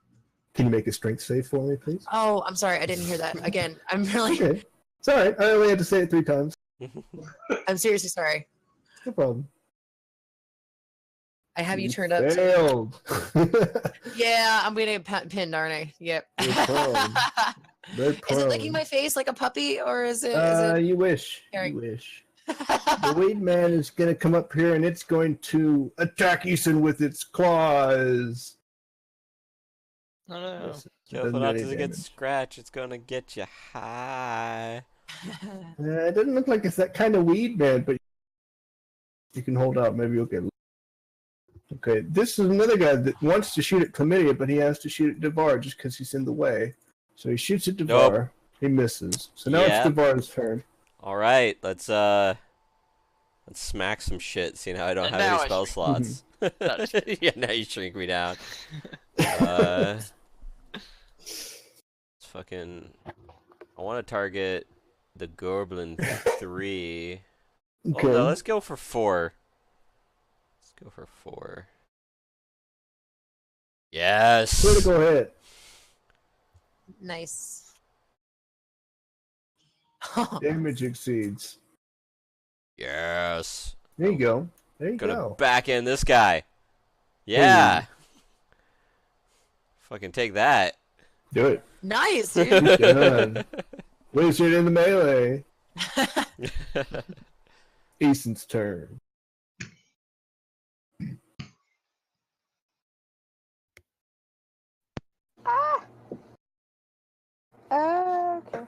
Can you make a strength save for me, please? Oh, I'm sorry. I didn't hear that. Again, I'm really, Okay. It's all right. I only had to say it 3 times. I'm seriously sorry. No problem. I have you turned up. To... Failed. Yeah, I'm gonna get pinned, aren't I? Yep. You're prone. They're Is it licking prone. my face like a puppy, or is it? You wish. Caring. You wish. The weed man is going to come up here and it's going to attack Eason with its claws. Oh no. Doesn't Careful do not any to get damage. scratched. It's gonna get you high. It doesn't look like it's that kind of weed man, but you can hold out. Maybe you'll get. Okay, this is another guy that wants to shoot at Chlamydia, but he has to shoot at Devar just because he's in the way. So he shoots at Devar. Nope. He misses. So now Yeah. it's Devar's turn. All right, let's smack some shit. Seeing how I don't have Now any I spell shrink. slots. Now I shrink. Yeah, now you shrink me down. It's fucking. I want to target the Goblin 3. Okay. Oh no, let's go for 4. Let's go for 4. Yes. Critical hit. Nice. Damage exceeds. Yes. There you go. There you Gonna go. back in this guy. Yeah. Fucking take that. Do it. Nice, dude. Done. Wizard in the melee. Ethan's turn. Okay.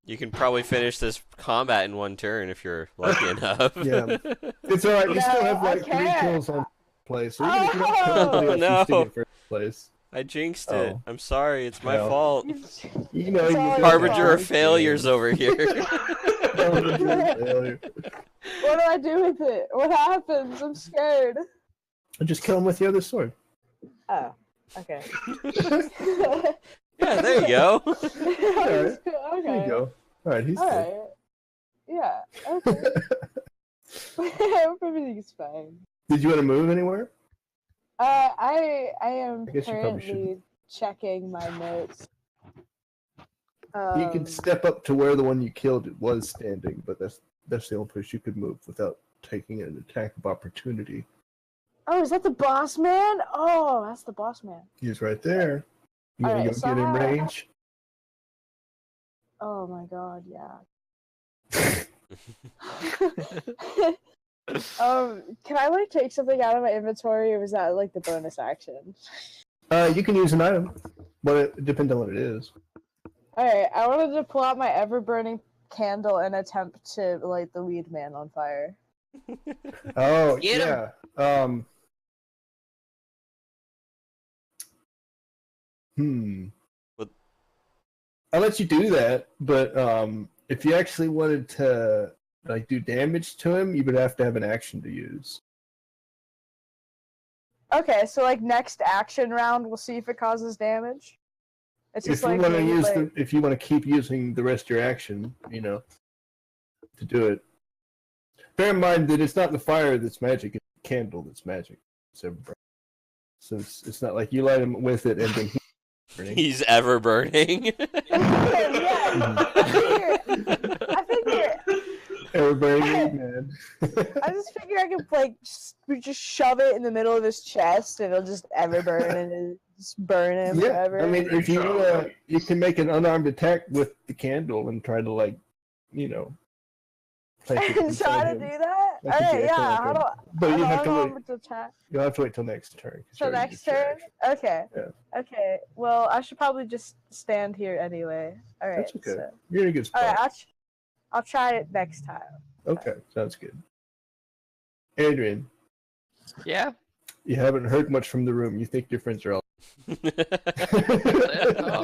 You can probably finish this combat in one turn if you're lucky enough. Yeah. It's alright, you still have like 3 kills on place. So even if you don't kill anybody else, you still get first place. I jinxed it. Oh. I'm sorry. It's my Well. fault. You know, It's you all do your Harbinger fault. of failures over here. Harbinger of failure. What do I do with it? What happens? I'm scared. Just kill him with the other sword. Oh, okay. Yeah, there you go. Alright. Okay. There you go. Alright, he's Alright. dead. Yeah. Okay. Everything's fine. Did you want to move anywhere? I am I guess you probably currently checking my notes. You can step up to where the one you killed was standing, but that's the only place you could move without taking an attack of opportunity. Oh, is that the boss man? Oh, that's the boss man. He's right there. You want to Alright, go so get in how- range? Oh my god, yeah. Can I like take something out of my inventory, or was that like the bonus action? You can use an item, but it depends on what it is. Alright, I wanted to pull out my ever-burning candle and attempt to light the weed man on fire. Oh, Get 'em. yeah. But- I'll let you do that, but if you actually wanted to like do damage to him, you would have to have an action to use. Okay, so like next action round, we'll see if it causes damage. It's If just you like, want to maybe, use like... if you want to keep using the rest of your action, to do it. Bear in mind that it's not the fire that's magic; it's the candle that's magic. So it's not like you light him with it and then he's burning. He's ever burning. I figure Ever burning, man. I just figure I could like just shove it in the middle of his chest and it'll just ever burn and it'll just burn him Yeah, forever. I mean, if you can make an unarmed attack with the candle and try to place it And inside try to him. do that? That could be Alright, actually yeah. like How a- do but you how have to do I wait. want to attack? You'll have to wait till next turn. 'cause So you already next did your turn? action. Okay. Yeah. Okay. Well, I should probably just stand here anyway. Alright. That's okay. So, You're in a good spot. alright, I'll try it next time. Okay, sounds good. Adrian, Yeah. you haven't heard much from the room. You think your friends are all. Oh, In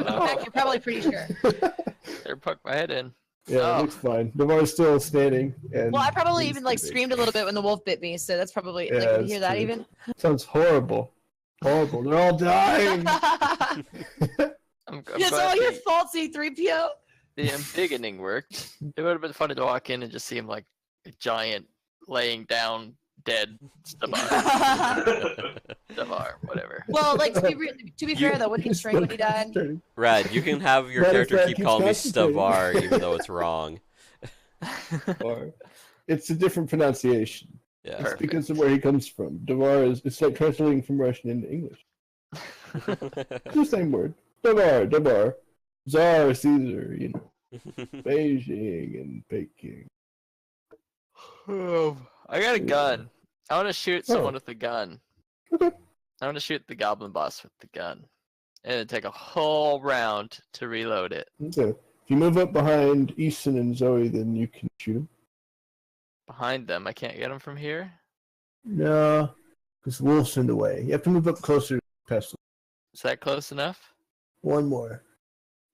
no. fact, you're probably pretty sure. There, poke my head in. Yeah, Oh. it looks fine. Damar's still standing. And Well, I probably he's even like sleeping. screamed a little bit when the wolf bit me, so that's probably Yeah, like you that's hear that true. even. Sounds horrible. Horrible. They're all dying. I'm It's glad all your the, fault, C3PO. the embiggening worked. It would have been funny to walk in and just see him like a giant laying down dead Stavar, whatever. Well, like to be fair though, when he He's drank when he still died. concentrating. Rad, you can have your Matter of character fact, keep he's calling me concentrating. Stavar, even though it's wrong. Or- It's a different pronunciation. Yeah. It's Perfect. because of where he comes from. Davar it's like translating from Russian into English. It's the same word. Davar. Tsar, Caesar, Beijing and Peking. I got a gun. I want to shoot someone with the gun. Okay. I want to shoot the goblin boss with the gun. And it'd take a whole round to reload it. Okay. If you move up behind Easton and Zoe, then you can shoot him. Behind them, I can't get them from here. No, because the wolf's in the way. You have to move up closer past Is that close enough? one more.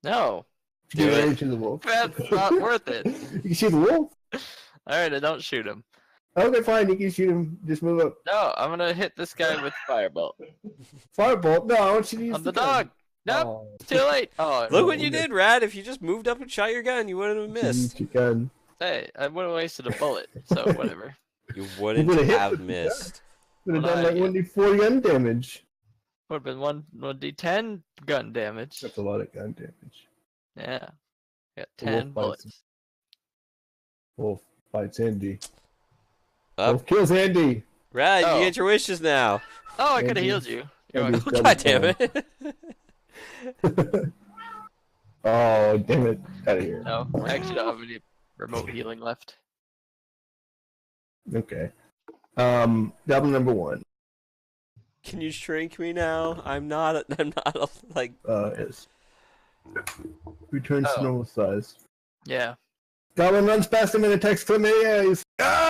No. To get Do it. range of the wolf. That's not worth it. You can shoot the wolf. Alright, I don't shoot him. Okay, fine. You can shoot him. Just move up. No, I'm gonna hit this guy with firebolt. Firebolt. No, I want you to use On the gun. dog! Nope, Oh, it's too late! Oh, Look what you okay. did, Rad. If you just moved up and shot your gun, you wouldn't have you missed. used your gun. hey, I would have wasted a bullet, so whatever. You wouldn't would've hit have with the gun. missed. Would have Well, done I- like 1d4 gun damage. Would have been 1d10 gun damage. That's a lot of gun damage. Yeah. Got The wolf 10 bites bullets. Wolf fights Andy. Up. Wolf kills Andy. Rad, Oh. you get your wishes now. Oh, I could have Andy- healed you. You're Andy's welcome. got God his damn gun. it. Oh, damn it. Out of here. No, I actually don't have any remote healing left. Okay. Goblin number 1. Can you shrink me now? I'm not like. Yes. Returns to Oh. normal size. Yeah. Goblin runs past him and attacks Chlamydia. He's I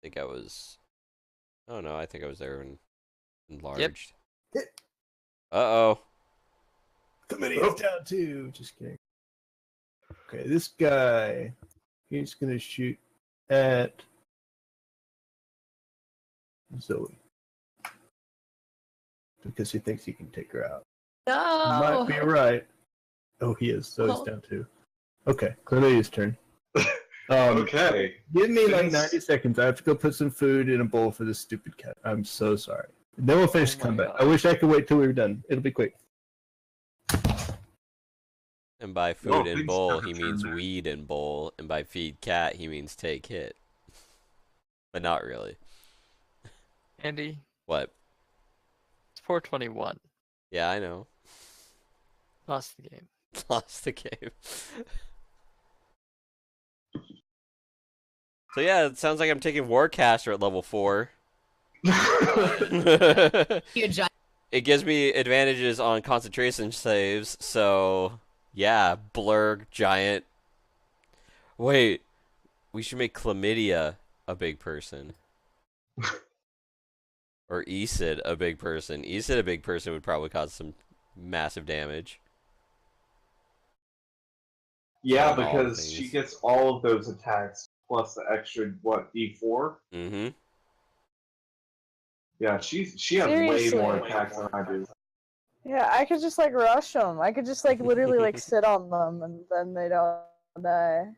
think I was. Oh no, I think I was there and enlarged. Uh-oh. Chlamydia's down too. Just kidding. Okay, this guy, he's gonna shoot at Zoe because he thinks he can take her out. No. Might be right. Oh, he is. Zoe's Oh. down too. Okay, Chlamydia's turn. Okay. Give me like Since- 90 seconds. I have to go put some food in a bowl for this stupid cat. I'm so sorry. Then we'll finish Oh my combat. God. I wish I could wait till we were done. It'll be quick. And by food Well, and things bowl, never he turn means back. weed and bowl. And by feed cat, he means take hit. But not really. Andy, What? it's 421. Yeah, I know. Lost the game. Lost the game. So yeah, it sounds like I'm taking Warcaster at level 4. You giant. It gives me advantages on concentration saves, so yeah, Blurg, Giant. Wait, we should make Chlamydia a big person. Or Esid a big person. Esid a big person would probably cause some massive damage. Yeah, All the because she things. gets all of those attacks plus the extra D4. Mm-hmm. Yeah, she has way Seriously. more attacks than I do. Yeah, I could just like rush them. I could just like literally like sit on them and then they don't die.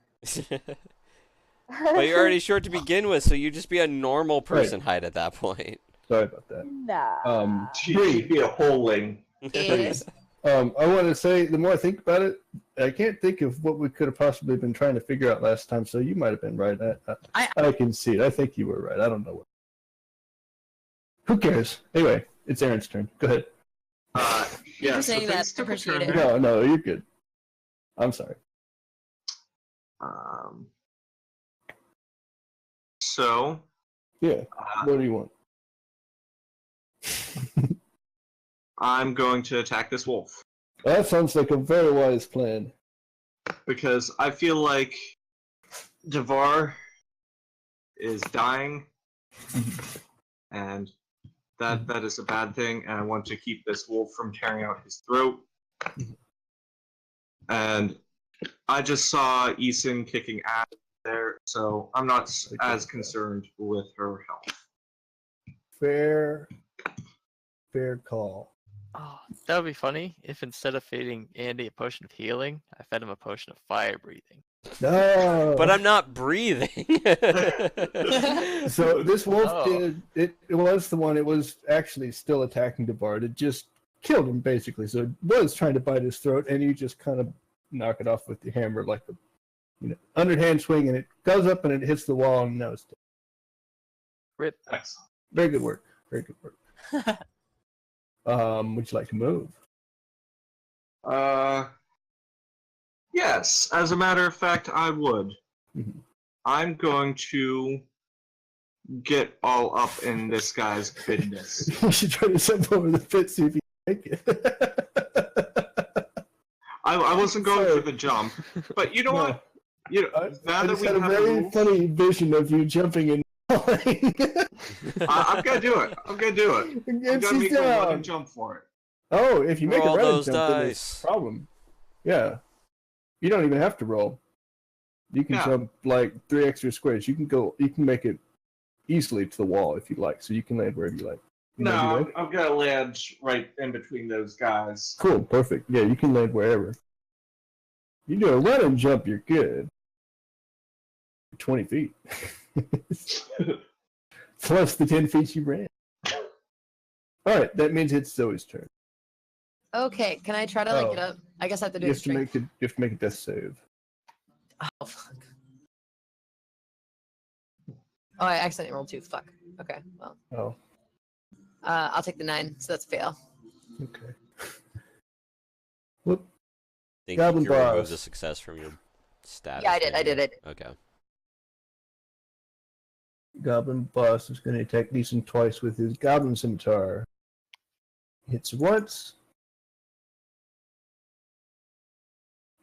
But you're already short to begin with, so you'd just be a normal person height at that point. Sorry about that. Nah. She'd be a holing. Yes. I want to say, the more I think about it, I can't think of what we could have possibly been trying to figure out last time, so you might have been right. I can see it. I think you were right. I don't know what. Who cares? Anyway, it's Aaron's turn. Go ahead. Yeah, for saying that. things took a Appreciate turn it. there. No, you're good. I'm sorry. So, Yeah. What do you want? I'm going to attack this wolf Well, that sounds like a very wise plan. because I feel like Devar is dying, and that is a bad thing. And I want to keep this wolf from tearing out his throat. And I just saw Eason kicking ass there, so I'm not as concerned with her health. Fair call. Oh, that would be funny if instead of feeding Andy a potion of healing, I fed him a potion of fire breathing. No. But I'm not breathing. So this wolf Oh. did it was the one. It was actually still attacking Devard. It just killed him basically. So it was trying to bite his throat, and you just kind of knock it off with your hammer like a underhand swing, and it goes up and it hits the wall, and now it's dead. Rip. Excellent. Very good work. Very good work. Would you like to move? Yes, as a matter of fact, I would. Mhm. I'm going to get all up in this guy's business. You should try to jump over the pit, see if you can make it. I wasn't going Sorry. for the jump, but you know No. what? You know, I now that just we had a have very rules, funny vision of you jumping and falling. I'm gonna do it. I'm gonna do it. I'm And gonna she's make a running down. jump for it. Oh, if you make Roll a running those jump, then dice. it's a problem. Yeah. You don't even have to roll. You can Yeah. jump like 3 extra squares. You can make it easily to the wall if you like, so you can land wherever you like. You know, No, you like? I'm gonna land right in between those guys. Cool, perfect. Yeah, you can land wherever. You do a run and jump, you're good. 20 feet. Plus the 10 feet you ran. Alright, that means it's Zoe's turn. Okay, can I try to like Oh. get up? I guess I have to do You a have to strength. make a death save. Oh fuck. Oh, I accidentally rolled 2. Fuck. Okay, well, Oh, I'll take the 9. So that's fail. okay. Whoop. think Goblin you can remove boss. the success from your status. Yeah, I did. I maybe? did it. Okay. Goblin boss is going to attack Neeson twice with his Goblin Scimitar. Hits once.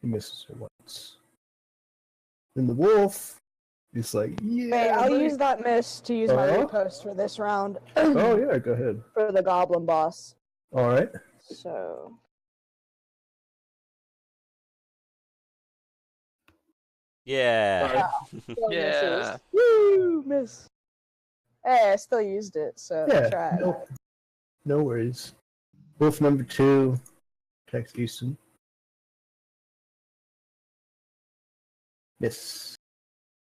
He misses her once. Then the wolf is like, yeah. Wait, I'll buddy. use that miss to use my Uh-huh. repost for this round. Oh, yeah, go ahead. For the goblin boss. All right. So. Yeah. Still Yeah. misses. Woo! Miss. Hey, I still used it, so Yeah. try it. No worries. Wolf number 2 attacks Easton. Miss.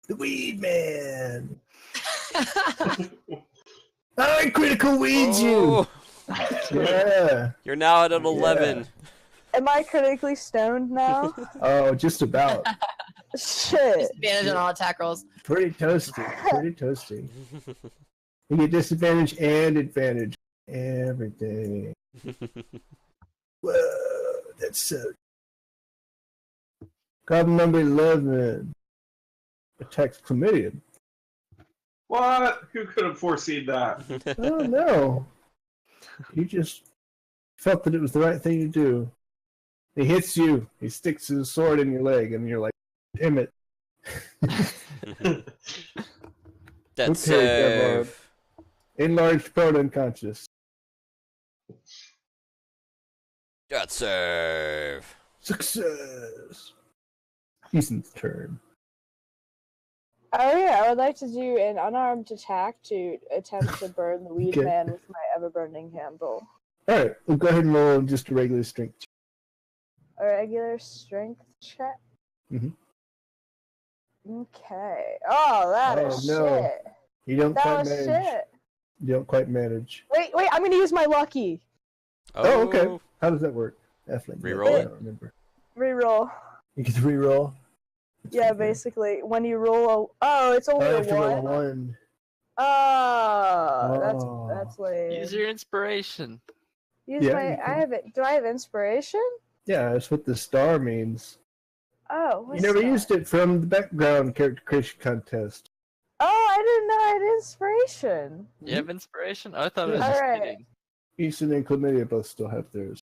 The Weed Man. I critical weed you. Oh, Yeah. you're now at an 11. Am I critically stoned now? Oh, just about. Shit. Disadvantage on all attack rolls. Pretty toasty. Pretty toasty. You get disadvantage and advantage. Everything. Whoa, that's so. Goblin number 11 attacks Chlamydia. What? Who could have foreseen that? Oh no. He just felt that it was the right thing to do. He hits you, he sticks his sword in your leg, and you're like, damn it. That's Okay, Devlog. Enlarged prone unconscious. Got save. Success. Easton's turn. Oh yeah, I would like to do an unarmed attack to attempt to burn the weed Okay. man with my ever-burning handle. Alright, we'll go ahead and roll just a regular strength check. A regular strength check. Mhm. Okay. Oh, that is Oh, no. shit. You don't That quite was manage. shit. You don't quite manage. Wait, I'm gonna use my lucky. Oh, okay. How does that work? Definitely. Reroll I it? don't remember. Reroll. You can reroll. Yeah, basically, when you roll it's only I a have to roll a one. 1. Oh, Oh. that's lame. Use your inspiration. Use Yeah, my. you I can. have it. Do I have inspiration? Yeah, that's what the star means. Oh, You what's never that? used it from the background character creation contest. Oh, I didn't know I had inspiration. You have inspiration? I thought it was Yeah. just Alright. kidding. Easton and Chlamydia both still have theirs.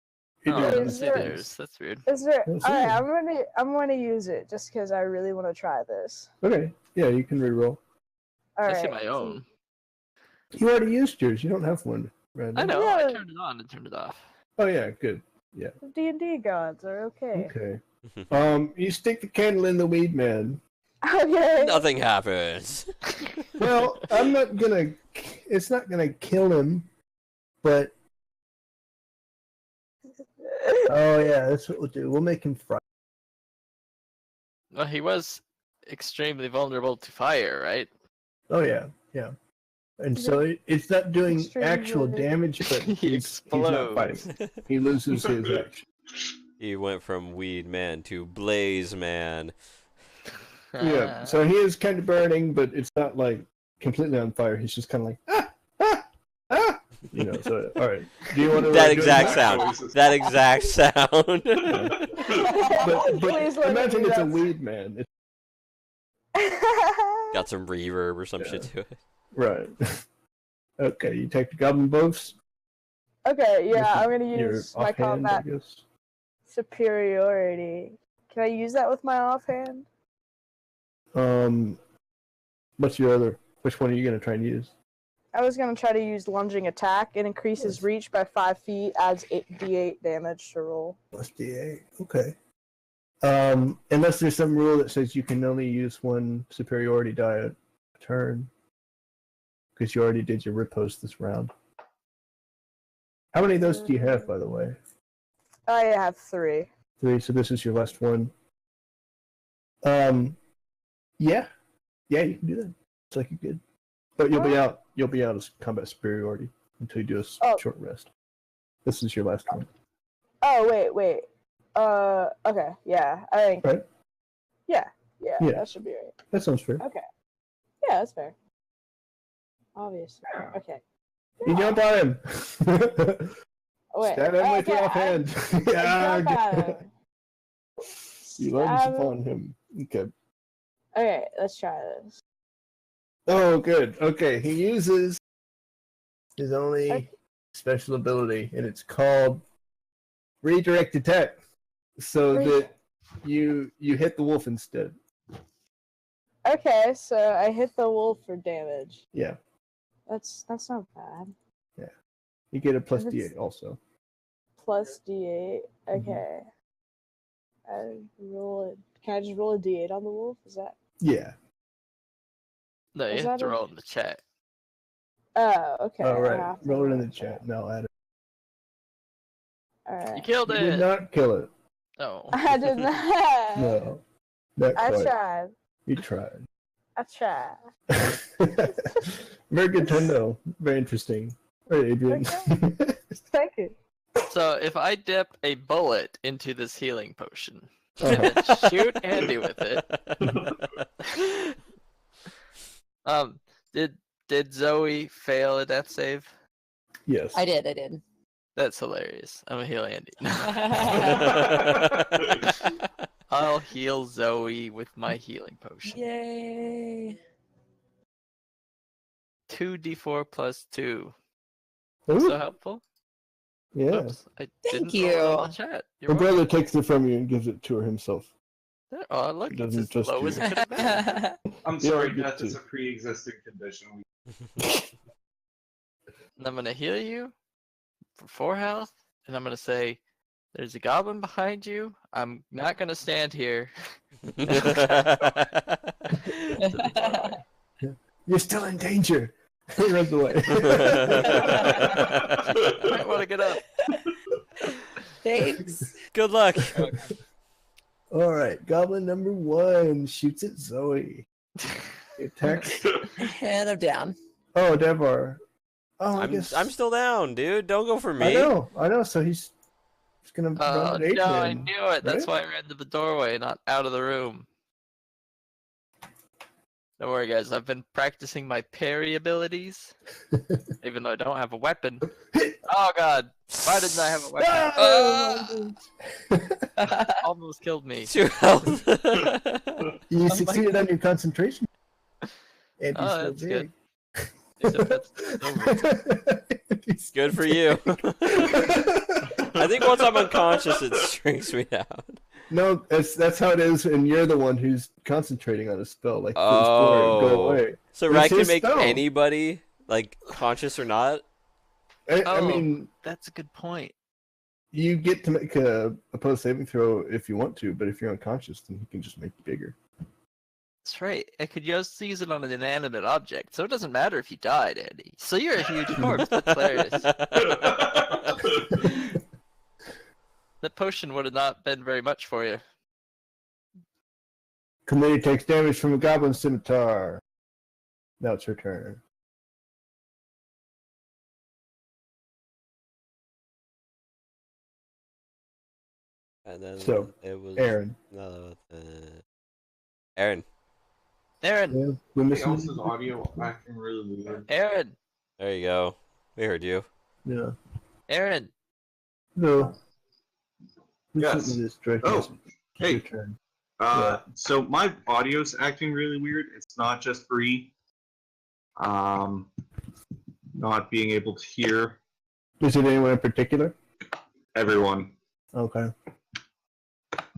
You Oh, do I have didn't Is see there- theirs. That's weird. Is there? Let's Alright, see. I'm gonna use it just because I really want to try this. Okay, yeah, you can reroll. All I see right. my own. You already used yours. You don't have one. Right I now. know. I Yeah. turned it on and turned it off. Oh yeah, good. D&D gods are okay. Okay. You stick the candle in the weed man. Okay. Nothing happens. Well, I'm not gonna. It's not gonna kill him, but oh yeah, that's what we'll do. We'll make him fry. Well, he was extremely vulnerable to fire, right? Oh yeah, yeah. And so it's not doing Extremely- actual damage, but He he's not fighting. explodes. He loses his action. He went from Weed Man to Blaze Man. Yeah. So he is kind of burning, but it's not like completely on fire. He's just kind of like You know. So all right. Do you want to That exact sound. noises. That exact sound. But Please let me imagine do it's a that. weed man. It's, Got some reverb or some Yeah. shit to it. right. Okay. You take the goblin bows. Okay, yeah, I'm gonna Your use my offhand, I combat guess. superiority. Can I use that with my offhand? What's your other? Which one are you gonna try and use? I was gonna try to use lunging attack. It increases reach by 5 feet, adds 8d8 damage to roll. Plus D8. Okay. Unless there's some rule that says you can only use one superiority die a turn, because you already did your riposte this round. How many of those do you have, by the way? I have 3. 3. So this is your last one. Yeah, you can do that. It's like you good, but you'll be out. You'll be out as combat superiority until you do a Oh. short rest. This is your last one. Oh wait. Okay, yeah, I think. Right. Yeah, Yeah. that should be right. That sounds fair. Okay. Yeah, that's fair. Obviously. Okay. You jump on him. Oh, wait. Stab him with your Okay, offhand. I jump at him. You lunge Stab him. upon him. Okay. Okay, let's try this. Oh, good. Okay, he uses his only Okay. special ability, and it's called redirect attack, so that you hit the wolf instead. Okay, so I hit the wolf for damage. Yeah, That's not bad. you get a plus And it's- D8 also. Plus D8. Okay. I roll it. Can I just roll a D8 on the wolf? Is that? Yeah. No, you Is have that to a- roll in the chat. Oh, okay. All I right. have to Roll it in roll the chat. No, add it. All You right. killed You it. did not kill it. No. I did not. No, not I quite. tried. You tried. I tried. Very good to know. Very interesting. All right, Adrian. Thank you. So if I dip a bullet into this healing potion Uh-huh. and then shoot Andy with it, did Zoe fail a death save? Yes. I did. That's hilarious. I'm gonna heal Andy. I'll heal Zoe with my healing potion. Yay. 2d4 plus 2. Ooh, So helpful. yeah. Oops, I Thank didn't roll it on you. the chat. Her You're brother welcome. takes it from you and gives it to her himself. Oh, look, He it's doesn't as trust low you. as it could have been. I'm Yeah, sorry, I get death is to. a pre-existing condition. And I'm gonna heal you for 4 health, and I'm gonna say, "There's a goblin behind you. I'm not gonna stand here." To the doorway. You're still in danger. He runs away. I might want to get up. Thanks. Good luck. All right, goblin number 1 shoots at Zoe. He attacks. And I'm down. Oh, Devar. Oh, I I'm guess. I'm still down, dude. Don't go for me. I know. So he's gonna run Oh at Adrian. no, I knew it. That's right? why I ran to the doorway, not out of the room. Don't worry, guys. I've been practicing my parry abilities, even though I don't have a weapon. Oh god, why didn't I have a weapon? Almost killed me. 2 health. You succeeded on your concentration. And Oh, so that's big. good. Except that's over. Good for you. I think once I'm unconscious, it strings me out. No, that's how it is, and you're the one who's concentrating on a spell. Like, please go Oh. away. So It's Rat can his make spell. anybody, like, conscious or not? I Oh. mean, That's a good point. you get to make a opposed saving throw if you want to, but if you're unconscious, then he can just make you bigger. That's right. I could just use it on an inanimate object, so it doesn't matter if you died, Andy. So you're a huge corpse. That's hilarious. That potion would have not been very much for you. Committee takes damage from a goblin scimitar. Now it's her turn. And then So, it was Aaron. No, Aaron. Aaron! Yeah, we miss Everything else is him. audio acting really weird. Aaron! There you go. We heard you. Yeah. Aaron! No. Who Yes. sent me this direct Oh, message? It's hey. your turn. So my audio's acting really weird. It's not just Bree. Not being able to hear Is it anyone in particular? everyone. Okay.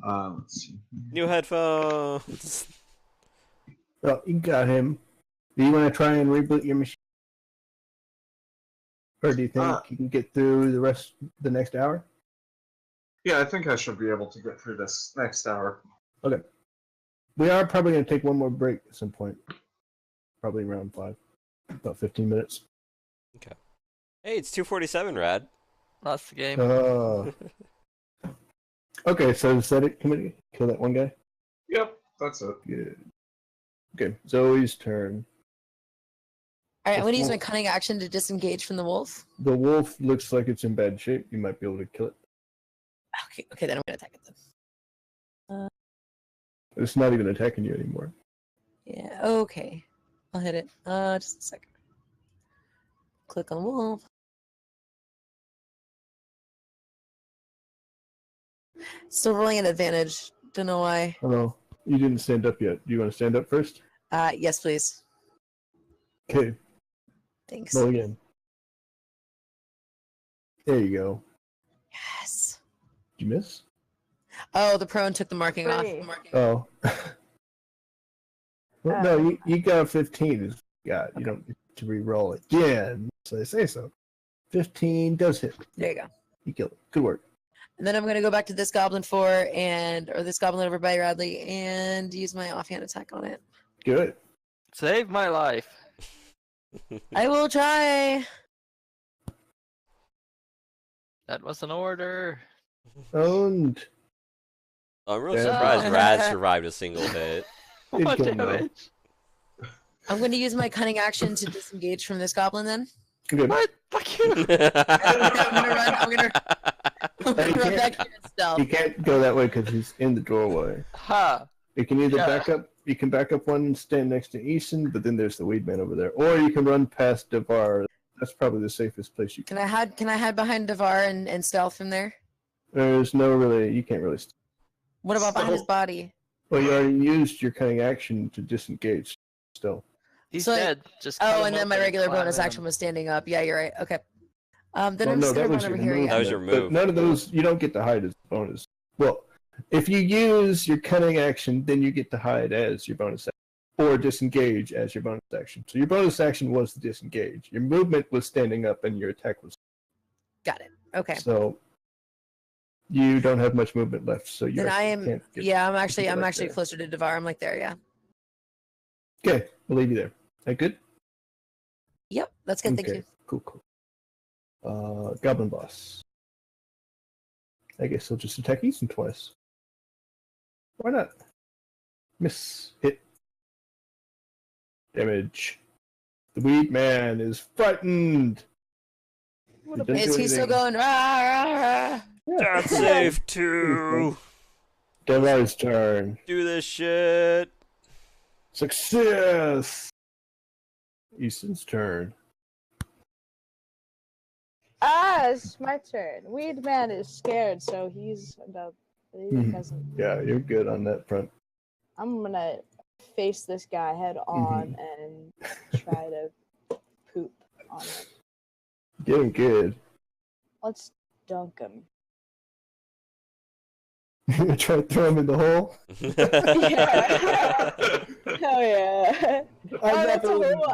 Let's see. New headphones. Well, you got him. Do you want to try and reboot your machine? Or do you think you can get through the next hour? Yeah, I think I should be able to get through this next hour. Okay. We are probably going to take one more break at some point. Probably around 5. About 15 minutes. Hey, it's 2:47, Rad. Lost the game. Okay, so is that it, committee? Kill that one guy? Yep, that's it. Good. Okay, Zoe's turn. Alright, I'm going to use my cunning action to disengage from the wolf. The wolf looks like it's in bad shape. You might be able to kill it. Okay, then I'm going to attack it then. It's not even attacking you anymore. Yeah, okay. I'll hit it. Just a second. Click on the wolf. Still rolling an advantage. Don't know why. Oh, you didn't stand up yet. Do you want to stand up first? Yes, please. Okay, Thanks. roll again. There you go. Yes. Did you miss? Oh, the prone took the marking off. Three. Oh. Well, no, you got 15. You don't need to re-roll it again. So I say so. 15 does hit. There you go. You killed it. Good work. And then I'm gonna go back to this goblin or this goblin over by Radley and use my offhand attack on it. Good. Save my life. I will try. That was an order. Owned. I'm real Yeah. surprised Rad survived a single hit. Good What kill, though. damage? I'm gonna use my cunning action to disengage from this goblin then. Good. What? Fuck you. I'm gonna run can't- back here and stealth. You can't go that way because he's in the doorway. Ha. You can either Yeah. back up. You can back up one and stand next to Eason, but then there's the weed man over there. Or you can run past Devar. That's probably the safest place you can. Can I hide behind Devar and stealth from there? There's no really. You can't really. What about behind his body? Well, you already used your cunning action to disengage. Still. He's So- dead. Just cut Oh, him and then open my regular flat bonus him. action was standing up. Yeah, you're right. Okay. Then Well, I'm just gonna that run was over your here. movement, That was your but move. none of those. You don't get to hide as a bonus. Well, if you use your cunning action, then you get to hide as your bonus action, or disengage as your bonus action. So your bonus action was to disengage. Your movement was standing up, and your attack was. Got it. Okay. So you don't have much movement left. So you Then I actually am. can't get- Yeah, I'm like actually there. closer to Devar. I'm like there. Yeah. Okay, we'll leave you there. That good? Yep. That's good. Thank Okay, you. cool. Goblin boss. I guess he'll just attack Easton twice. Why not? Miss. Hit. Damage. The weed man is frightened. What a He doesn't Is do he still anything. going? Rah, rah, rah. Yeah. That's safe too. Devar's turn. Do this shit. Success! Easton's turn. It's my turn. Weed man is scared, so he Mhm. hasn't. Yeah, you're good on that front. I'm gonna face this guy head on and try to poop on him. Getting good. Let's dunk him. Try to throw him in the hole. Hell yeah! Oh, that's a hole.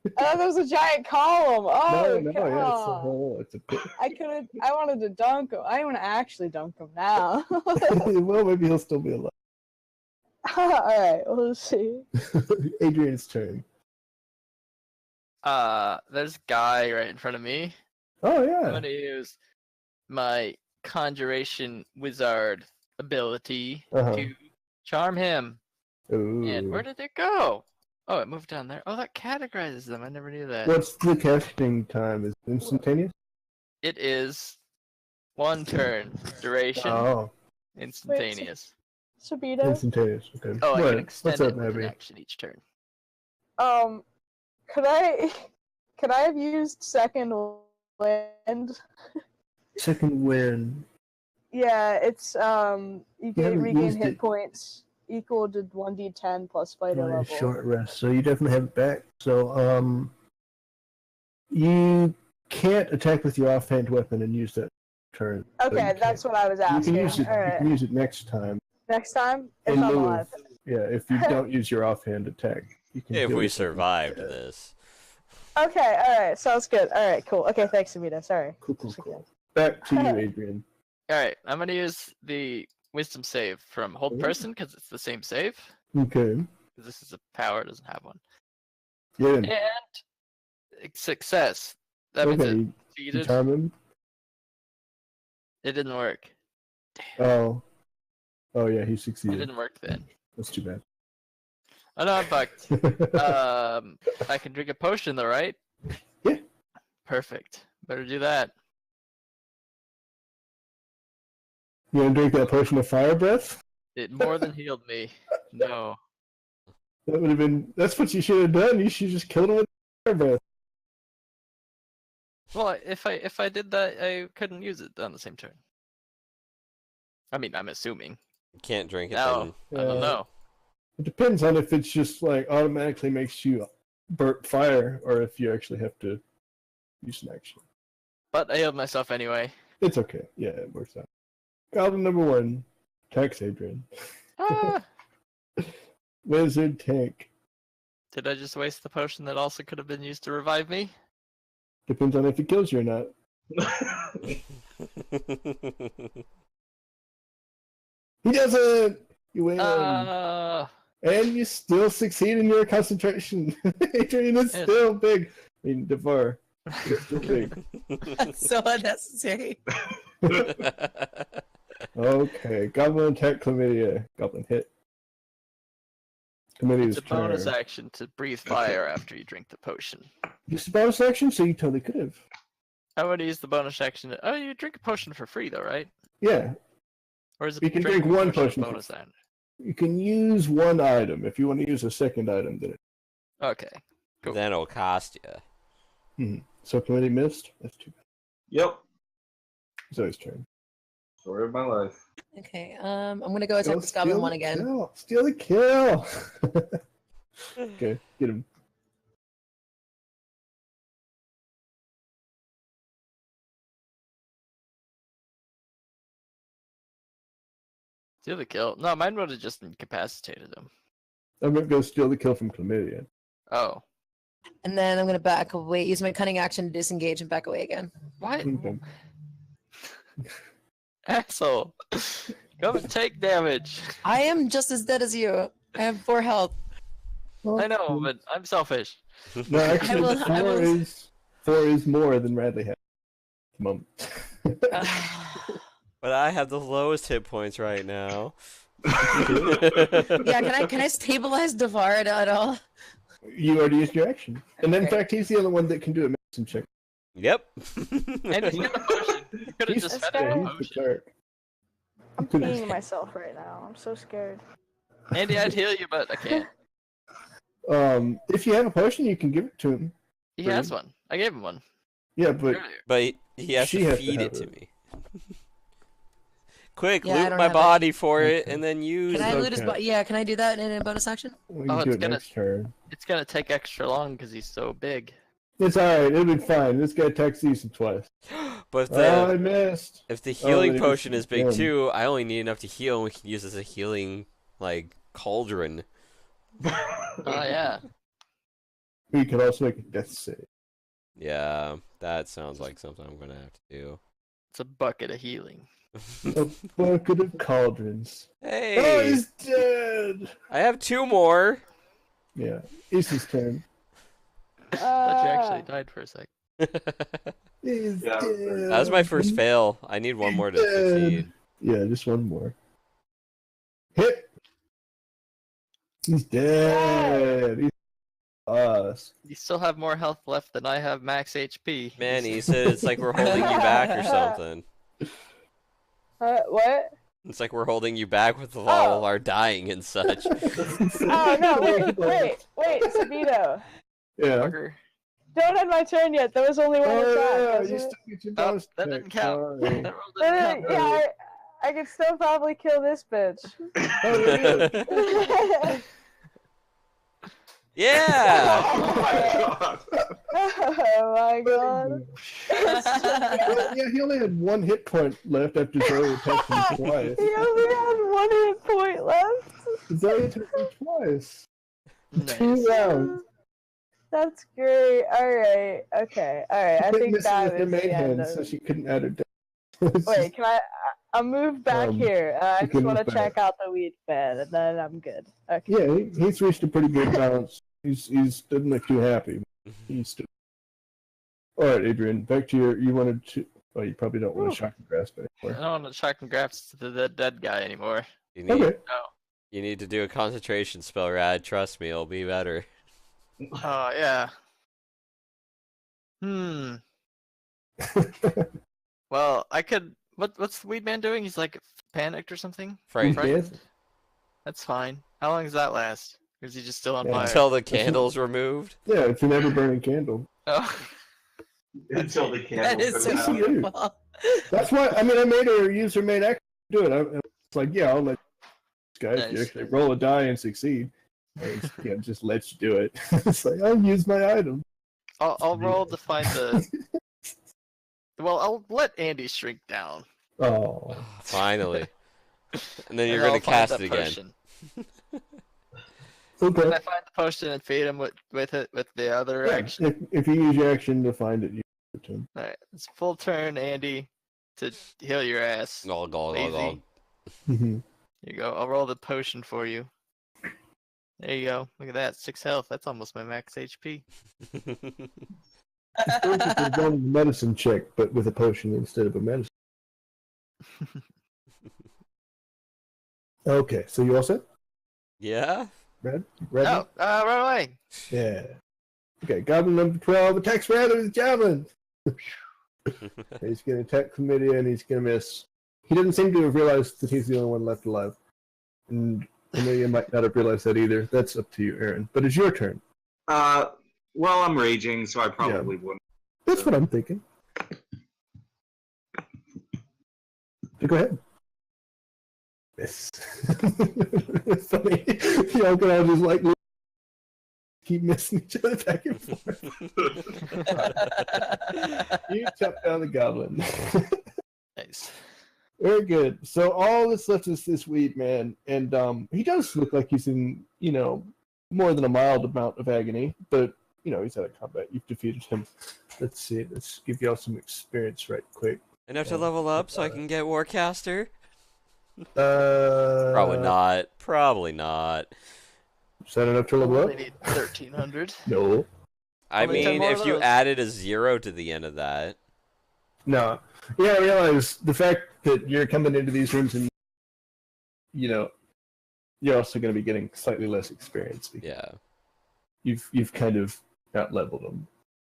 I thought that was a giant column. Oh, No, God. yeah, it's a hole. It's a pit. I wanted to dunk him. I want to actually dunk him now. Well, maybe he'll still be alive. All right, we'll see. Adrian's turn. There's a guy right in front of me. Oh I'm yeah. gonna use my conjuration wizard ability Uh-huh. to charm him. Ooh. And where did it go? Oh, it moved down there. Oh, that categorizes them. I never knew that. What's the casting time? Is it instantaneous? It is 1 turn duration, Oh, instantaneous. Sabito. instantaneous. Okay. Oh, I What? can extend What's up, it with an Abby? action each turn. Could I have used second wind? Second win. Yeah, it's you haven't can regain used hit it. points equal to 1d10 plus fighter Nice level. short rest. So you definitely have it back. So you can't attack with your offhand weapon and use that turn. So you Okay, that's can't. what I was You asking. can use it. All You right, can use it next time. next time if In I'm lieu alive. of, yeah, if you don't use your offhand attack, you can. If do we it. survived Yeah. this. Okay, all right, sounds good. All right, cool. Okay, thanks, Sabito. Sorry. Cool. Back to you, Adrian. Alright, I'm gonna use the wisdom save from hold Ooh. person because it's the same save. Okay. 'Cause this is a power, it doesn't have one. Yeah. And success. That means Okay. it You succeeded. charm him. It didn't work. Oh. Oh yeah, he It succeeded. didn't work then. That's too bad. Oh no, I'm fucked. I can drink a potion though, right? Yeah. Perfect. Better do that. You want to drink that potion of fire breath? It more than healed me. No. That would have been. That's what you should have done. You should just kill him with fire breath. Well, if I did that, I couldn't use it on the same turn. I mean, I'm assuming. You can't drink it. No, I don't know. It depends on if it's just like automatically makes you burp fire, or if you actually have to use an action. But I healed myself anyway. It's okay. Yeah, it works out. Goblin number 1, attacks Adrian. Ah! Wizard tank. Did I just waste the potion that also could have been used to revive me? Depends on if it kills you or not. He doesn't! You win! And you still succeed in your concentration. Adrian is still big. I mean, Devar. It's still big. That's so unnecessary. Okay, Goblin attack Chlamydia. Goblin hit. Chlamydia's It's a bonus turn. action to breathe fire after you drink the potion. Just a bonus action, so you totally could have. I would use the bonus action. Oh, you drink a potion for free though, right? Yeah, Or is it You can drinking drink one a potion for bonus action? you can use one item. If you want to use a second item, then Okay. Cool. Then it'll cost you. So Chlamydia missed? That's too bad. Yep. Zoe's turn. Story of my life. Okay, I'm gonna go attack this Goblin 1 again. Steal the kill! Okay, get him. Steal the kill. No, mine would have just incapacitated him. I'm gonna go steal the kill from Chlamydia. Oh. And then I'm gonna back away, use my cunning action to disengage and back away again. What? Okay. Asshole. Come and take damage. I am just as dead as you. I have 4 health. I know, but I'm selfish. No, actually, I will- four is more than Radley had at the moment. But I have the lowest hit points right now. Yeah, can I stabilize Devar at all? You already used your action. And in Okay. fact, he's the only one that can do a medicine check. Yep. And he got the potion. He could have He's, just That's fed him fair. the he's the potion. cleric. I'm peeing myself right now. I'm so scared. Andy, I'd heal you, but I can't. If you have a potion, you can give it to him. He has one. I gave him one. Yeah, but earlier. But he has She to has to feed have it to it. me. Quick, Yeah, I loot don't my have it. body for it, Okay. and then use Can I okay. loot his body? Yeah, can I do that in a bonus action? we Oh, can do it's it gonna- next turn. It's gonna take extra long because he's so big. It's alright, it'll be fine. This guy attacks Ethan twice. But Oh, I if missed. the healing then it potion was is big one. too, I only need enough to heal, and we can use it as a healing, like, cauldron. Oh yeah. We could also make a death save. Yeah, that sounds like something I'm gonna have to do. It's a bucket of healing. A bucket of cauldrons. Oh, Hey, he's dead! I have 2 more. Yeah, Ethan's turn. I thought you actually died for a sec. He's Yeah, dead. That was my first fail. I need one more to Dead. succeed. Yeah, just one more. Hit! He's dead! He's us. You still have more health left than I have max HP. Man, he said it's like we're holding you back or something. What? It's like we're holding you back with all our dying and such. Oh no! Wait, Sabito. Yeah. Fucker. Don't end my turn yet. There was only one Oh, attack. yeah, was you it? still get your Oh, bonus that check. didn't count. Sorry. That roll didn't count. Yeah, I could still probably kill this bitch. Yeah! Oh my god. Oh my god. Well, yeah, he only had 1 hit point left after Zoe attacked him twice. He only had 1 hit point left. Zoe attacked him twice. Nice. 2 rounds. That's great. Alright. Okay. Alright. I She think missed that with her is the main end hand, of so it. she couldn't add her death. Wait, can I'll move back here. I you just can want to move back. check out the weed bed, and then I'm good. Okay. Yeah, he's reached a pretty good balance. He's doesn't look too happy. He's still... All right, Adrian, back to your. You wanted to. Oh, you probably don't want to shock and grasp I anymore. don't want to track and grafts to the dead guy anymore. You need, Okay. you need to do a concentration spell, Rad. Trust me, it'll be better. Oh yeah. Well, I could. What's the weed man doing? He's like panicked or something. Frightened. Dead? That's fine. How long does that last? Or is he just still on Yeah. fire? Until the candle's removed. Yeah, it's an ever burning candle. Oh. Until the That candle is goes so out. beautiful. That's why I made her use her main action to do it. It's like, yeah, I'll let this guy if you Nice. actually roll a die and succeed. And just let you do it. It's like, I'll use my item. I'll roll to find the. Well, I'll let Andy shrink down. Oh. Finally. And then you're I'll gonna find cast that it again. potion. Okay. When I find the potion and feed him with the other Yeah, action. if you use your action to find it, you turn. Alright, it's full turn, Andy, to heal your ass. Gol, gol, gol, Lazy. gol. Mhm. Here you go. I'll roll the potion for you. There you go. Look at that. 6 health. That's almost my max HP. It's basically running a medicine check, but with a potion instead of a medicine. Okay, so you all set? Yeah? Ready? Oh, right away. Yeah. Okay, Goblin number 12 attacks Rather with Javelin. He's going to attack Chlamydia and he's going to miss. He doesn't seem to have realized that he's the only one left alive. And Chlamydia might not have realized that either. That's up to you, Aaron. But it's your turn. Well, I'm raging, so I probably wouldn't. That's what I'm thinking. So go ahead. Yes. It's funny. Y'all can all just like keep missing each other back and forth. You chop down the goblin. Nice. Very good. So all that's left is this weed man, and he does look like he's in, more than a mild amount of agony, but he's out of combat. You've defeated him. Let's see. Let's give y'all some experience right quick. Enough to level up so I can get Warcaster? Probably Probably not. Is that enough to level up? Only need 1,300. No. I Only 10 mean, more if of you those. added a 0 to the end of that. No. Yeah, I realize the fact that you're coming into these rooms and, you're also going to be getting slightly less experience. Because Yeah. You've kind of out-leveled them.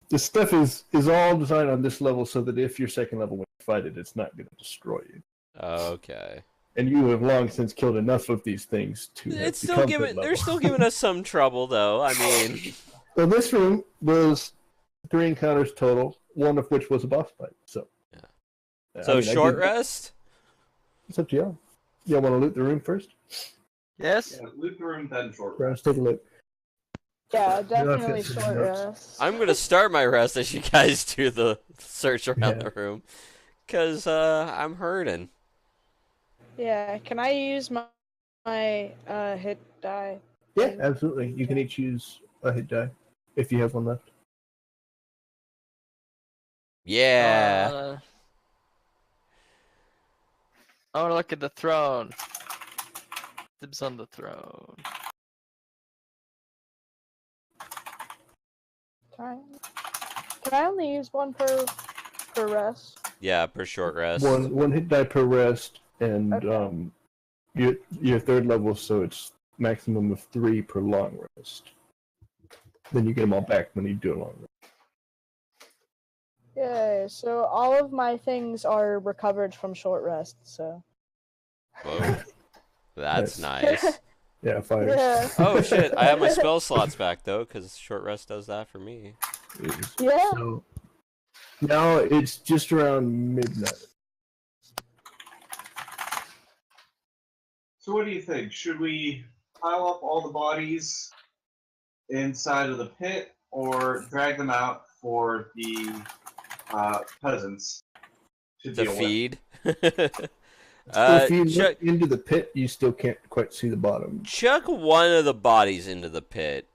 This stuff is all designed on this level so that if you're second level when you fight it, it's not going to destroy you. Okay. And you have long since killed enough of these things to have It's still become giving. third level. They're still giving us some trouble, though. I mean, So this room was 3 encounters total, one of which was a boss fight. So, Yeah. So short rest. It's up to y'all. Y'all want to loot the room first? Yes? Yeah, loot the room, then short Let's take a look. Yeah, Yeah, definitely fits in short notes. rest. I'm gonna start my rest as you guys do the search around Yeah. the room, cause I'm hurting. Yeah, can I use my hit die? Yeah, absolutely. You can each use a hit die if you have one left. Yeah. I want to look at the throne. Dibs on the throne. Can I only use one per rest? Yeah, per short rest. One hit die per rest, and Okay. you're third level, so it's maximum of 3 per long rest. Then you get them all back when you do a long rest. Yay, so all of my things are recovered from short rest, so. Whoa. That's nice. Yeah, fires. Yeah. Oh shit! I have my spell slots back though, cause short rest does that for me. Yeah. So now it's just around midnight. So what do you think? Should we pile up all the bodies inside of the pit, or drag them out for the peasants to To deal with? feed. If you Chuck, look into the pit, you still can't quite see the bottom. chuck one of the bodies into the pit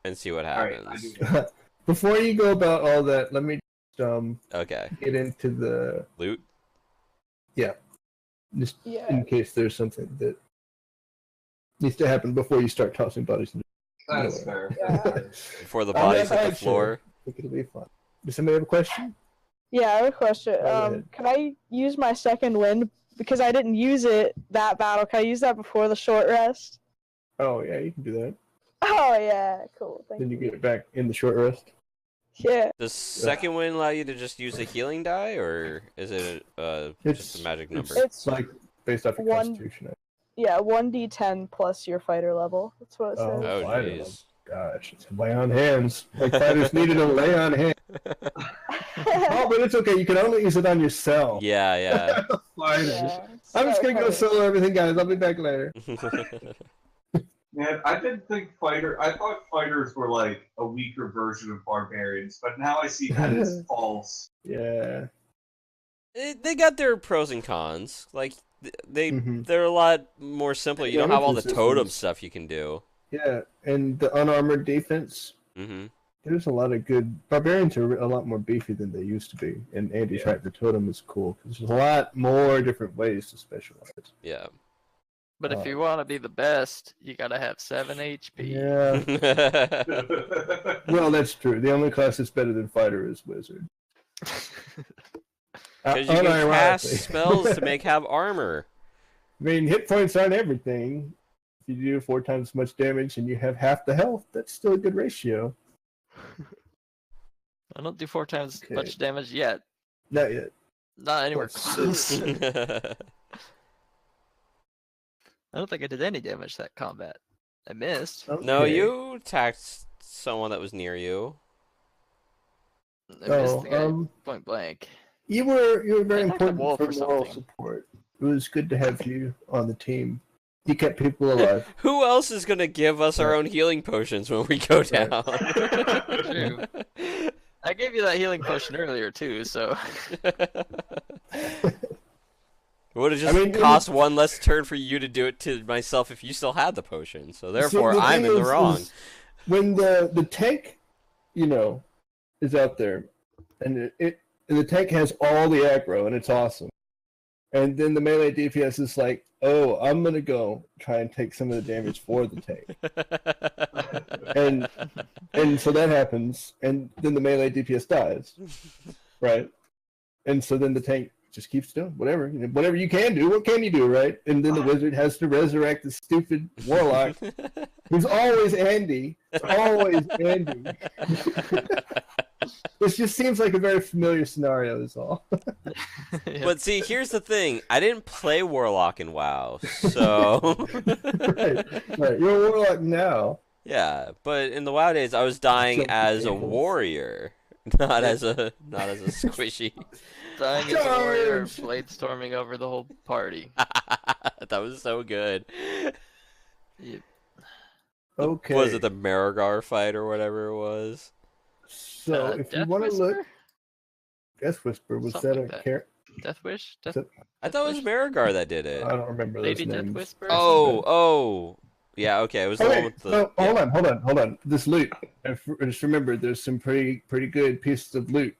and see what Alright, I happens. do. Before you go about all that, let me just, Okay. get into the Loot. just Yeah. in case there's something that needs to happen before you start tossing bodies. That's fair. Yeah. Before the I'm bodies not hit the sure. floor. I think it'll be fun. Does somebody have a question? Yeah, I have a question. Go ahead. Can I use my second wind? Because I didn't use it that battle. Can I use that before the short rest? Oh yeah, you can do that. Oh yeah, cool. Thank Then you you. get it back in the short rest. Yeah. Does second wind allow you to just use a healing die, or is it just a magic number? It's like based off your one- constitution. yeah, 1d10 plus your fighter level. That's what it says. Oh. Oh Fighter jeez. Gosh, it's lay on hands. Like fighters needed to lay on hands. Oh, but it's okay. You can only use it on yourself. Yeah, yeah. fighters. Yeah. I'm just gonna go Fighters. solo everything, guys. I'll be back later. Man, I didn't think I thought fighters were like a weaker version of barbarians, but now I see that as false. Yeah. They got their pros and cons. Like they're a lot more simple. You Yeah, don't have all the resistance. totem stuff you can do. Yeah, and the unarmored defense. Mm-hmm. There's a lot of good barbarians are a lot more beefy than they used to be. And Andy's right, the totem is cool because there's a lot more different ways to specialize. Yeah. But if you want to be the best, you gotta have 7 HP. Yeah. Well, that's true. The only class that's better than fighter is wizard. Because you can cast unironically. spells to have armor. I mean, hit points aren't everything. If you do 4 times as much damage and you have half the health, that's still a good ratio. I don't do 4 times Okay. much damage yet. Not yet. Not anywhere Close. close. I don't think I did any damage that combat. I missed. No, Okay. you attacked someone that was near you. I missed the guy Oh, point blank. you were very I attacked a important wolf for or moral something. support. It was good to have you on the team. You kept people alive. Who else is gonna give us our own healing potions when we go down? True. I gave you that healing potion earlier too, so It would have just cost one less turn for you to do it to myself if you still had the potion. So therefore, See, the I'm thing in the is wrong. when the tank, is out there, and and the tank has all the aggro, and it's awesome. And then the melee DPS is like, oh, I'm gonna go try and take some of the damage for the tank, and so that happens, and then the melee DPS dies, right? And so then the tank just keeps doing whatever you can do. What can you do, right? And then the wizard has to resurrect the stupid warlock, who's always Andy. It's always Andy. This just seems like a very familiar scenario, is all. yeah. But see, here's the thing. I didn't play Warlock in WoW, so... right. You're a warlock now. Yeah, but in the WoW days, I was dying Jump as a tables. warrior, not as a squishy. Dying as a warrior, Charge! blade storming over the whole party. That was so good. Yeah. Okay. Was it the Marigar fight or whatever it was? So if you Death want to look, Whisper? Death Whisper, was Something that a like that. character? Death Wish? Death... That- I thought it was Marigar that did it. I don't remember those Lady Death names. Whisper? Oh, yeah, okay, it was the one Okay, with the... no, hold on. This loot. I just remembered there's some pretty good pieces of loot.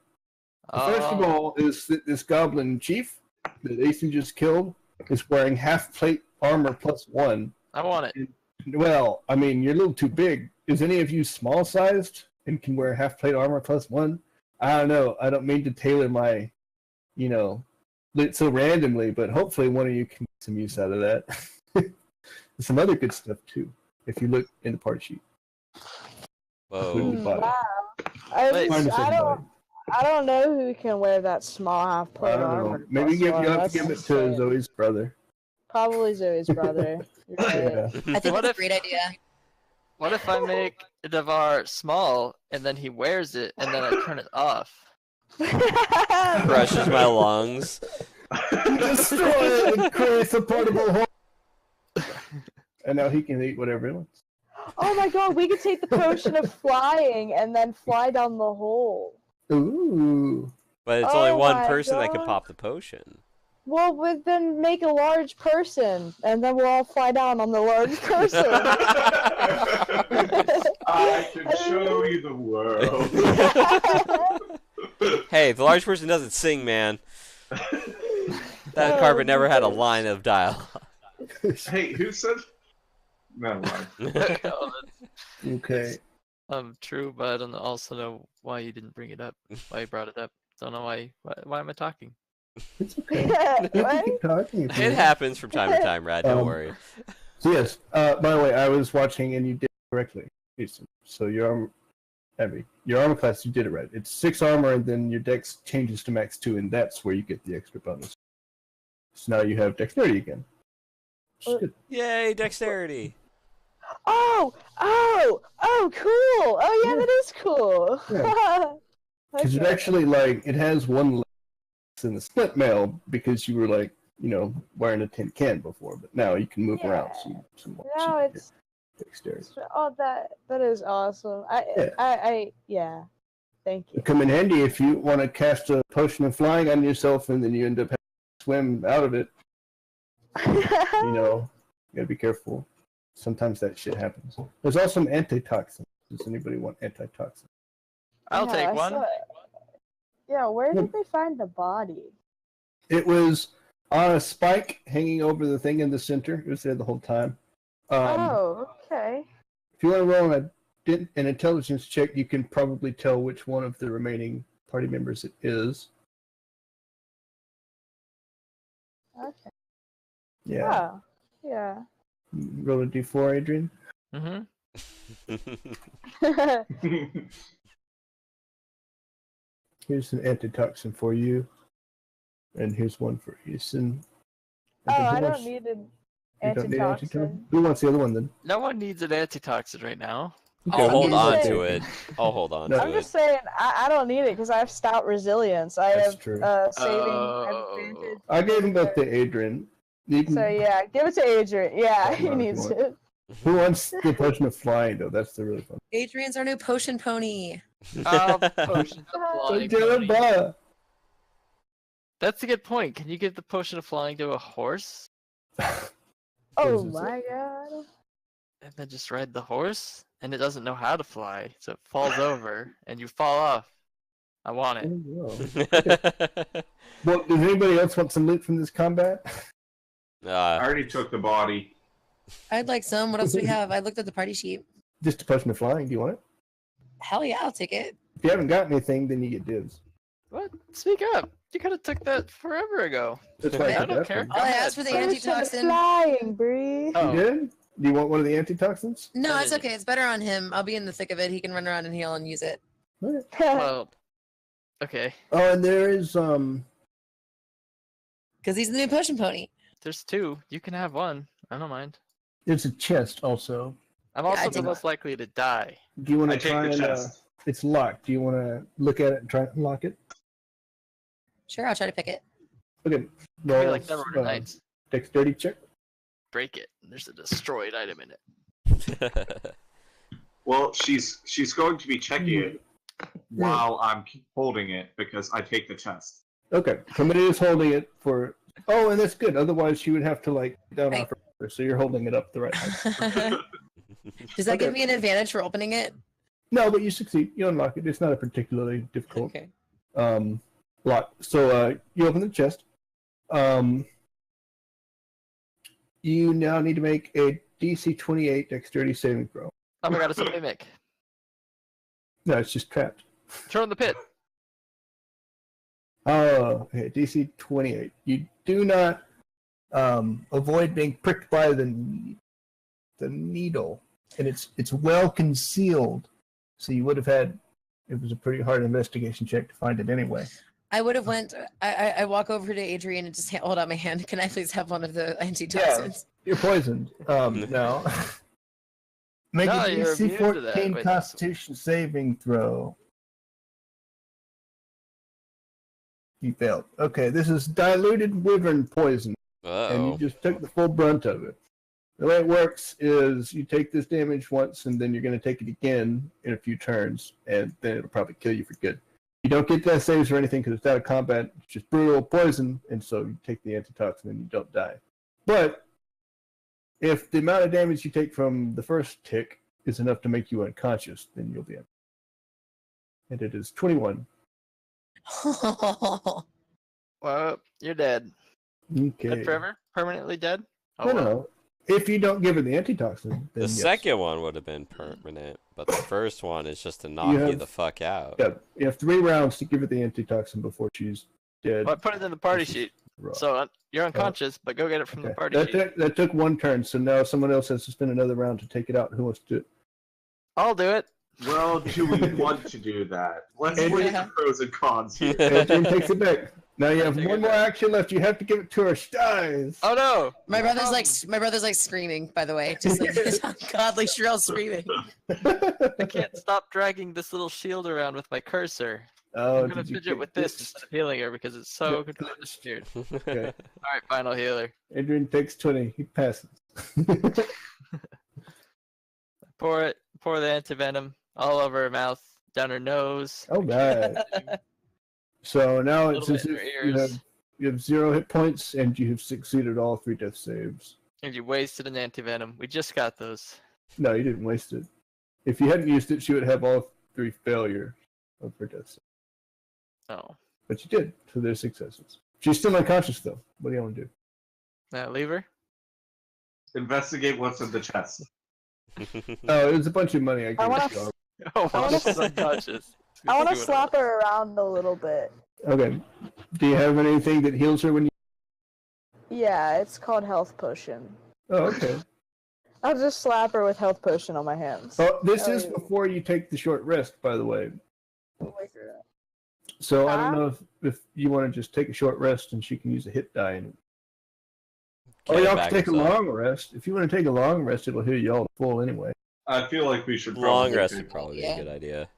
First of all, is this goblin chief that Asen just killed is wearing half plate armor +1. I want it. Well, I mean, you're a little too big. Is any of you small sized and can wear half plate armor +1? I don't know. I don't mean to tailor my, loot so randomly, but hopefully one of you can get some use out of that. There's some other good stuff too, if you look in the party sheet. Including the Whoa. body. Wait, I don't know who can wear that small half I plate don't know. armor. Maybe you'll have That's to give it to insane. Zoe's brother. Probably Zoe's brother. You're right. Yeah. I think What that's a if- great idea. What if I make Devar small and then he wears it and then I turn it off? Crushes my lungs. Destroy it and create a portable hole. And now he can eat whatever he wants. Oh my god, we could take the potion of flying and then fly down the hole. Ooh. But it's only Oh one my person that can God. pop the potion. Well, we then make a large person, and then we'll all fly down on the large person. I can show you the world. Hey, the large person doesn't sing, man. That Oh, carpet never had a goodness. line of dialogue. Hey, who said? Never mind. Okay. True, but I don't also know why you didn't bring it up. Why you brought it up. Don't know why. Why am I talking? It's okay. You can What? keep talking if you It want. happens from time to time, Rad. Don't worry. So yes, by the way, I was watching and you did it correctly. So your armor class, you did it right. It's 6 armor and then your dex changes to max 2 and that's where you get the extra bonus. So now you have dexterity again. Which is good. Yay, dexterity. Oh, cool. Oh, yeah, that is cool. Because it Okay. actually, it has one less in the split mail because you were, wearing a tin can before, but now you can move around. Yeah. Some No, it's dexterity. oh that is awesome. Yeah. Thank you. It'd come in handy if you want to cast a potion of flying on yourself, and then you end up having to swim out of it. You gotta be careful. Sometimes that shit happens. There's also some antitoxin. Does anybody want antitoxin? I'll take one. Yeah, where did they find the body? It was on a spike hanging over the thing in the center. It was there the whole time. Okay. If you want to roll an intelligence check, you can probably tell which one of the remaining party members it is. Okay. Yeah. Oh, yeah. Roll a d4, Adrian. Here's an antitoxin for you. And here's one for Eason. I don't need an antitoxin. Who wants the other one then? No one needs an antitoxin right now. I'll hold I'm on just to it. I'll hold on No. to I'm it. just saying, I don't need it because I have stout resilience. I That's have true. saving advantage. I gave them both to Adrian. You can, So yeah, give it to Adrian. Yeah, Yeah, he if you needs want. it. Who wants the potion of flying though? That's the really fun. Adrian's our new potion pony. Potion of flying pony. Ba-da-ba. That's a good point. Can you give the potion of flying to a horse? Oh is my god. And then just ride the horse? And it doesn't know how to fly, so it falls over, and you fall off. I want it. Well, does anybody else want some loot from this combat? I already took the body. I'd like some. What else do we have? I looked at the party sheet. Just a potion of flying. Do you want it? Hell yeah, I'll take it. If you haven't got anything, then you get dibs. What? Speak up. You could have took that forever ago. That's why I took don't that care. one. All I asked for the Potion of antitoxin. flying, Bree. Oh. You did? Do you want one of the antitoxins? No, it's okay. It's better on him. I'll be in the thick of it. He can run around and heal and use it. Okay. Well, okay. Oh, and there is Because he's the new potion pony. There's two. You can have one. I don't mind. there's a chest also. I'm also I the did most likely to die. Do you want I to take try the and? chest. It's locked. Do you want to look at it and try and unlock it? Sure, I'll try to pick it. Okay. I feel Roll, like Neverwinter Nights. dexterity check. Break it. There's a destroyed item in it. Well, she's going to be checking it while I'm holding it because I take the chest. Okay. Somebody is holding it for. Oh, and that's good. Otherwise, she would have to down Right. off her. So you're holding it up the right height. Does that give Okay. me an advantage for opening it? No, but you succeed. You unlock it. It's not a particularly difficult Okay. lock. So you open the chest. You now need to make a DC 28 dexterity saving throw. Oh my god, it's a mimic. No, it's just trapped. Throw in the pit. Oh, okay. DC 28. You do not avoid being pricked by the needle, and it's well concealed. So you would have had. It was a pretty hard investigation check to find it anyway. I would have went. I walk over to Adrian and just hold out my hand. Can I please have one of the antitoxins? You're poisoned. Now. Make No, a you're DC immune to that. 14 Wait, Constitution saving throw. You failed. Okay, this is diluted wyvern poison, and you Uh-oh. just took the full brunt of it. The way it works is you take this damage once, and then you're going to take it again in a few turns, and then it'll probably kill you for good. You don't get death saves or anything because it's out of combat. It's just brutal poison, and so you take the antitoxin and you don't die. But if the amount of damage you take from the first tick is enough to make you unconscious, then you'll be. And it is 21. Well, you're dead. Okay. Dead forever? Permanently dead? Oh, No, well. no. If you don't give it the antitoxin, then The yes. second one would have been permanent, but the first one is just to knock you have- the fuck out. Yeah, you have 3 rounds to give it the antitoxin before she's dead. Well, I put it in the party This is sheet. rough. So you're unconscious, but go get it from the Okay. party That, sheet. that took 1 turn, so now someone else has to spend another round to take it out. Who wants to do it? I'll do it. Well, do we want to do that? Let's And- look at the pros and cons here. Adrian takes it back. Now you have Take it 1 more back. action left. You have to give it to her. She dies. Oh no! my brother's like screaming. By the way, just like this ungodly shrill screaming. I can't stop dragging this little shield around with my cursor. Oh, I'm gonna did you fidget get with this glitched? instead of healing her because it's so Yeah, disappeared. Okay. Alright, final healer. Adrian takes 20. He passes. Pour the antivenom all over her mouth, down her nose. All right. So now A it's little as bit in if her you ears. have 0 hit points and you have succeeded all 3 death saves. And you wasted an antivenom. We just got those. No, you didn't waste it. If you hadn't used it, she would have all 3 failures of her death saves. Oh. But you did, so there's successes. She's still unconscious though. What do you want to do? Leave her? Investigate what's in the chest. Oh, it was a bunch of money. I gave wanna you all. Oh, I wanna- she's unconscious. I want to See what slap her around a little bit. Okay. Do you have anything that heals her when you? Yeah, it's called health potion. Oh, okay. I'll just slap her with health potion on my hands. Oh, this is Oh. before you take the short rest, by the way. Wake her up. So I don't Huh? know if you want to just take a short rest and she can use a hit die. And... Get Or y'all back can take a us up. long rest. If you want to take a long rest, it'll heal y'all to full anyway. I feel like we should Long probably rest do- would probably be Yeah. a good idea.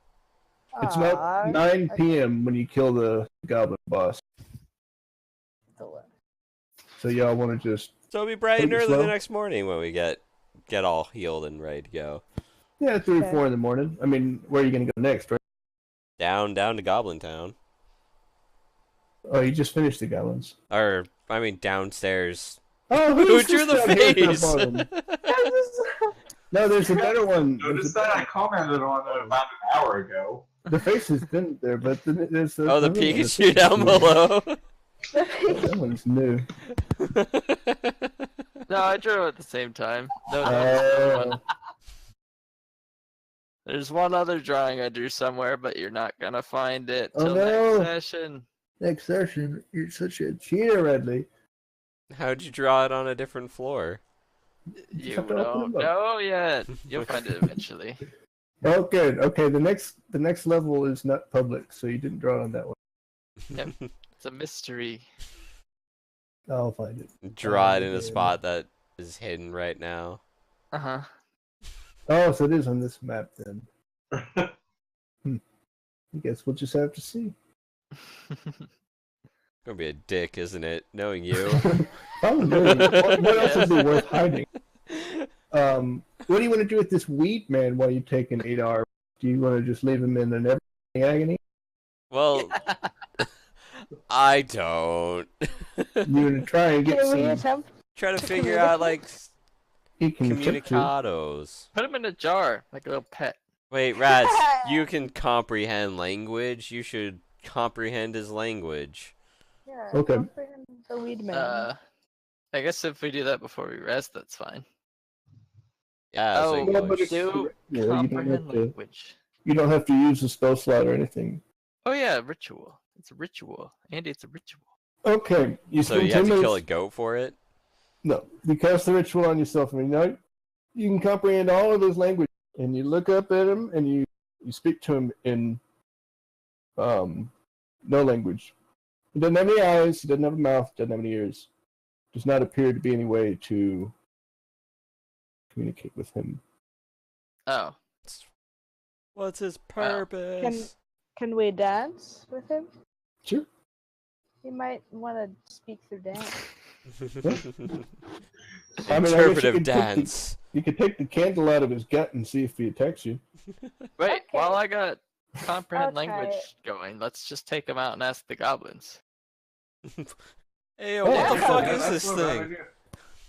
It's about 9 p.m. when you kill the goblin boss. So y'all want to just So it'll be bright and Take it early the slow. next morning when we get all healed and ready to go. 3 or Okay. 4 in the morning. I mean, where are you gonna go next, right? Down to Goblin Town. Oh, you just finished the goblins. Or I mean downstairs. Oh, Who who's drew this the down here at the face? bottom? No, there's a better one. Notice that I commented on it about an hour ago. The face has been there, but then there's the Oh, the other one. Pikachu down below. That one's new. No, I drew at the same time. No, no, there's one other drawing I drew somewhere, but you're not gonna find it Oh, till no. next session. Next session, you're such a cheater, Redley. How'd you draw it on a different floor? You have to open don't them up. know yet. You'll find it eventually. Oh, good. Okay, the next level is not public, so you didn't draw on that one. It's a mystery. I'll find it. Draw it in a Okay. spot that is hidden right now. Uh-huh. Oh, so it is on this map then. I guess we'll just have to see. Gonna be a dick, isn't it? Knowing you. Probably. What else would be worth hiding? What do you want to do with this weed man while you take an 8-hour? Do you want to just leave him in an everything agony? Well, I don't. You want to try and get Can we some? attempt? Try to figure out like He can attempt to. communicados. Put him in a jar, like a little pet. Wait, Rats, you can comprehend language. You should comprehend his language. Yeah, Okay. comprehend the weed man. I guess if we do that before we rest, that's fine. Yeah, Oh, it's Well, but English. do Yeah, you don't comprehend have to. language. You don't have to use the spell slot or anything. Oh yeah, ritual. It's a ritual. Andy, it's a ritual. Okay, you So spend you have 10 to minutes. kill a goat for it? No, you cast the ritual on yourself. I mean, now you can comprehend all of those languages, and you look up at him and you speak to him in no language. He doesn't have any eyes. He doesn't have a mouth. Doesn't have any ears. Does not appear to be any way to communicate with him. Oh. What's his purpose? Can we dance with him? Sure. He might want to speak through dance. I mean, I guess you Interpretive could take dance. You could take the candle out of his gut and see if he attacks you. Wait, Okay. while I got comprehend Okay. language going, let's just take him out and ask the goblins. Hey, Oh, what yeah, the fuck that's is this not a bad thing? idea.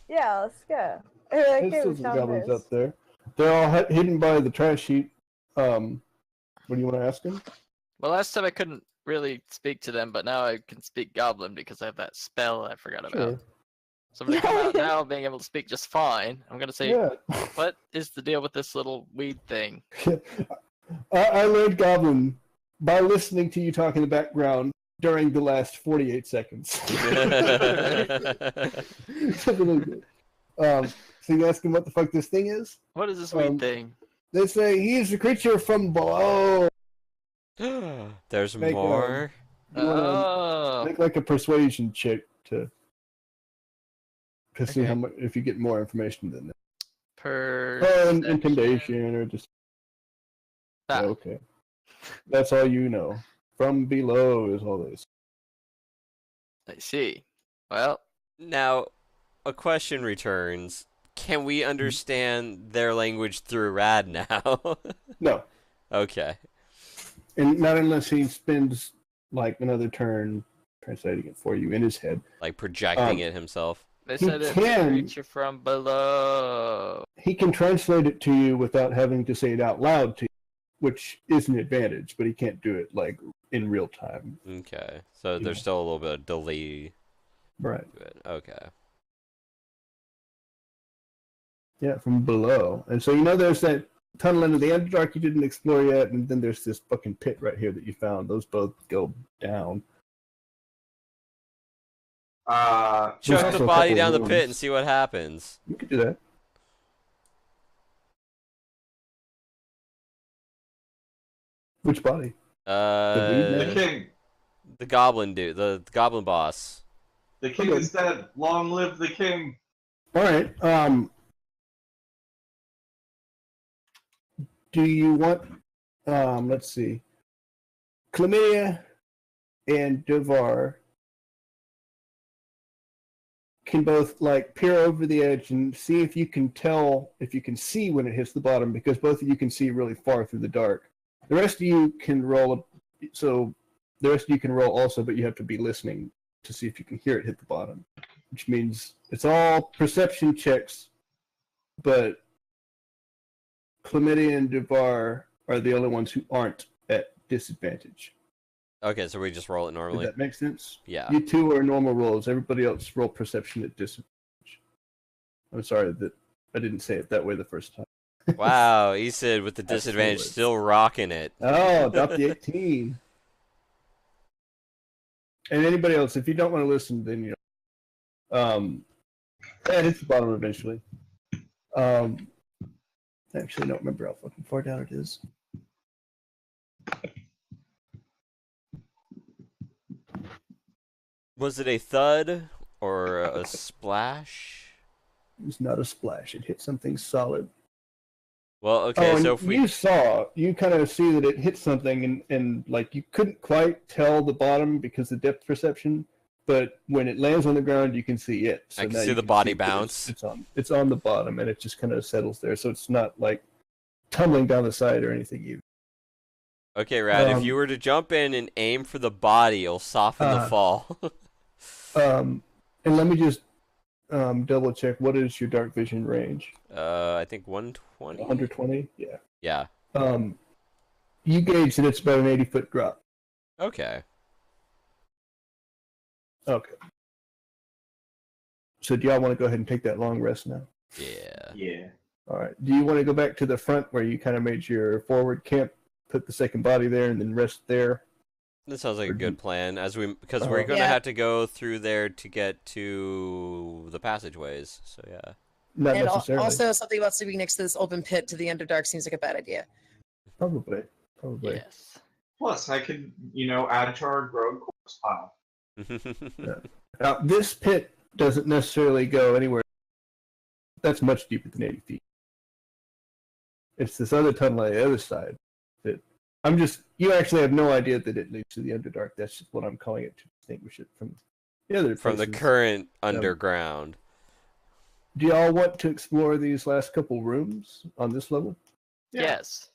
Yeah, let's go. There's Okay, still we some found goblins this. up there. They're all hidden by the trash heap. What do you want to ask him? Well, last time I couldn't really speak to them, but now I can speak goblin because I have that spell I forgot about. Sure. So I'm gonna come out now being able to speak just fine. I'm gonna say, Yeah. what is the deal with this little weed thing? I learned Goblin by listening to you talk in the background during the last 48 seconds. Something like that. So you ask him what the fuck this thing is? What is this weed Um, thing? They say he is a creature from below. There's Make, more. You wanna Oh, make like a persuasion check to see Okay. how much if you get more information than that. Or perception. intimidation or just Ah, okay. That's all you know. from below is all this. I see. Well, Now, a question returns. Can we understand their language through Rad now? No. Okay. And not unless he spends like another turn translating it for you in his head. Like projecting it himself. they He said it's a can- creature from below. He can translate it to you without having to say it out loud to you, which is an advantage, but he can't do it like in real time. Okay. So Yeah. there's still a little bit of delay Right. to it. Okay. Yeah, from below. And so there's that tunnel into the Underdark you didn't explore yet, and then there's this fucking pit right here that you found. Those both go down. Chuck also the a body couple down the rooms. pit and see what happens. You could do that. Which body? The man? king. The goblin dude, the goblin boss. The king is dead. Long live the king. All right. Do you want? Let's see. Chlamydia and Devar can both like peer over the edge and see if you can see when it hits the bottom, because both of you can see really far through the dark. The rest of you can roll. The rest of you can roll also, but you have to be listening to see if you can hear it hit the bottom, which means it's all perception checks, but Chlamydia and Devar are the only ones who aren't at disadvantage. Okay, so we just roll it Does normally. that make sense? Yeah. You two are normal rolls. Everybody else roll perception at disadvantage. I'm sorry that I didn't say it that way the first time. Wow, Isid with the That's disadvantage forward. still rocking it. Oh, drop the 18. And anybody else, if you don't want to listen, then it hits the bottom eventually. Actually, I don't remember how fucking far down it is. Was it a thud or a splash? It's not a splash. It hit something solid. Well, okay, and so if we you kind of see that it hit something, and like you couldn't quite tell the bottom because of depth perception, but when it lands on the ground, you can see it. So I can now see you the body that bounce. It's on the bottom, and it just kind of settles there. So it's not like tumbling down the side or anything either. Okay, Rad, if you were to jump in and aim for the body, it'll soften the fall. And let me just double check. What is your dark vision range? I think 120. 120. Yeah. Yeah. You gauge that it's about an 80-foot drop. Okay. Okay. So do y'all want to go ahead and take that long rest now? Yeah. Yeah. All right. Do you want to go back to the front where you kind of made your forward camp, put the second body there, and then rest there? That sounds like a good plan, because we're Uh-huh. gonna Yeah. have to go through there to get to the passageways. So yeah. Not And necessarily. also something about sleeping next to this open pit to the Underdark seems like a bad idea. Probably. Yes. Plus, I could, add to our growing corpse pile. Now, this pit doesn't necessarily go anywhere. That's much deeper than 80 feet. It's this other tunnel on the other side that you actually have no idea that it leads to the Underdark. That's just what I'm calling it to distinguish it from the other From the places. current underground. Do y'all want to explore these last couple rooms on this level? Yeah. Yes.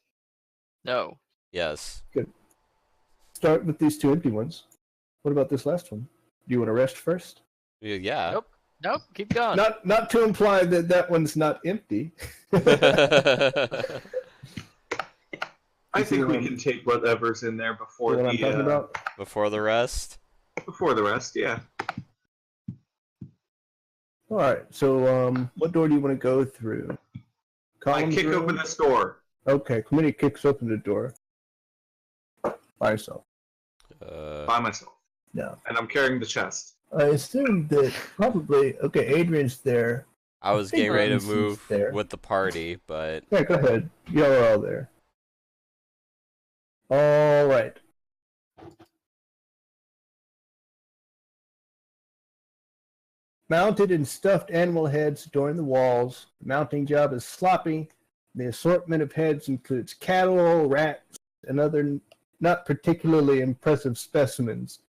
No. Yes. Start with these two empty ones. What about this last one? Do you want to rest first? Yeah. Nope. Keep going. Not to imply that that one's not empty. I think we can take whatever's in there before You know what I'm talking about? Before the rest. before the rest. Yeah. All right. So, what door do you want to go through? I Columns kick room? open this door. Okay. Committee kicks open the door by herself. By myself. No. And I'm carrying the chest. I assume that probably. Okay, Adrian's there. I was think getting ready to Ramsey's move there. with the party, but Yeah, go ahead. Y'all are all there. All right. Mounted and stuffed animal heads adorn the walls. The mounting job is sloppy. The assortment of heads includes cattle, rats, and other not particularly impressive specimens.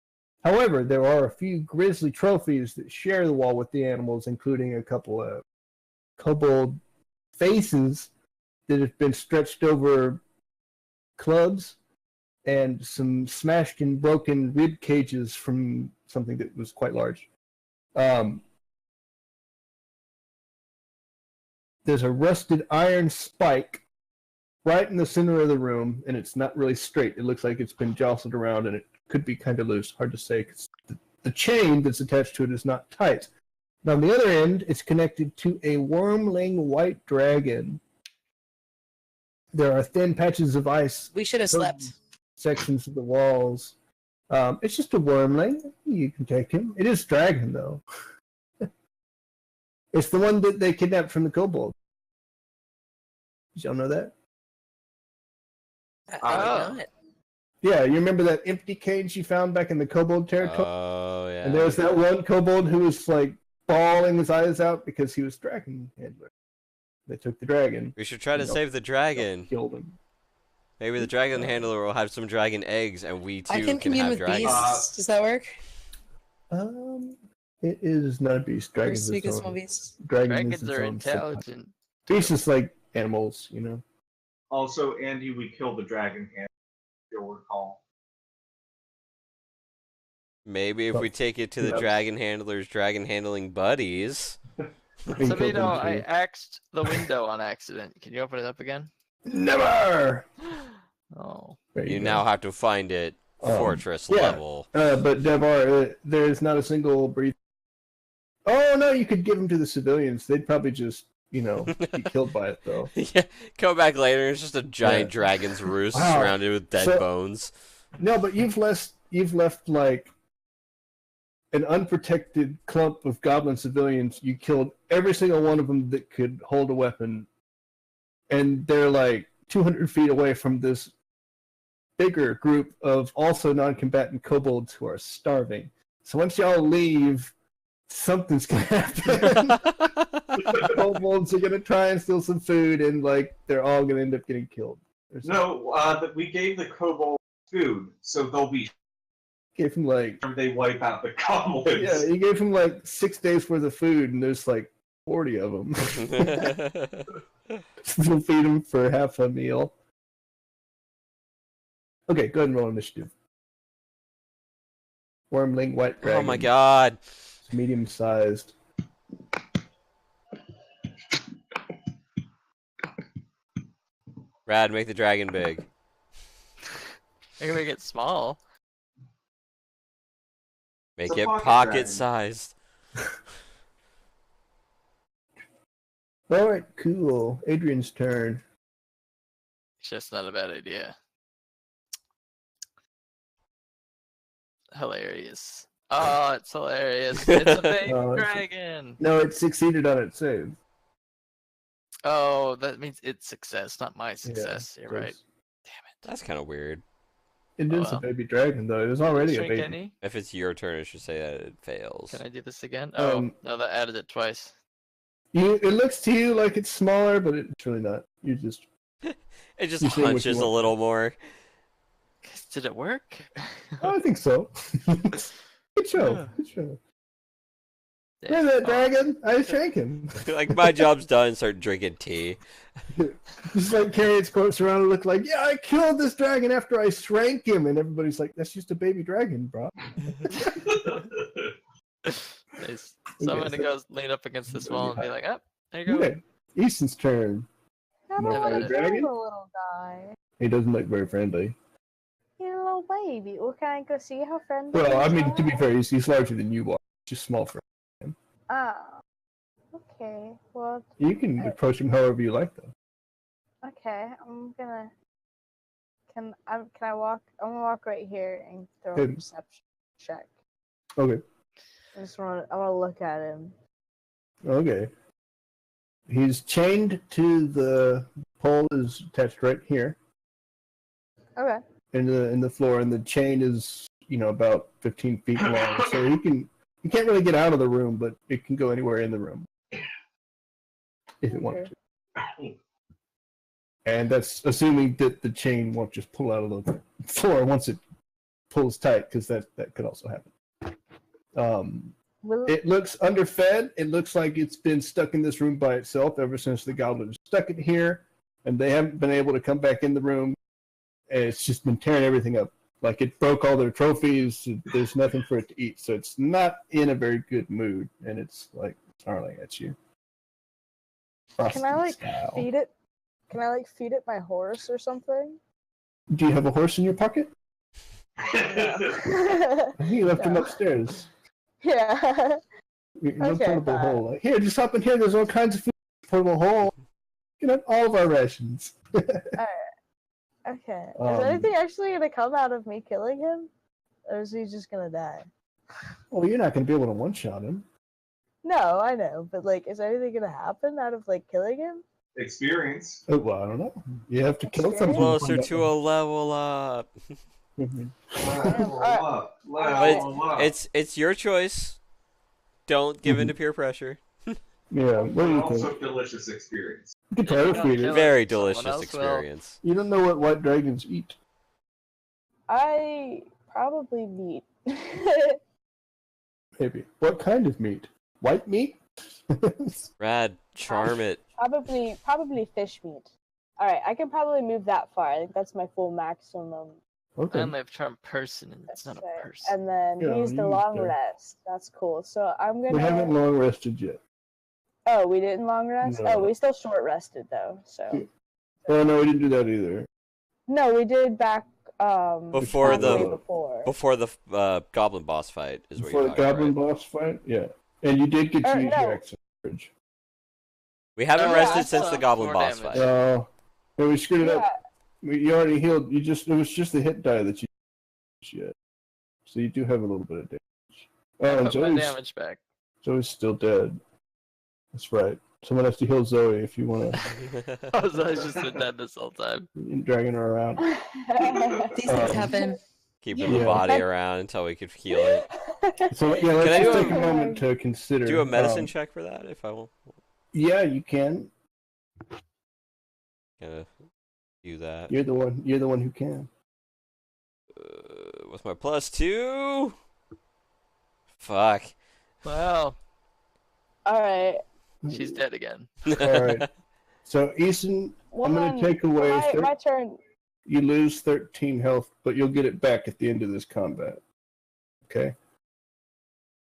However, there are a few grisly trophies that share the wall with the animals, including a couple of kobold faces that have been stretched over clubs and some smashed and broken rib cages from something that was quite large. There's a rusted iron spike right in the center of the room, and it's not really straight. It looks like it's been jostled around, and it could be kind of loose. Hard to say, because the chain that's attached to it is not tight. And on the other end, it's connected to a wormling white dragon. There are thin patches of ice. We should have slept. Sections of the walls. It's just a wormling. You can take him. It is dragon, though. It's the one that they kidnapped from the kobold. Did y'all know that? I did not. Yeah, you remember that empty cage you found back in the kobold territory? Oh, yeah. And there was that one kobold who was like bawling his eyes out because he was dragon handler. They took the dragon. We should try to save the dragon. Killed him. Maybe the dragon handler will have some dragon eggs, and we too I can commune have with dragons. beasts. Does that work? It is not a beast. Or Dragons speak is of its small own. beasts? Dragons are intelligent. Beasts is like animals, you know. Also, Andy, we killed the dragon hand, if you'll recall. Maybe if we take it to the dragon handler's dragon handling buddies. Somebody know I axed the window on accident. Can you open it up again? Never! Oh. You now have to find it fortress level. But Devar, there's not a single breath. Oh no, you could give them to the civilians. They'd probably just, be killed by it though. Yeah, come back later. It's just a giant dragon's roost surrounded with dead bones. No, but you've left like an unprotected clump of goblin civilians. You killed every single one of them that could hold a weapon, and they're like 200 feet away from this bigger group of also non-combatant kobolds who are starving. So once y'all leave, something's gonna happen. Kobolds are gonna try and steal some food, and like they're all gonna end up getting killed. No, we gave the kobolds food, so they'll be. Gave him like. They wipe out the goblins. Yeah, he gave him like 6 days worth of food, and there's like 40 of them. We'll feed him for half a meal. Okay, go ahead and roll initiative. Wormling white dragon. Oh my god. It's medium-sized. Rad, make the dragon big. I can make it small. Make It's a it pocket pocket-sized. Alright, cool. Adrian's turn. It's just not a bad idea. Hilarious. Oh, it's hilarious. It's a big dragon. No, it succeeded on its save. Oh, that means it's success, not my success. Yeah, You're right. it's- Damn it. That's kind of weird. It is well. a baby dragon, though. It was already a Shrink baby. any? If it's your turn, it should say that it fails. Can I do this again? Oh, Um, no, that added it twice. It looks to you like it's smaller, but it's really not. You just It just You say what you hunches a want. little more. Did it work? I think so. Good show. Yeah. Good show. Yeah. Hear that Oh, dragon? I shrank him. Like, my job's done, start drinking tea. Just like carry its corpse around and look like, yeah, I killed this dragon after I shrank him. And everybody's like, that's just a baby dragon, bro. Nice. So I'm gonna go lean up against this wall and be like, oh, there you go. Okay. Easton's turn. I don't No, want to dragon? kill the little guy. He doesn't look very friendly. He's a little baby. Well, can I go see how friendly Well, I he mean, to be is? fair, he's larger than you are. Just small for him. Oh. Okay. Well, You can approach him however you like, though. okay. I'm gonna. Can I walk? I'm gonna walk right here and throw a Good. perception check. Okay. I want to look at him. Okay. He's chained to the pole is attached right here Okay. in the floor, and the chain is about 15 feet long. So he can't really get out of the room, but it can go anywhere in the room if it wanted to. And that's assuming that the chain won't just pull out of the floor once it pulls tight, because that could also happen. It looks underfed. It looks like it's been stuck in this room by itself ever since the goblin stuck it here, and they haven't been able to come back in the room. And it's just been tearing everything up. Like, it broke all their trophies. There's nothing for it to eat, so it's not in a very good mood, and it's like snarling at you. Can I like Style. feed it? Can I like feed it my horse or something? Do you have a horse in your pocket? No. I think you left him upstairs. Yeah. No Okay, portable fine. hole. Like, here, just hop in here. There's all kinds of food. Portable hole. You can have all of our rations. Okay. Is Um, anything actually gonna come out of me killing him, or is he just gonna die? Well, you're not going to be able to one-shot him. No, I know, but like, is anything gonna happen out of like killing him? Experience. Oh, well, I don't know. You have to kill something. Closer to a level up. Level Alright. up. But Level up. it's your choice. Don't give in to peer pressure. Yeah, what do you also think? delicious experience. You can try to feed it. kill Very it. Someone delicious else will. experience. You don't know what white dragons eat. I probably meat. Maybe. What kind of meat? White meat? Rad, charm it. Probably fish meat. All right, I can probably move that far. I think that's my full maximum. I Okay. only have charm person, and it's not a Okay, person. And then Yeah, use the you long used to. rest. That's cool. So I'm gonna. We haven't long rested yet. Oh, we didn't long rest. No. Oh, we still short rested though. So Oh, no, we didn't do that either. no, we did back. Before back the- way before. Before the goblin boss fight is what Before you're the talking about, goblin right? boss fight? Yeah. And you did get to use no. your exit courage. We haven't Oh, rested yeah, since I the saw goblin more boss damage. fight. No. But we screwed it Yeah. up. You already healed. It was just the hit die that you used yet. So you do have a little bit of damage. Oh, I and put my Zoe's, damage back. Zoe's still dead. That's right. Someone has to heal Zoe if you want to I was just been dead this whole time. dragging her around. These things Um, happen. Keeping the Yeah. body around until we could heal it. So yeah, Can I let's do just a- take a moment to consider. Do a medicine check for that if I will. Yeah, you can. Gonna do that. You're the one. You're the one who can. With my +2. Fuck. Well, All right. she's dead again. All right. So Eason, I'm gonna take away. My turn. You lose 13 health, but you'll get it back at the end of this combat. Okay.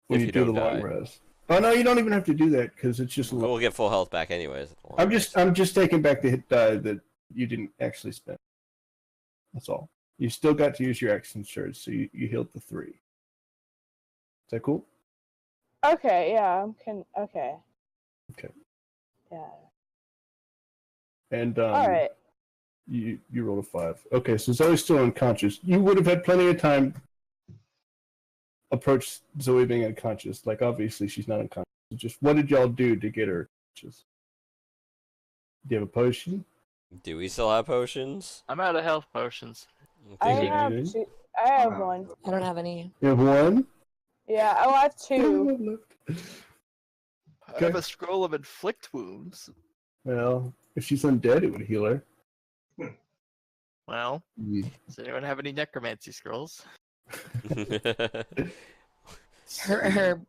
When If you you do the don't long die. rest. Oh no, you don't even have to do that because it's just. We'll get full health back anyways. I'm just taking back the hit die that you didn't actually spend. That's all. You still got to use your action surge, so you healed the 3. Is that cool? Okay. Yeah. Okay. Okay. Yeah. And All right. You rolled a 5. Okay, so Zoe's still unconscious. You would have had plenty of time approach Zoe being unconscious. Like obviously she's not unconscious. Just what did y'all do to get her unconscious? Do you have a potion? Do we still have potions? I'm out of health potions. I Okay. have two. I have one. I don't have any. You have 1? Yeah. Oh, I have 2. I Okay. have a scroll of inflict wounds. Well, if she's undead, it would heal her. Well, does anyone have any necromancy scrolls? Her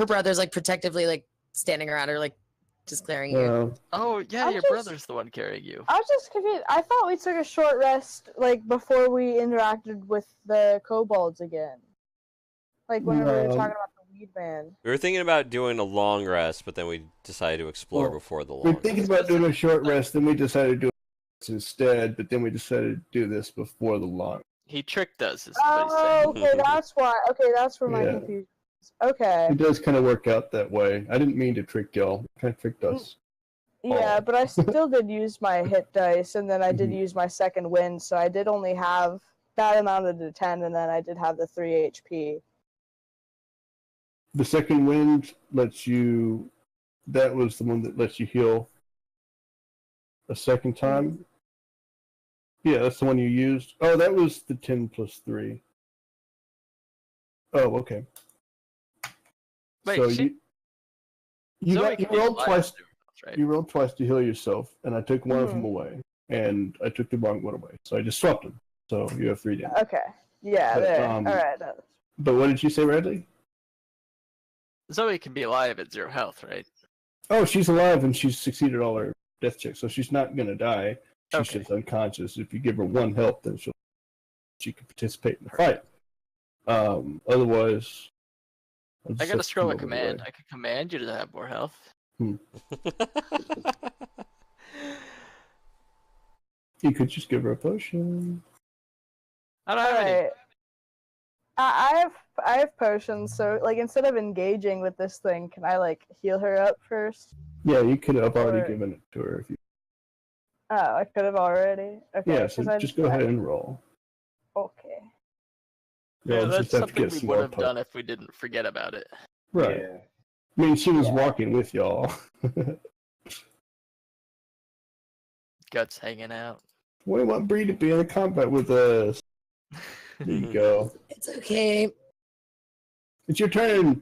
brother's like protectively like standing around her, like just glaring at you. Oh yeah, I'm your just- brother's the one carrying you. I was just confused. I thought we took a short rest like before we interacted with the kobolds again. Like whenever we were No. talking about the weed man. We were thinking about doing a long rest, but then we decided to explore Well, before the long We're thinking rest. about doing a short rest, then we decided to do it instead, but then we decided to do this before the long. He tricked us. Is what he's saying. Oh, okay, that's why. Okay, that's where my Yeah. confusion is. Okay. It does kind of work out that way. I didn't mean to trick y'all. It kind of tricked us. Yeah, but I still did use my hit dice, and then I did Mhm. use my second wind, so I did only have that amounted to 10, and then I did have the 3 HP. The second wind lets you. That was the one that lets you heal a second time. Yeah, that's the one you used. Oh, that was the 10 plus 3. Oh, okay. Wait, so she- you Zoe can be rolled alive twice. too, right? You rolled twice to heal yourself, and I took one of them Mhm. away, and I took the wrong one away. So I just swapped them. So you have 3 damage. Okay. Yeah. But, There. um, All right. But what did you say, Radley? Zoe can be alive at 0 health, right? Oh, she's alive and she's succeeded all her death checks, so she's not gonna die. She's Okay. just unconscious. If you give her 1 health, then she can participate in the fight. Otherwise, I gotta scroll a command. I could command you to have more health. You could just give her a potion. I don't have any. Alright. I have potions, so like instead of engaging with this thing, can I like heal her up first? Yeah, you could have already Or- given it to her if you. Oh, I could have already. Okay. Yeah, so 'cause just go ahead and roll. Okay. Yeah, You'll that's just have to something get we some would more have po- done if we didn't forget about it. Right. Yeah. I mean, she was Yeah. walking with y'all. Guts hanging out. We want Bree to be in combat with us. There you go. It's okay. It's your turn.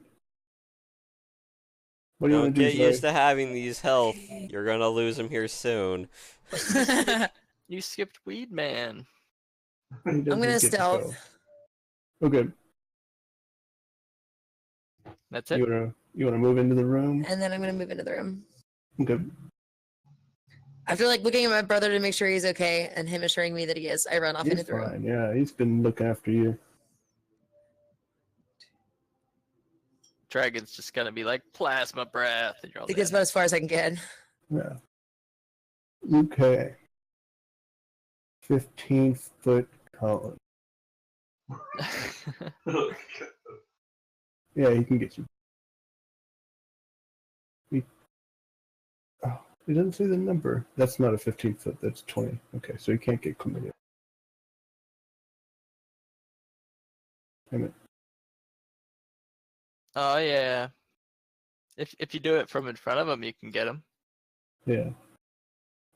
What do you Don't want to do, get used Zoe? to having these health. You're gonna lose them here soon. You skipped Weed Man. He I'm doesn't gonna get to stealth. go. Okay. That's You it. wanna move into the room? And then I'm gonna move into the room. Okay. After like looking at my brother to make sure he's okay and him assuring me that he is, I run off He's into the room. fine. Yeah, he's been looking after you. Dragon's just gonna be like plasma breath, and you're I all think that's dead. about as far as I can get. Yeah. Okay. 15-foot column. Yeah, he can get you. Oh, it doesn't say the number. That's not a 15-foot. That's 20. Okay, so you can't get chlamydia. Damn it. Oh yeah. If you do it from in front of him, you can get him. Yeah.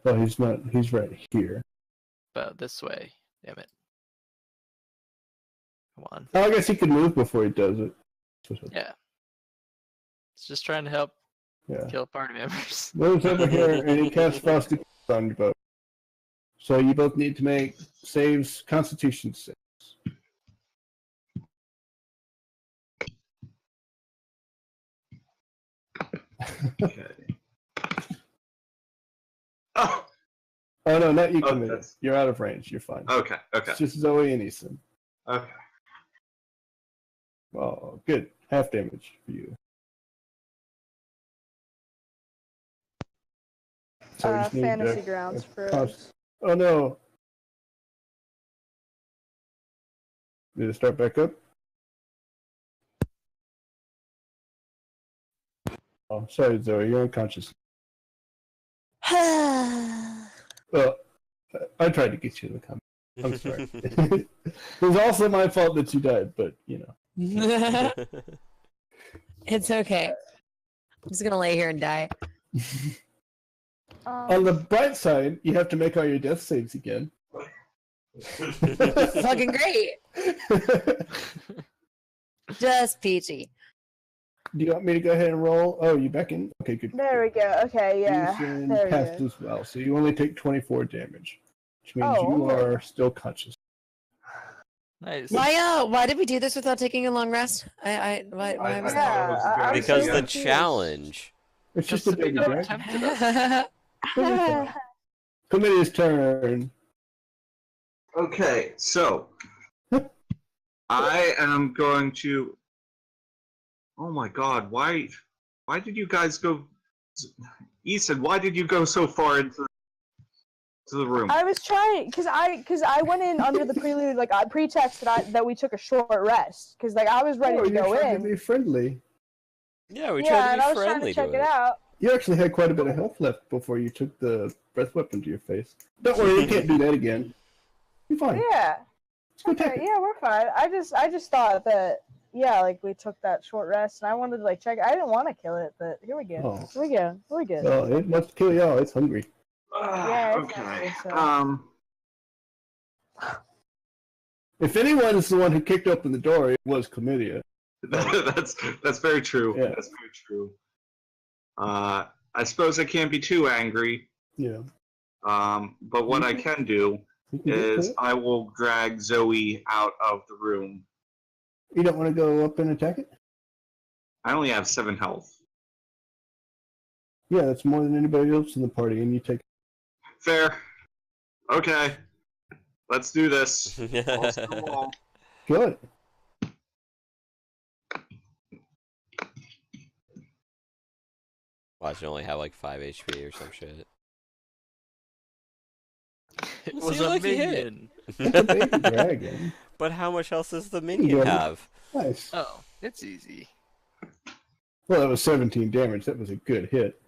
Well, he's not. He's right here. But this way, damn it. Come on. Oh, I guess he could move before he does it. Yeah. It's just trying to help Yeah. kill party members. Moves over here and he casts Frosty on you both. So you both need to make saves, Constitution saves. Okay. Oh, Oh no, not you, Oh, Camilla. that's- You're out of range. You're fine. okay, okay, It's just Zoe and Eason. okay. Oh, good. Half damage for you. So we just need Fantasy to- grounds for Oh, us. Oh no. Did it start back up? Oh, sorry, Zoe. You're unconscious. Well, I tried to get you in the comment. I'm sorry. It was also my fault that you died, but you know. It's okay. I'm just gonna lay here and die. On the bright side, you have to make all your death saves again. Fucking great. Just peachy. Do you want me to go ahead and roll? Oh, you back in? Okay, good. There we go. Okay, yeah. Eason There we passed go. as well, so you only take 24 damage, which means Oh, you okay. are still conscious. Nice. Why did we do this without taking a long rest? Why I was thought it was Yeah, very because so the confused. challenge. It's just Just a to be baby no dragon. tempted us. that? Committee's turn. Okay, so I am going to. Oh my God! Why did you guys go? Eason, why did you go so far into the room? I was trying because I went in under the prelude like pretext that we took a short rest because like I was ready Oh, to you're go trying in. to be friendly. Yeah, we Yeah, tried and to I be was trying friendly to check to it it. out. You actually had quite a bit of health left before you took the breath weapon to your face. Don't worry, you can't do that again. You're fine. Yeah. Let's go Okay. attack it. Yeah, we're fine. I just thought that like we took that short rest and I wanted to like check. I didn't want to kill it, but here we go. Oh. Here we go. Here we go. Well, it wants to kill y'all. It's hungry. Yeah, it's Okay. hungry, so- If anyone is the one who kicked open the door, it was Chlamydia. That's very true. Yeah. That's very true. I suppose I can't be too angry. Yeah. But what I can do is I will drag Zoe out of the room. You don't want to go up and attack it? I only have 7 health. Yeah, that's more than anybody else in the party, and you take. Fair. Okay. Let's do this. Balls to the wall. Good. Watch it only have like 5 HP or some shit. It See, was a look, he hit. minion. It's a baby dragon. But how much else does the minion Yeah. have? Nice. Oh, it's easy. Well, that was 17 damage. That was a good hit.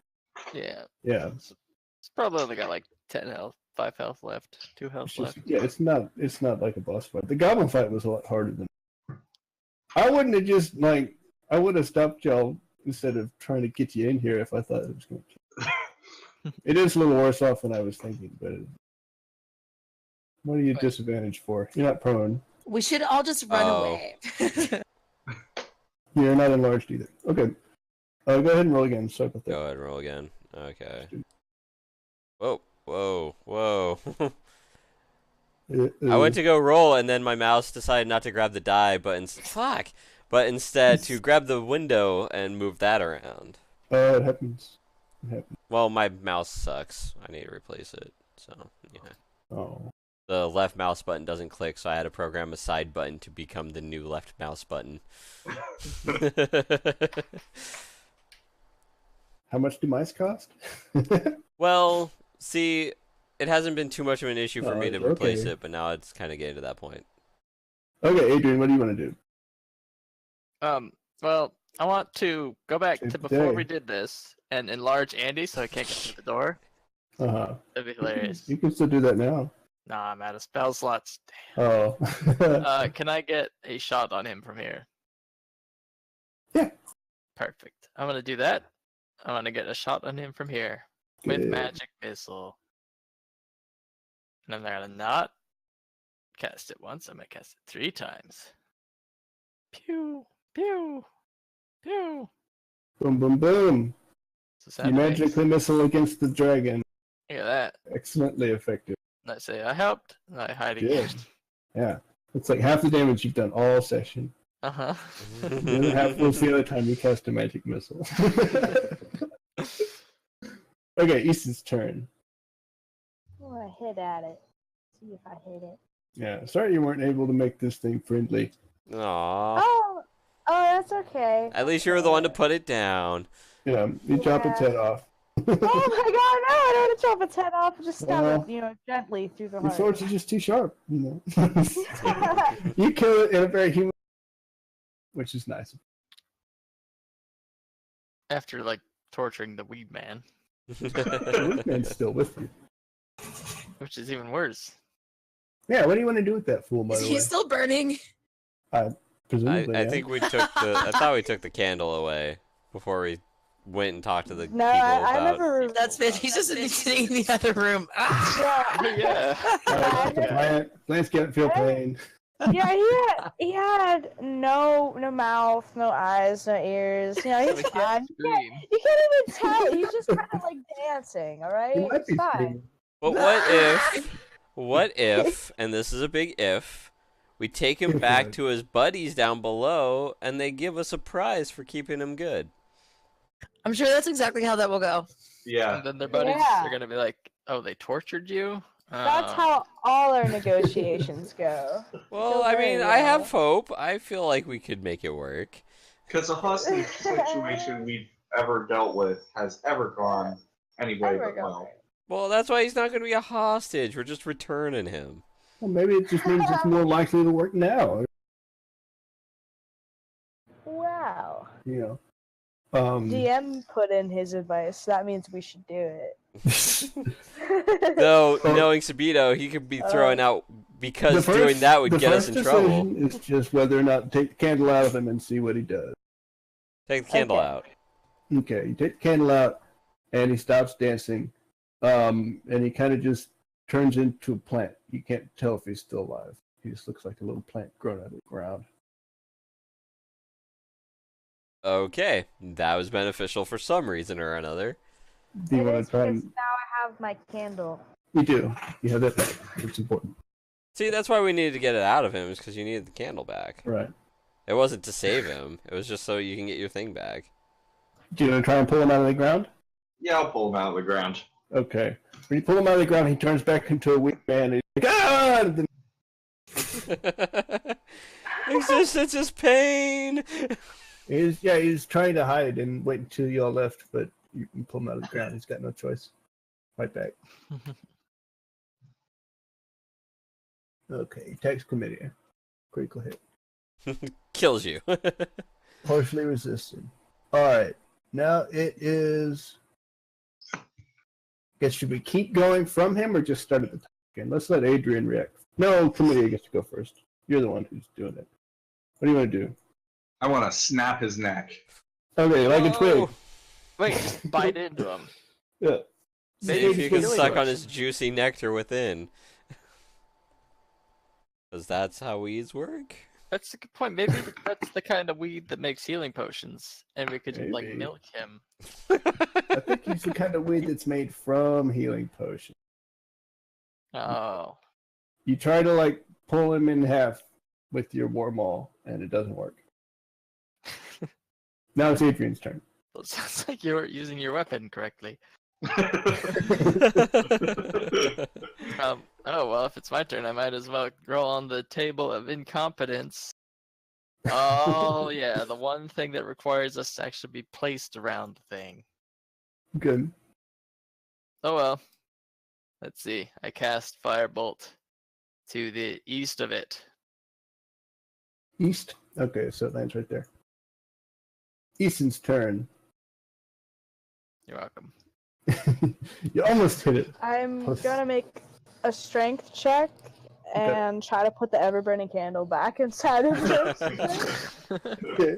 Yeah. Yeah. It's probably only got like 10 health, 5 health left, 2 health It's just, left. yeah, it's not like a boss fight. The goblin fight was a lot harder than. I wouldn't have just I would have stopped y'all instead of trying to get you in here if I thought it was going to. It is a little worse off than I was thinking, but what are you disadvantaged for? You're not prone. We should all just run Oh. away. You're not enlarged either. Okay. Go ahead and roll again. Sorry about that. Go ahead and roll again. Okay. Whoa, whoa, whoa. I went to go roll, and then my mouse decided not to grab the die, but instead to grab the window and move that around. Oh, it happens. It happens. Well, my mouse sucks. I need to replace it. So, yeah. Oh. The left mouse button doesn't click, so I had to program a side button to become the new left mouse button. How much do mice cost? Well, see, it hasn't been too much of an issue for me to replace okay. it, but now it's kind of getting to that point. Okay, Adrian, what do you want to do? Well, I want to go back Save to the before day. we did this and enlarge Andy so I can't get through the door. Uh-huh. That'd be hilarious. You can still do that now. Nah, I'm out of spell slots. Oh. Can I get a shot on him from here? Yeah. Perfect. I'm gonna do that. I want to get a shot on him from here with Good. magic missile. And I'm gonna not cast it once. I'm gonna cast it 3 times. Pew, pew, pew. Boom, boom, boom. So You magically missile against the dragon. Look at that. Excellently effective. And I say I helped, and I hide Good. again. Yeah. It's like half the damage you've done all session. Uh-huh. The other half was the other time you cast a magic missile. Okay, Easton's turn. Oh, I hit at it. See if I hit it. Yeah, sorry you weren't able to make this thing friendly. Aww. Oh, that's okay. At least you were the one to put it down. Yeah, you chop its head off. Oh my god, no, I don't want to chop its head off. Just stab Well, it, gently through the Your heart. swords are just too sharp, you know. You kill it in a very human, which is nice. After like torturing the weed man, The man's still with you. which is even worse. Yeah, what do you want to do with that fool, by Is the he way? still burning? Presumably, I yeah. think we took I thought we took the candle away before we went and talked to the No, people I about. never. That's it. He's just sitting in the other room. Ah! Yeah, Yeah. Lance can't feel pain. yeah, he had no mouth, no eyes, no ears. We He's can't fine. scream. You can't even tell. He's just kind of like dancing. All right, He might it's be fine. screaming. But what if, and this is a big if, we take him If back what? to his buddies down below and they give us a prize for keeping him good? I'm sure that's exactly how that will go. Yeah. And then their buddies Yeah. are gonna be like, "Oh, they tortured you." That's how all our negotiations go. Well, Feel I very mean, I have well. hope. I feel like we could make it work. Because the hostage situation we've ever dealt with has ever gone any way but well. Well, that's why he's not going to be a hostage. We're just returning him. Well, maybe it just means it's more likely to work now. Wow. You know. DM put in his advice. That means we should do it. Though, Oh. knowing Sabito, he could be throwing out because the doing that would the get us first in trouble. decision is just whether or not to take the candle out of him and see what he does. Take the candle Okay. out. Okay, you take the candle out, and he stops dancing, and he kind of just turns into a plant. You can't tell if he's still alive. He just looks like a little plant grown out of the ground. Okay, that was beneficial for some reason or another. Do you It want is to try because and... now I have my candle. You do. You have that back. It's important. See, that's why we needed to get it out of him, is because you needed the candle back. Right. It wasn't to save him. It was just so you can get your thing back. Do you want to try and pull him out of the ground? Yeah, I'll pull him out of the ground. Okay. When you pull him out of the ground, he turns back into a weak man. And he's like, ah! And then It's just pain. he's trying to hide and wait until you all left, but you can pull him out of the ground. He's got no choice. Right back. Okay, attacks chlamydia. Critical hit. Kills you. Partially resisted. Alright. Now it is... Guess should we keep going from him or just start at the top again? Let's let Adrian react. No, chlamydia gets to go first. You're the one who's doing it. What do you want to do? I want to snap his neck. Okay, like a twig. Wait, just bite into him. Yeah. See if you can Healing suck on potion. his juicy nectar within. Because that's how weeds work. That's a good point. Maybe that's the kind of weed that makes healing potions, and we could just like Maybe. milk him. I think he's the kind of weed that's made from healing potion. Oh, You try to like pull him in half with your war maul, and it doesn't work. Now it's Adrian's turn. well, it sounds like you were using your weapon correctly. Oh well, if it's my turn, I might as well roll on the table of incompetence. Oh yeah, the one thing that requires us to actually be placed around the thing. Good. Oh well. Let's see. I cast Firebolt to the east of it. East. Okay, so it lands right there. Easton's turn. You're welcome. You almost hit it. I'm Plus- gonna make a strength check Okay. and try to put the ever burning candle back inside of this. Okay.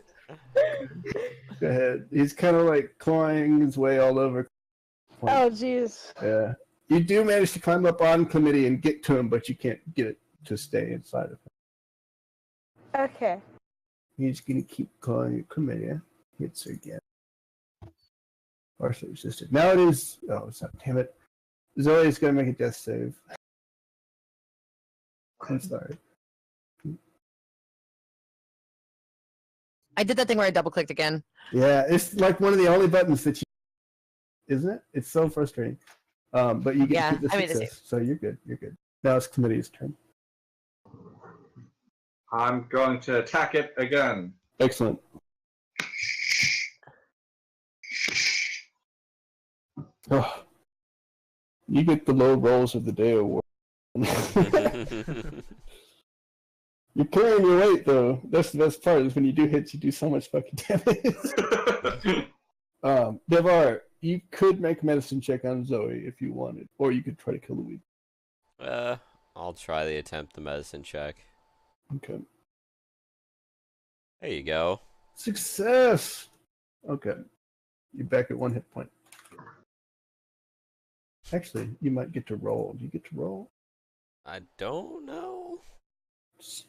Go ahead. He's kind of like clawing his way all over. Oh jeez. Yeah. You do manage to climb up on chlamydia and get to him, but you can't get it to stay inside of him. Okay. He's gonna keep clawing at chlamydia. Hits her again. Partially resisted. Now it is. Oh, it's not. Damn it. Zoe's gonna make a death save. I'm sorry. I did that thing where I double clicked again. Yeah, it's like one of the only buttons that you. Isn't it? It's so frustrating. But you get Yeah, to keep the I made a success, so you're good. You're good. Now it's chlamydia's turn. I'm going to attack it again. Excellent. Oh, you get the low rolls of the day award. You're carrying your weight, though. That's the best part, is when you do hits, you do so much fucking damage. Devar, you could make a medicine check on Zoe if you wanted, or you could try to kill the weed. I'll try the medicine check. Okay. There you go. Success! Okay. You're back at 1 hit point. Actually, you might get to roll. Do you get to roll? I don't know. Let's see.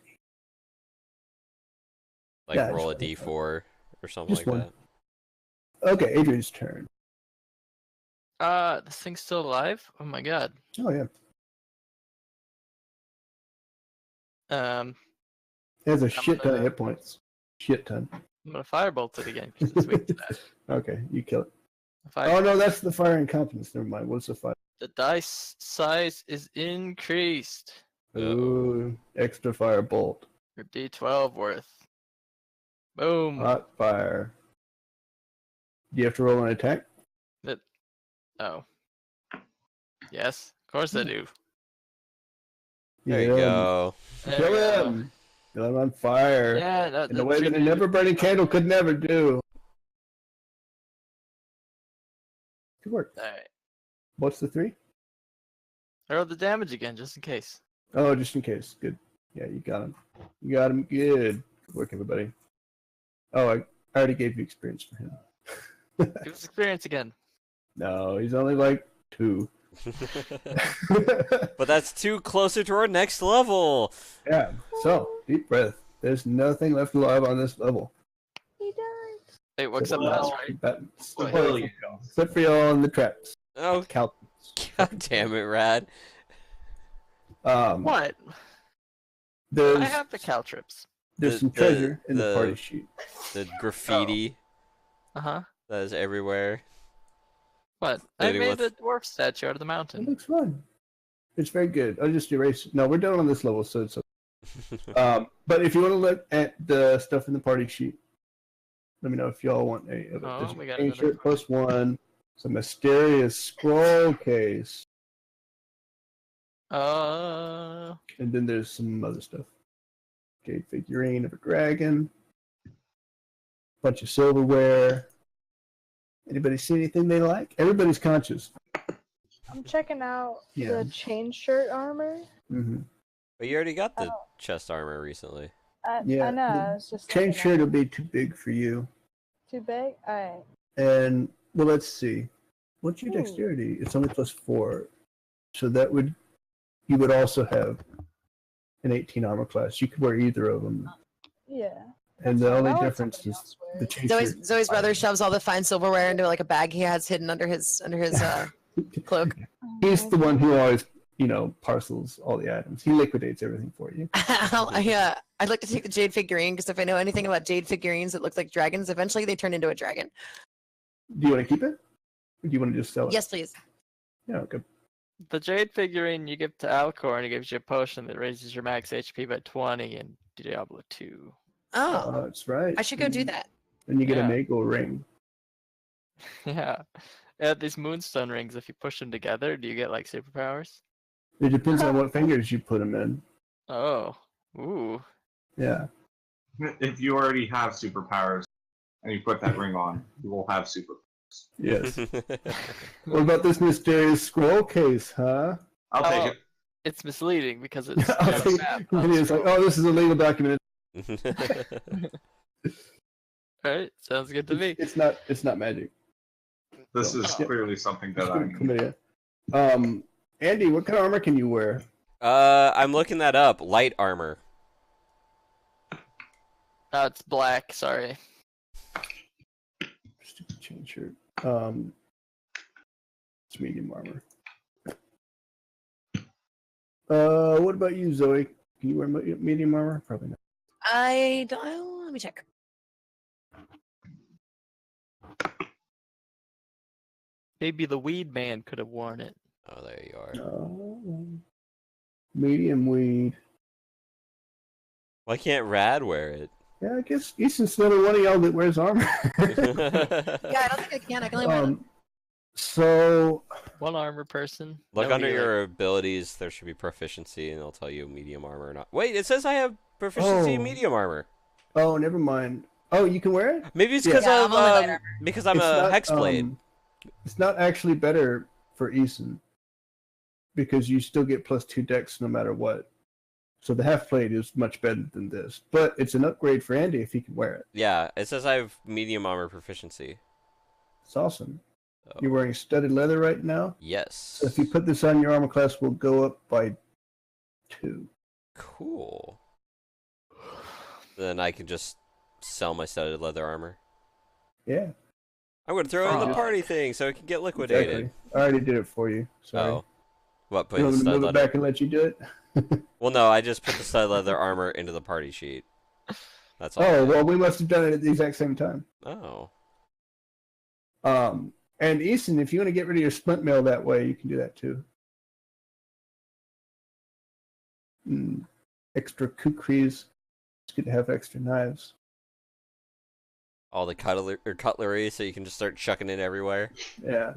Like Yeah, roll a just d4 or something just like one. that. Okay, Adrian's turn. This thing's still alive? Oh my god. Oh, yeah. I'm It has a shit ton of gonna- hit points. Shit ton. gonna firebolt it again because it's weak to that. Okay, you kill it. If I, Oh, no, that's the fire incompetence. Never mind. What's the fire? the dice size is increased Ooh, extra fire bolt. for D12 worth. Boom. Hot fire. Do you have to roll an attack? Oh. Yes, of course I do. There you go. There Kill we go. him! Kill him on fire. Yeah, no, In a way that a never burning candle could never do. Good work. Alright. What's the 3? I rolled the damage again, just in case. Oh, just in case. Good. Yeah, you got him. You got him. Good. Good work, everybody. Oh, I already gave you experience for him. Give us experience again. No, he's only like 2. But that's 2 closer to our next level. Yeah, so, deep breath. There's nothing left alive on this level. He died. Wait, what's up, mouse, right? That's Well, hell yeah. except for y'all in the traps. Oh, Count. God damn it, Rad. What? There's I have the caltrips. there's some treasure in the party sheet. The graffiti Uh-huh. that is everywhere. What? I Dude, made what's- the dwarf statue out of the It mountain. looks fun. It's very good. I'll just erase it. No, we're done on this level, so it's but if you want to look at the stuff in the party sheet, let me know if y'all want a Oh, we got chain another shirt +1, some mysterious scroll case, Uh, and then there's some other stuff. Jade figurine of a dragon, bunch of silverware. Anybody see anything they like? Everybody's conscious. I'm checking out Yeah. the chain shirt armor. Mm-hmm. But you already got the chest armor recently. Yeah, I know. the It's just Chain looking at shirt will it. be too big for you. Too big. All right. And well, let's see. What's your Ooh. dexterity? It's only +4, so that would you would also have an 18 armor class. You could wear either of them, Yeah. and the That's only fine. I'll let difference somebody is else wear the it. chain Zoe's brother shoves all the fine silverware into like a bag he has hidden under his cloak. He's the one who always, parcels all the items. He liquidates everything for you. I'd like to take the jade figurine because if I know anything about jade figurines that look like dragons, eventually they turn into a dragon. Do you want to keep it? Or do you want to just sell it? Yes, please. Yeah, okay. the jade figurine you give to Alcor and it gives you a potion that raises your max HP by 20 in Diablo 2. Oh, That's right. I should go do that. And you get a Yeah. Mago ring. Yeah. Yeah, these moonstone rings, if you push them together, do you get like superpowers? It depends on what fingers you put them in. Oh. Ooh. Yeah. If you already have superpowers and you put that ring on, you will have superpowers. Yes. What about this mysterious scroll case, huh? I'll take Oh. it. It's misleading because it's I'll just take- map, not It's like, scroll. oh, this is a legal document. Alright, sounds good to me. It's not magic. This is Yeah. clearly something that I need. Chlamydia. Andy, what kind of armor can you wear? I'm looking that up. Light armor. Oh, it's black, sorry. Stupid chain shirt. It's medium armor. What about you, Zoe? Can you wear medium armor? Probably not. I don't. Oh, let me check. Maybe the weed man could have worn it. Oh, there you are. Oh, medium weed. Why can't Rad wear it? Yeah, I guess Easton's the only one of y'all that wears armor. Yeah, I don't think I can. I can only wear them. So One armor person. Look no under healing. your abilities. There should be proficiency, and it'll tell you medium armor or not. Wait, it says I have proficiency in Oh. medium armor. Oh, never mind. Oh, you can wear it? Maybe it's Yeah. because Yeah, I'm only light armor. because I'm It's a not, hexblade. It's not actually better for Eason because you still get +2 dex no matter what. So the half plate is much better than this, but it's an upgrade for Andy if he can wear it. Yeah, it says I have medium armor proficiency. It's awesome. So, You're wearing studded leather right now. yes. So if you put this on, your armor class will go up by 2. Cool. Then I can just sell my studded leather armor. Yeah, I'm gonna throw it in the Oh. party thing so it can get liquidated. exactly. I already did it for you. Sorry. Oh, what? Put You the want me to stud move it leather? back and let you do it? Well, no, I just put the stud leather armor into the party sheet. That's all. Oh, well, we must have done it at the exact same time. Oh. And Easton, if you want to get rid of your splint mail that way, you can do that too. Extra kukris. It's good to have extra knives. All the cutlery, so you can just start chucking it everywhere. Yeah.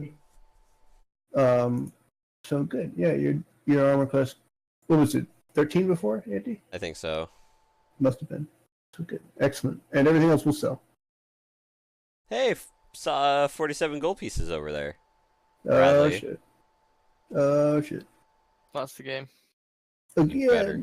So good. Yeah, your armor class. What was it? 13 before, Andy? I think so. Must have been. So good. Excellent. And everything else will sell. Hey, saw 47 gold pieces over there. Oh Bradley. shit. Oh shit. Lost the game. Again. Better.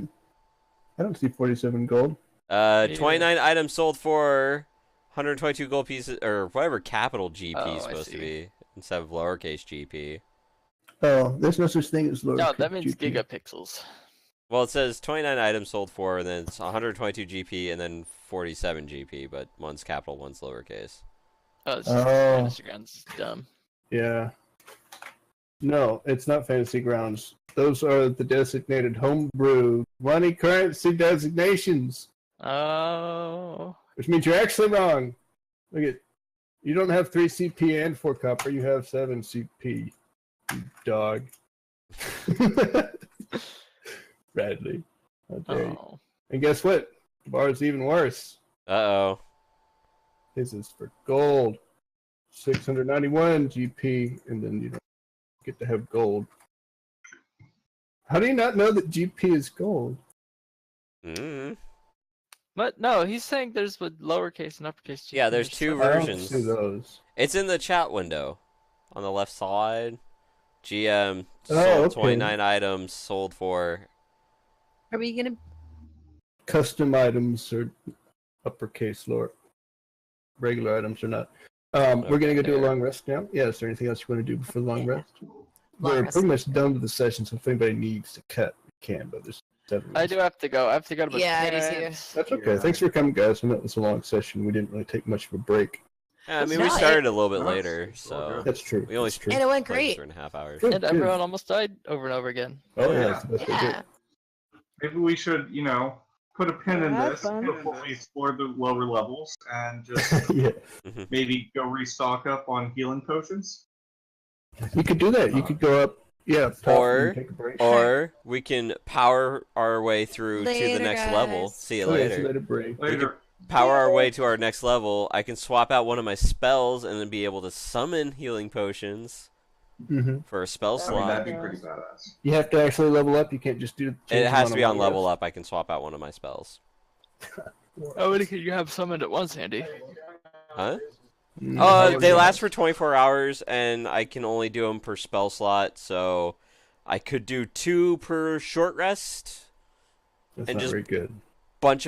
I don't see 47 gold. 29 items sold for 122 gold pieces, or whatever capital GP Oh, is I supposed to see. be, instead of lowercase GP. Oh, there's no such thing as lower. No, that means GP. gigapixels. Well, it says 29 items sold for, and then it's 122 GP, and then 47 GP, but one's capital, one's lowercase. Oh, it's just Oh. Instagram's dumb. Yeah. No, it's not Fantasy Grounds. Those are the designated homebrew money currency designations. Oh. Which means you're actually wrong. Look at, you don't have 3 CP and 4 copper. You have 7 CP. You dog. Bradley. How dare you. Oh. And guess what? The bar is even worse. Uh-oh. This is for gold. 691 GP, and then you don't get to have gold. How do you not know that GP is gold? Mm. But no, he's saying there's with lowercase and uppercase. Yeah, GP, there's two I don't versions. see those. It's in the chat window on the left side. GM Oh, sold okay. 29 items, sold for. Are we gonna? Custom items or uppercase lower. Regular items or not. We're gonna go do a long rest now. Yeah, is there anything else you want to do before the long rest? We're rest. pretty much done with the session, so if anybody needs to cut, we can, but there's 7 I do have to go. I have to go to my Yeah, I do too. parents. That's okay. Thanks for coming, guys. I know it was a long session. We didn't really take much of a break. I mean, No, we started it- a little bit No, later, it's all so good. That's true. we only That's true. And it went played great. 3.5 hours. Good, And good. everyone almost died over and over again. Oh, yeah. That's the best way to do Yeah. it. Maybe we should, put a pin in Have this fun. before we explore the lower levels and just Yeah. maybe go restock up on healing potions. You could do that. You could go up, top Or- and take a break. Or we can power our way through to the Later, next guys. level. See you Okay, so later. let it break. Later. Power our way to our next level. I can swap out one of my spells and then be able to summon healing potions Mm-hmm. for a spell I mean, that'd slot. be pretty badass. You have to actually level up. You can't just do. It has to be on level up. I can swap out one of my spells. How many can you have summoned at once, Andy? Huh? Mm, They last for 24 hours, and I can only do them per spell slot, so I could do 2 per short rest, That's and not just- very good. punch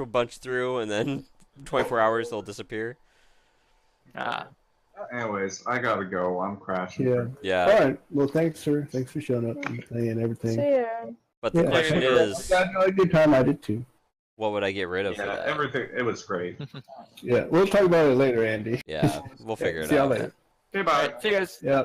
a bunch through, and then 24 hours they'll disappear. Ah. Anyways, I gotta go. I'm crashing. Yeah. Yeah, All right. Well, thanks, sir. Thanks for showing up and everything. See ya. but the Yeah. question is, I had a good time. I did too. what would I get rid of for Yeah, that? everything. It was great. Yeah, we'll talk about it later, Andy. Yeah, we'll figure it See y'all out. later. Okay, All bye. right, see you guys. Yeah.